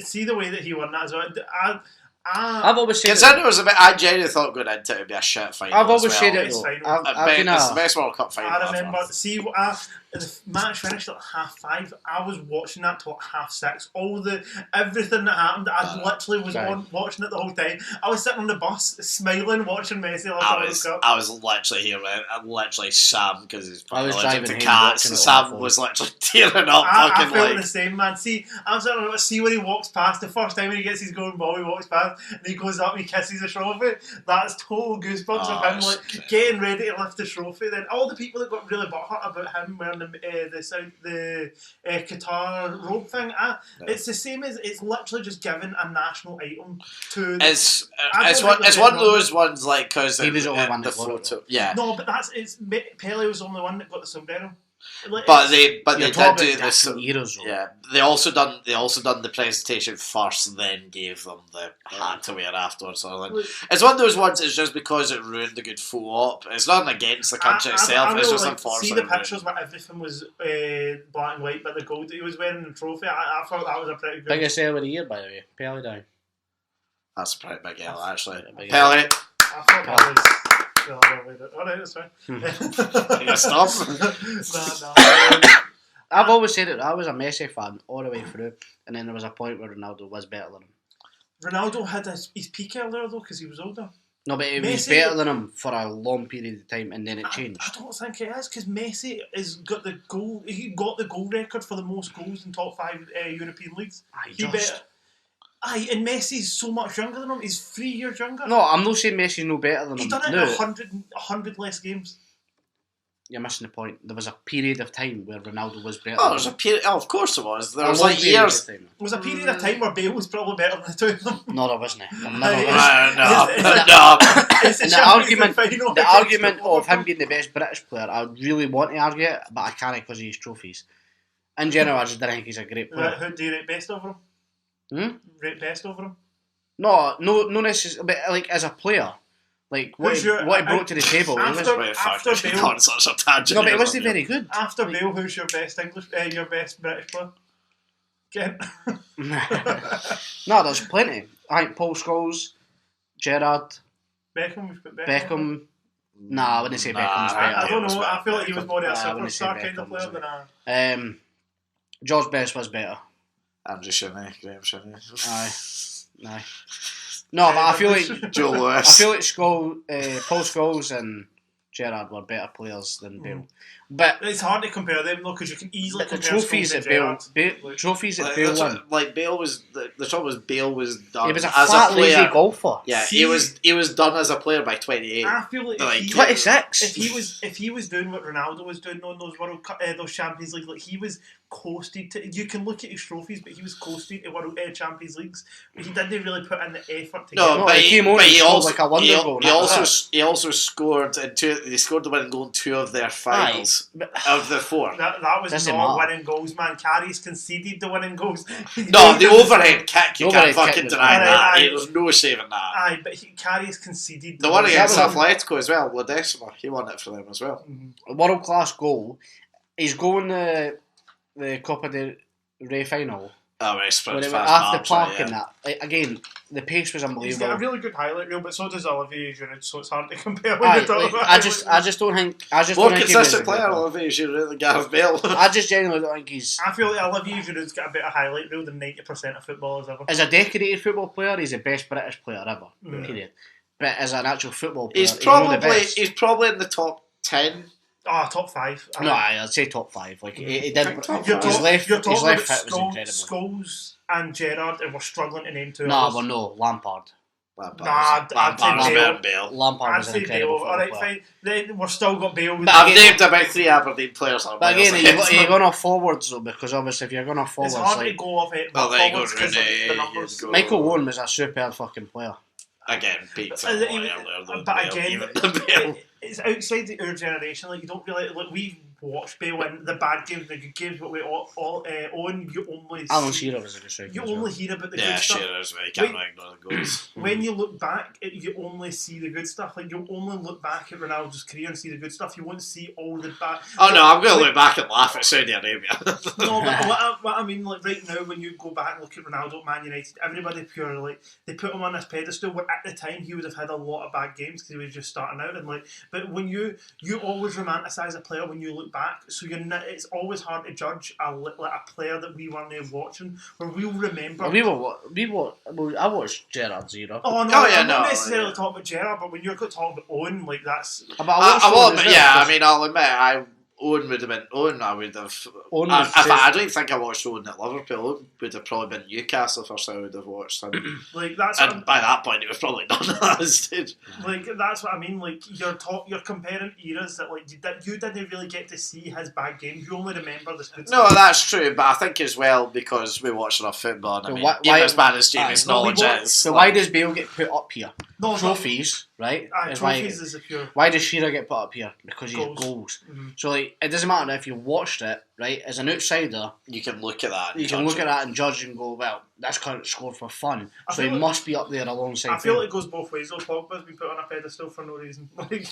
See the way that he won that as well. I've always said Considering it. it was a bit, I genuinely thought going into it would be a shit final. I've always as well. said it It's though. fine. I've been It's the a. best World Cup final. I remember. ever. See, the match finished at 5:30. I was watching that till 6:30. Everything that happened, I literally was Right. on watching it the whole time. I was sitting on the bus, smiling, watching Messi. I was literally here, man. I'm literally Sam because he's I was allergic to driving home cats. watching And it on my Sam phone. was literally tearing up, I fucking felt like. the same, man. See, I'm sitting on see when he walks past the first time when he gets his golden ball, he walks past and he goes up and he kisses the trophy. That's total goosebumps of him, like getting ready to lift the trophy. Then all the people that got really butthurt about him wearing the Qatar robe thing. It's the same as it's literally just giving a national item to. It's I don't think it's it one was of those ones like because He was the only one the that got it, photo. Yeah. No, but Pele was the only one that got the sombrero. Like, But they You're did talking do about this. different eras, though. Yeah, they also done the presentation first, then gave them the hat to wear afterwards. Sort of thing. It's one of those ones. It's just because it ruined the good photo op. It's nothing against the country itself. I It's really just like, unfortunate. see the pictures where everything was black and white, but the gold that he was wearing in the trophy, I thought that was a pretty good. Biggest sale of the year, by the way. Pelly down. That's a pretty big L, actually. Big Pelly, I thought that was. Alright, that's fine. you gonna stop? Nah. I've always said it. I was a Messi fan all the way through, and then there was a point where Ronaldo was better than him. Ronaldo had his peak earlier though because he was older. No, but he was Messi- better than him for a long period of time, and then it I changed. don't think it is because Messi has got the goal. He got the goal record for the most goals in top 5 European leagues. He better. Aye, and Messi's so much younger than him. He's 3 years younger. No, I'm not saying Messi's no better than He's him. done it No, in 100 less games. you're missing the point. There was a period of time where Ronaldo was better. Oh, than there's a him. period. Oh, of course it was. There A was long like period years. of time. There was a period of time where Bale was probably better than the two of them. No, there wasn't. There never Aye, was. No. It's And the the argument, argument of him being the best British player, I really want to argue it, but I can't because of his trophies. In general, I just don't think he's a great player. Who do you rate best over him? Rate best over him? No necessarily, but like as a player, like what Who's he brought to the table. He was, After Bale- on such a tangent. no, but he wasn't here. very good. After Bale, who's your best your best British player? Ken? No, there's plenty. I think Paul Scholes, Gerrard, Beckham. We've put Beckham. Beckham. Nah, I wouldn't say Beckham's Nah, better. I don't was know. better. I feel like he was more of a Nah, I wouldn't say superstar kind of Beckham player was than a. George Best was better. Andrew Shinnie, Graham Shinnie. Aye. No, but I feel like Joe Lewis. Paul Scholes and Gerrard were better players than Bale. But It's hard to compare them though because you can easily the compare trophies Scholes that and Bale, Gerrard. trophies that Like, Bale that's won. what- like Bale was the trouble was Bale was done He was a as fat, a lazy player. golfer. Yeah, See- he was done as a player by 28. I feel like Like, if he, 26. if he was doing what Ronaldo was doing on those World Cup, those Champions League, like he was coasted to. You can look at his trophies, but he was coasted to World Champions Leagues. But he didn't really put in the effort to No, get. No, but he came on and he scored also like a wonder goal, he and that was also he also scored in two. He scored the winning goal in 2 of their finals of the 4. That was Doesn't not matter. winning goals, man. Carries conceded the winning goals. No, the overhead kick, you The can't overhead fucking kick was deny bad. that. Aye. There's no saving that. Aye, but Carries conceded. The one against That was- Atletico as well, Ledesma, he won it for them as well. a world class goal. He's going the Copa del Rey final. Oh, right, sprint When they were fast off the march, park like, yeah. and that. Again, the pace was He's got a unbelievable. really good highlight reel, but so does Olivier Giroud, so it's hard to compare when Aye, you're talking like, about I just don't think. More don't think he was a consistent good player, player. Olivier Giroud than Gareth Bale. I just genuinely don't think he's. I feel like Olivier Giroud's got a better highlight reel than 90% of footballers ever. As a decorated football player, he's the best British player ever. Yeah. Period. But as an actual football player, He's he's not the probably best. he's probably in the top 10. Oh, top 5. No, I'd say top 5. Like he did. Top You're, five. His left you're talking foot about was incredible. Scholes and Gerrard, and we're struggling to name two Nah, others. well, no, Lampard. Lampard I'd was say better Bale. than Bale. Lampard I'd was an say Bale. incredible football Alright, player. fine. Then we're still got Bale. But I've again- named about 3 Aberdeen players. On But Wales again, against you're them. going off forwards though, because obviously if you're going off It's forwards, hard to like go off it. Well, there you go, forwards 'cause Rooney, the numbers. you go. Michael Owen was a superb fucking player. Again, peaked Uh, a lot even- earlier than but Bale. again, Even than Bale. it's outside our generation. Like you don't really like we've watched Bale in the bad games, the good games, but we all own. You only Alan see, Shearer was a good striker. you as well. only hear about the Yeah, good stuff. sure is. You can't Wait. ignore the goals. When you look back, you only see the good stuff. Like you only look back at Ronaldo's career and see the good stuff. You won't see all the bad. Oh no, I'm going to look back and laugh at Saudi Arabia. No, but what I mean, like right now, when you go back and look at Ronaldo at Man United, everybody pure like they put him on this pedestal. Where at the time he would have had a lot of bad games because he was just starting out, and like. But when you always romanticise a player when you look back, so you're not, it's always hard to judge a player that we weren't watching, where we'll remember. I watched Gerrard's era. Oh no, Oh, yeah, I'm not no, necessarily yeah. talking about Gerrard, but when you're talking about Owen, like that's. But I will Owen admit, as well, yeah, I because mean, I'll admit, Owen would have been Owen. I would have. Owen I, was in fact, just- I don't think I watched Owen at Liverpool. Owen would have probably been Newcastle first. I would have watched him, Like that's what and by that point, it was probably done as did. like that's what I mean. Like you're comparing eras that like you didn't really get to see his bad games. You only remember the good No, stuff. that's true, but I think as well because we watch enough football. And I So mean, why- even as bad as Jamie's aye, knowledge well, is, So like, why does Bale get put up here? No, trophies, right? is trophies is if you're why does Shearer get put up here? Because he has Goals. goals. Mhm. So like, it doesn't matter if you watched it, right? As an outsider, You can look at that. And you can judge look it. at that and judge and go, well, that's current score for fun. I So he feel like- must be up there alongside. I feel Bale. like it goes both ways though. Pogba's been put on a pedestal for no reason. Like,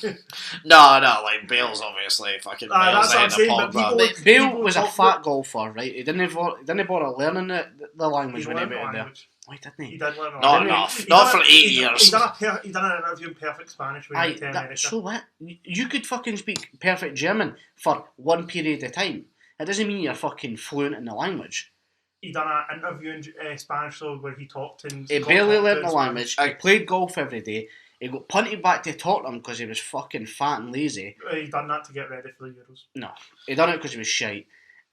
No, like Bale's obviously fucking Bale's that's what I'm ahead of saying, but Pogba. people- Bale people was a talk fat golfer, right? He didn't bother learning the language he when he learned the went there. language. Why didn't He he? did learn the Not language. enough. He Not done for it- 8 he done- years. He done an interview in perfect Spanish when he went to America. So what? You could fucking speak perfect German for one period of time. It doesn't mean you're fucking fluent in the language. He done an interview in Spanish though where he talked in. He got barely talked learnt in the Spanish. language. He played golf every day. He got punted back to Tottenham because he was fucking fat and lazy. He done that to get ready for the Euros. No, he done it because he was shite.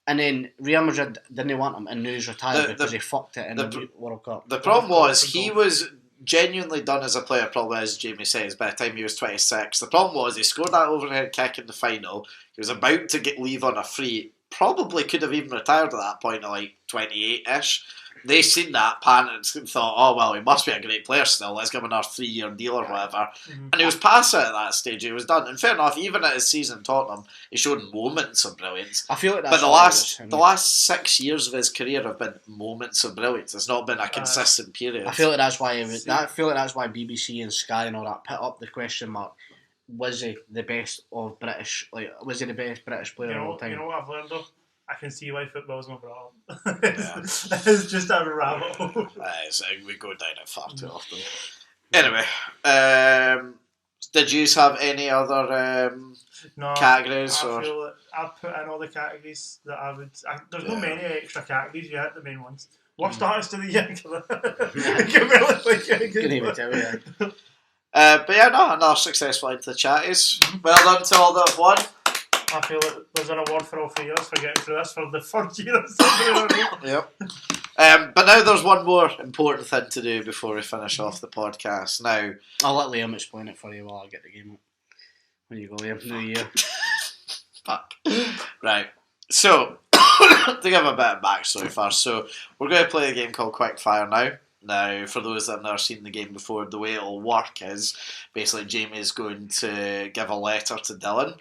And then Real Madrid didn't want him, and now he's retired because he fucked it in the World Cup. The problem was he was genuinely done as a player, probably as Jamie says, by the time he was 26. The problem was he scored that overhead kick in the final. He was about to leave on a free. Probably could have even retired at that point at like 28-ish. They seen that, panicked and thought, oh well, he must be a great player still, let's give him another 3-year deal or whatever. Mhm. And he was past it at that stage, he was done. And fair enough, even at his season in Tottenham, he showed moments of brilliance. I feel like that's But why it was him. the last 6 years of his career have been moments of brilliance. It's not been a consistent period. I feel like that's why I feel like that's why BBC and Sky and all that put up the question mark. Was he the best of British? Like, was he the best British player of all time? You know what I've learned though? I can see why football's not brought up. Yeah. It's just a rabbit hole. We go down it far too often. Anyway, did you have any other No, categories? I Or? feel that I've put in all the categories that I would. There's no Yeah. many extra categories yet, the main ones. Worst artist of the year. Can barely think of a good Couldn't even one. tell you. But yeah, no, another successful into the chatties. Well done to all that have won. I feel like there's an award for all 3 years for getting through this for the third year of something. Yep. But now there's one more important thing to do before we finish off the podcast. Now, I'll let Liam explain it for you while I get the game up. There you go, Liam. New year. fuck. Right. So, to give a bit of backstory first, so we're going to play a game called Quickfire now. Now, for those that have never seen the game before, the way it'll work is basically Jamie is going to give a letter to Dylan.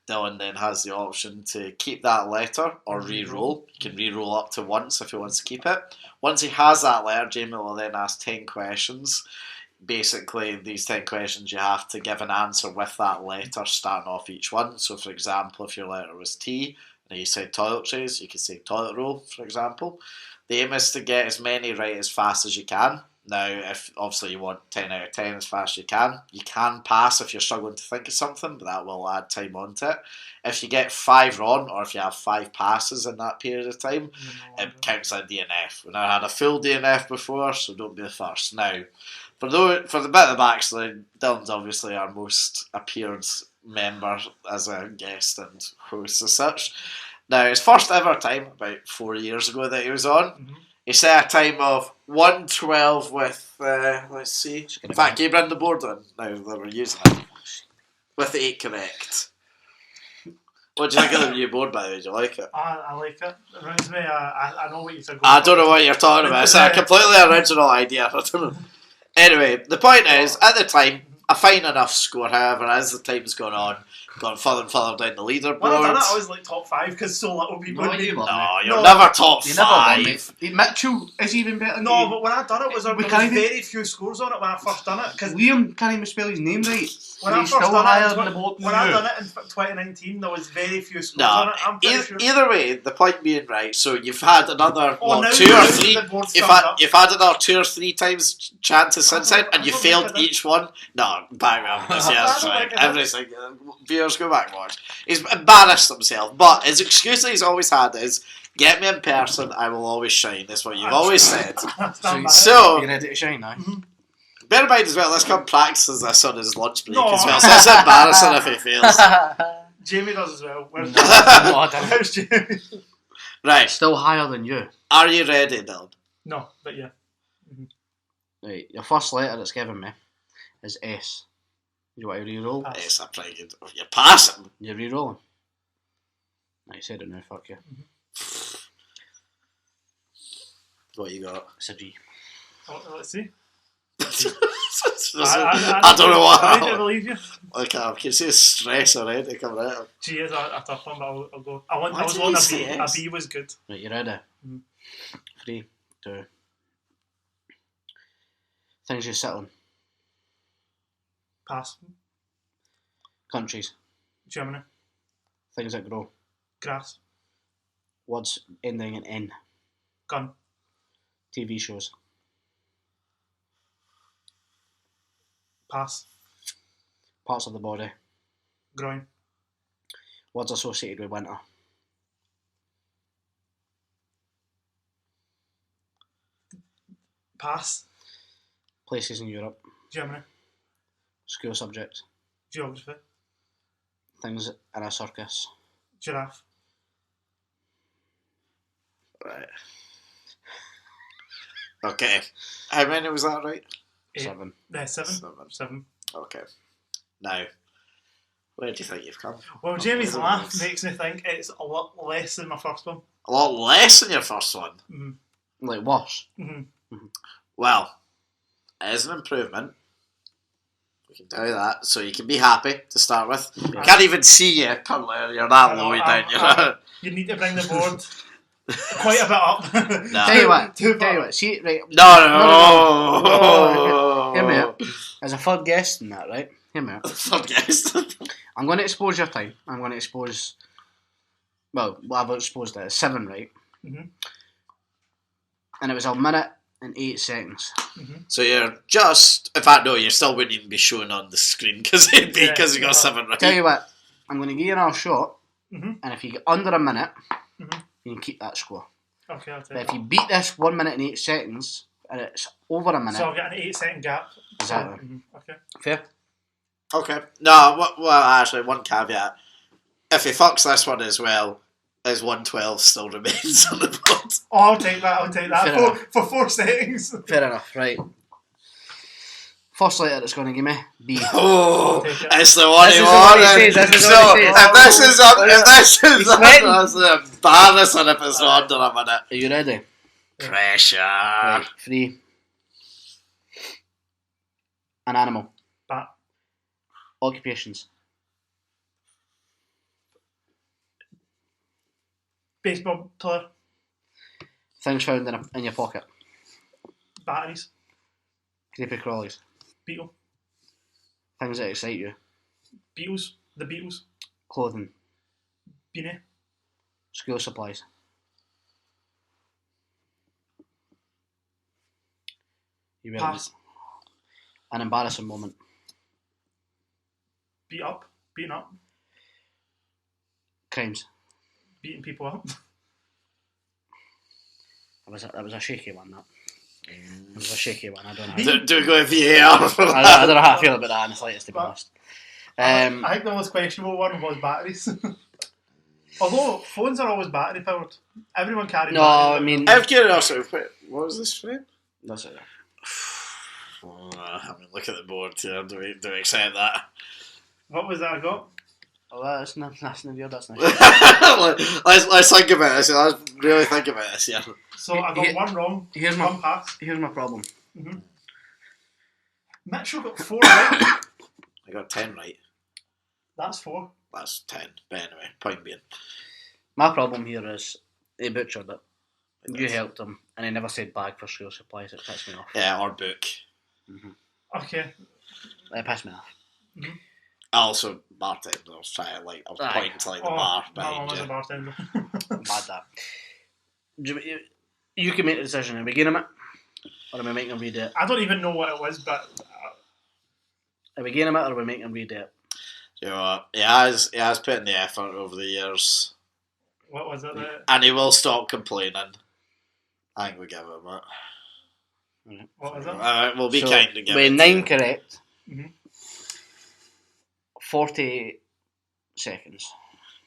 Dylan then has the option to keep that letter or re-roll. He can re-roll up to once if he wants to keep it. Once he has that letter, Jamie will then ask 10 questions. Basically, these 10 questions you have to give an answer with that letter starting off each one. So, for example, if your letter was T and you said toiletries, you could say toilet roll, for example. The aim is to get as many right as fast as you can. Now, if obviously you want 10 out of 10 as fast as you can pass if you're struggling to think of something, but that will add time onto it. If you get 5 wrong, or if you have 5 passes in that period of time, it counts as a DNF. We've never had a full DNF before, so don't be the first. Now, for the bit of the backstory, Dylan's obviously our most appeared member as a guest and host as such. Now, his first ever time, about 4 years ago that he was on, he set a time of 1:12 with, let's see. In fact, can you bring the board on now that we're using it? With 8 correct. What do you think of the new board, by the way? Do you like it? I like it. It reminds me, I know what you're going I don't know what you're talking about. It's a completely original idea. I don't know. Anyway, the point is, at the time, a fine enough score, however, as the time's gone on, gone further and further down the leaderboard. When I done it, I was like top 5 because so little people. No, you won. No, you're No, never top You never won, 5. mate. Mitchell is even better than No, you. but when I done it, there was can't even- very few scores on it when I first done it. Because Liam can't even spell his name right. when and I he's first still done higher it, than the bloke when than I you. done it in 2019, there was very few scores on No, it. I'm pretty sure. either way, the point being right. So you've had another Oh, now 2 or 3. the board's You've filled had up. you've had another 2 or 3 times chances since then, and you I don't failed think I did. each one. No, back up. Yes, I that's don't right. think I did. Every single viewers go back and watch. He's embarrassed himself, but his excuse that he's always had is, "Get me in person, I will always shine." That's what you've always said. Stand by it. So, You're ready to shine now. bear in mind as well, let's come practice this on his lunch break No. as well. So it's embarrassing if he fails. Jamie does as well. Where's No, I didn't. Where's Jamie? Right, Still higher than you. are you ready, Dylan? No, but yeah. Right, your first letter it's given me is S. You want to re-roll? Pass. Yes, I'm pretty good. You're passing. You're re-rolling. No, you said it now, fuck you. What you got? It's a G. Oh, let's see. I don't know what. I don't believe you. Like, I can see stress already coming out. She is a tough one, but I'll go. I was What wanting did a you B. say A yes? B was good. Right, you ready? Mhm. 3, 2. Things you sit on. Pass. Countries. Germany. Things that grow. Grass. Words ending in N. Gun. TV shows. Pass. Parts of the body. Groin. Words associated with winter. Pass. Places in Europe. Germany. School subjects. Geography. Things in a circus. Giraffe. Right. Okay. How many was that, right? 7. 7. 7. 7. Okay. Now, where do you think you've come? Well, Jamie's laugh makes me think it's a lot less than my first one. A lot less than your first one. Mm-hmm. Like worse. Mm-hmm. Well, it is an improvement. We can tell you that, so you can be happy to start with. Yeah. Can't even see you currently. You're that low down. You need to bring the board quite a bit up. No. Tell you what. Too Tell you far. what. See, right. No. Hear me out. As a third guest in that, right? Hear me out. Third guest. I'm going to expose your time. I'm going to expose. Well, I've exposed it. It's 7, right? Mhm. And it was a minute and 8 seconds. So you're just. In fact, no, you still wouldn't even be showing on the screen because you got Yeah. 7 right. Tell you what. I'm going to give you another shot. Mhm. And if you get under a minute, Mhm. you can keep that score. Okay, I'll But take if it. you beat this 1 minute and 8 seconds, and it's over a minute, So I'll get an 8-second gap. Exactly. Mhm. Okay. fair? Okay. No, well, actually, one caveat. If he fucks this one as well, his 112 still remains on the board. Oh, I'll take that. I'll take that Fair for 4 seconds. Fair enough, right. First letter it's going to give me, B. Oh, Take it. it's the one This he is the one he wanted. says, this is So, what he says. if this is up, if this is He's up, sweating. that's embarrassing if it's not under a minute. Are you ready? Pressure. Right, 3. An animal. Bat. Occupations. Baseball player. Things found in your pocket. Batteries. Creepy crawlies. Beetle. Things that excite you. Beatles. The Beatles. Clothing. Beanie. School supplies. You ready? Pass. An embarrassing moment. Beat up. Beating up. Crimes. Beating people up. That was a shaky one, that. It was a shaky one, I don't know. Do we go with VAR for I that? don't know how I feel about that in the slightest, to be honest. I think the most questionable one was batteries. Although phones are always battery powered. Everyone carries No, batteries. I mean, Out of curiosity, what was this frame? that's it. I mean, look at the board here. Do we accept that? What was that I got? Oh, that's not weird, that's not. let's think about this. Let's really think about this. Yeah. So I got one wrong, Here's one my pass. here's my problem. Mitchell got 4 right. I got 10 right. That's 4. That's 10. But anyway, point being. My problem here is he butchered it. You helped him, and he never said bag for school supplies. It pissed me off. Yeah, or book. Okay. It pissed me off. I also bartender. I was trying to I was Aye. pointing to the bar my mum behind was a you. bartender. Mad that. You can make the decision. Are we getting it? Or are we making him read it? I don't even know what it was, but Are we getting it, or are we making him read it? You know what? He has put in the effort over the years, what was it? and he will stop complaining. I think we give him it. What was it? We'll be So, kind to give with it. 9 correct, Mhm. 48 seconds.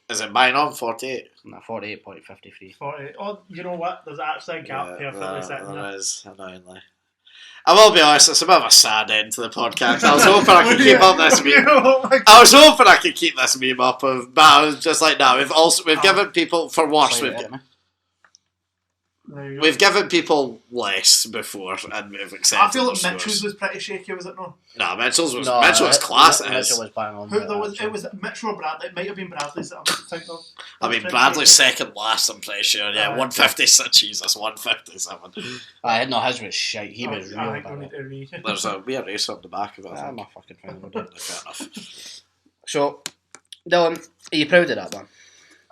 Is it mine on 48? No, 48.53. 40. Oh, you know what? There's actually a gap perfectly sitting there. there is, annoyingly. I will be honest, it's a bit of a sad end to the podcast. I was hoping I could keep up this meme. Oh my I was hoping I could keep this meme up, but I was just like, no, we've given people for worse. Sorry, We've hit me. There you go. We've given people less before, and we've accepted. I feel like their Mitchell's scores. was pretty shaky, was it not? No, Mitchell's was No, class. It Mitchell is. was bang on. Who with there that, was? actually. It was Mitchell or Bradley. It might have been Bradley's that I'm thinking of. I mean, Pretty Bradley's shaky. second last. I'm pretty sure. Yeah, Aye. 156. Jesus, 157. No, his was shite. He was real I think we bad. need to read. There's a wee eraser on the back of it. I Ah, think. my fucking friend would do. Fair enough. So, Dylan, are you proud of that, man?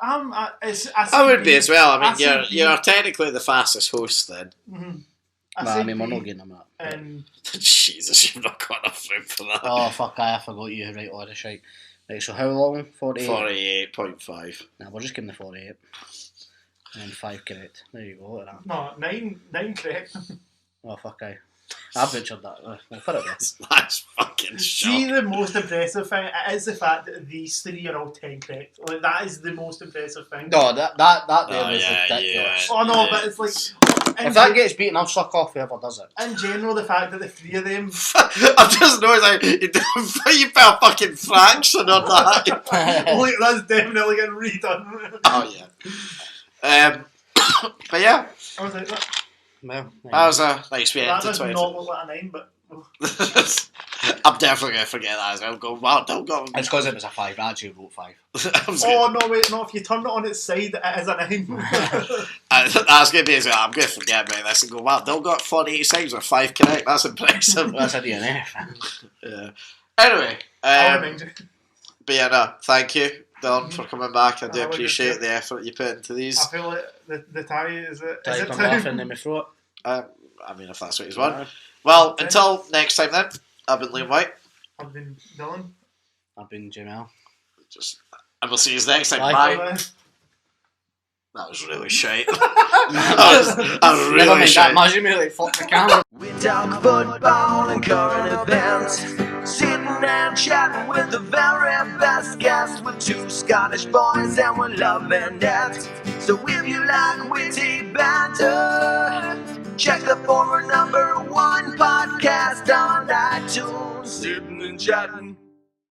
I would be as well. I mean, I see you're technically the fastest host then. Mm-hmm. I mean, we're not getting him that. And Jesus, you've not got enough room for that. Oh, fuck, I forgot you. Right, all this shite. Right, so how long? 48? 48.5. Nah, we'll just give him the 48. And 5 correct. There you go, look at that. no, nine correct. Oh, fuck, I butchered that. We'll put it there. That's fucking See, shocking. the most impressive thing is the fact that these three are all 10 correct. Like, that is the most impressive thing. No, that there was ridiculous. yeah. Oh no, but it's like If that gets beaten, I'll suck off whoever does it. in general, the fact that the three of them. I've just noticed you put a fucking fraction on that. Like, that's definitely getting redone. Oh yeah. But yeah, I was like, that Well, that was a nice way into does 20. not look like a 9, but. I'm definitely gonna forget that as well. Go, wow, don't go. it's because it was a 5. I actually wrote 5. Oh no, wait, no, if you turn it on its side, it is a 9. That's gonna be as well. I'm gonna forget about this and go, wow, don't got 48 sides or 5 correct. That's impressive. That's a DNF. Yeah. Anyway, I'll remind you. but yeah, no, thank you, Don, for coming back. I do Oh, appreciate good. the effort you put into these. I feel like the tie is it. Is Type it him time? off and then we throw it. I mean, if that's what he's won. Well, until next time then, I've been Liam Whyte. I've been Dylan. I've been Jamal. And we'll see you next time. Bye. Bye. That was really shite. that was Never really mind that. shite. Imagine me like fuck the camera. We talk football and current events, sitting and chatting with the very best guests. With two Scottish boys and we're loving it. So if you like witty banter, check the former #1 podcast on iTunes. Sitting and chatting.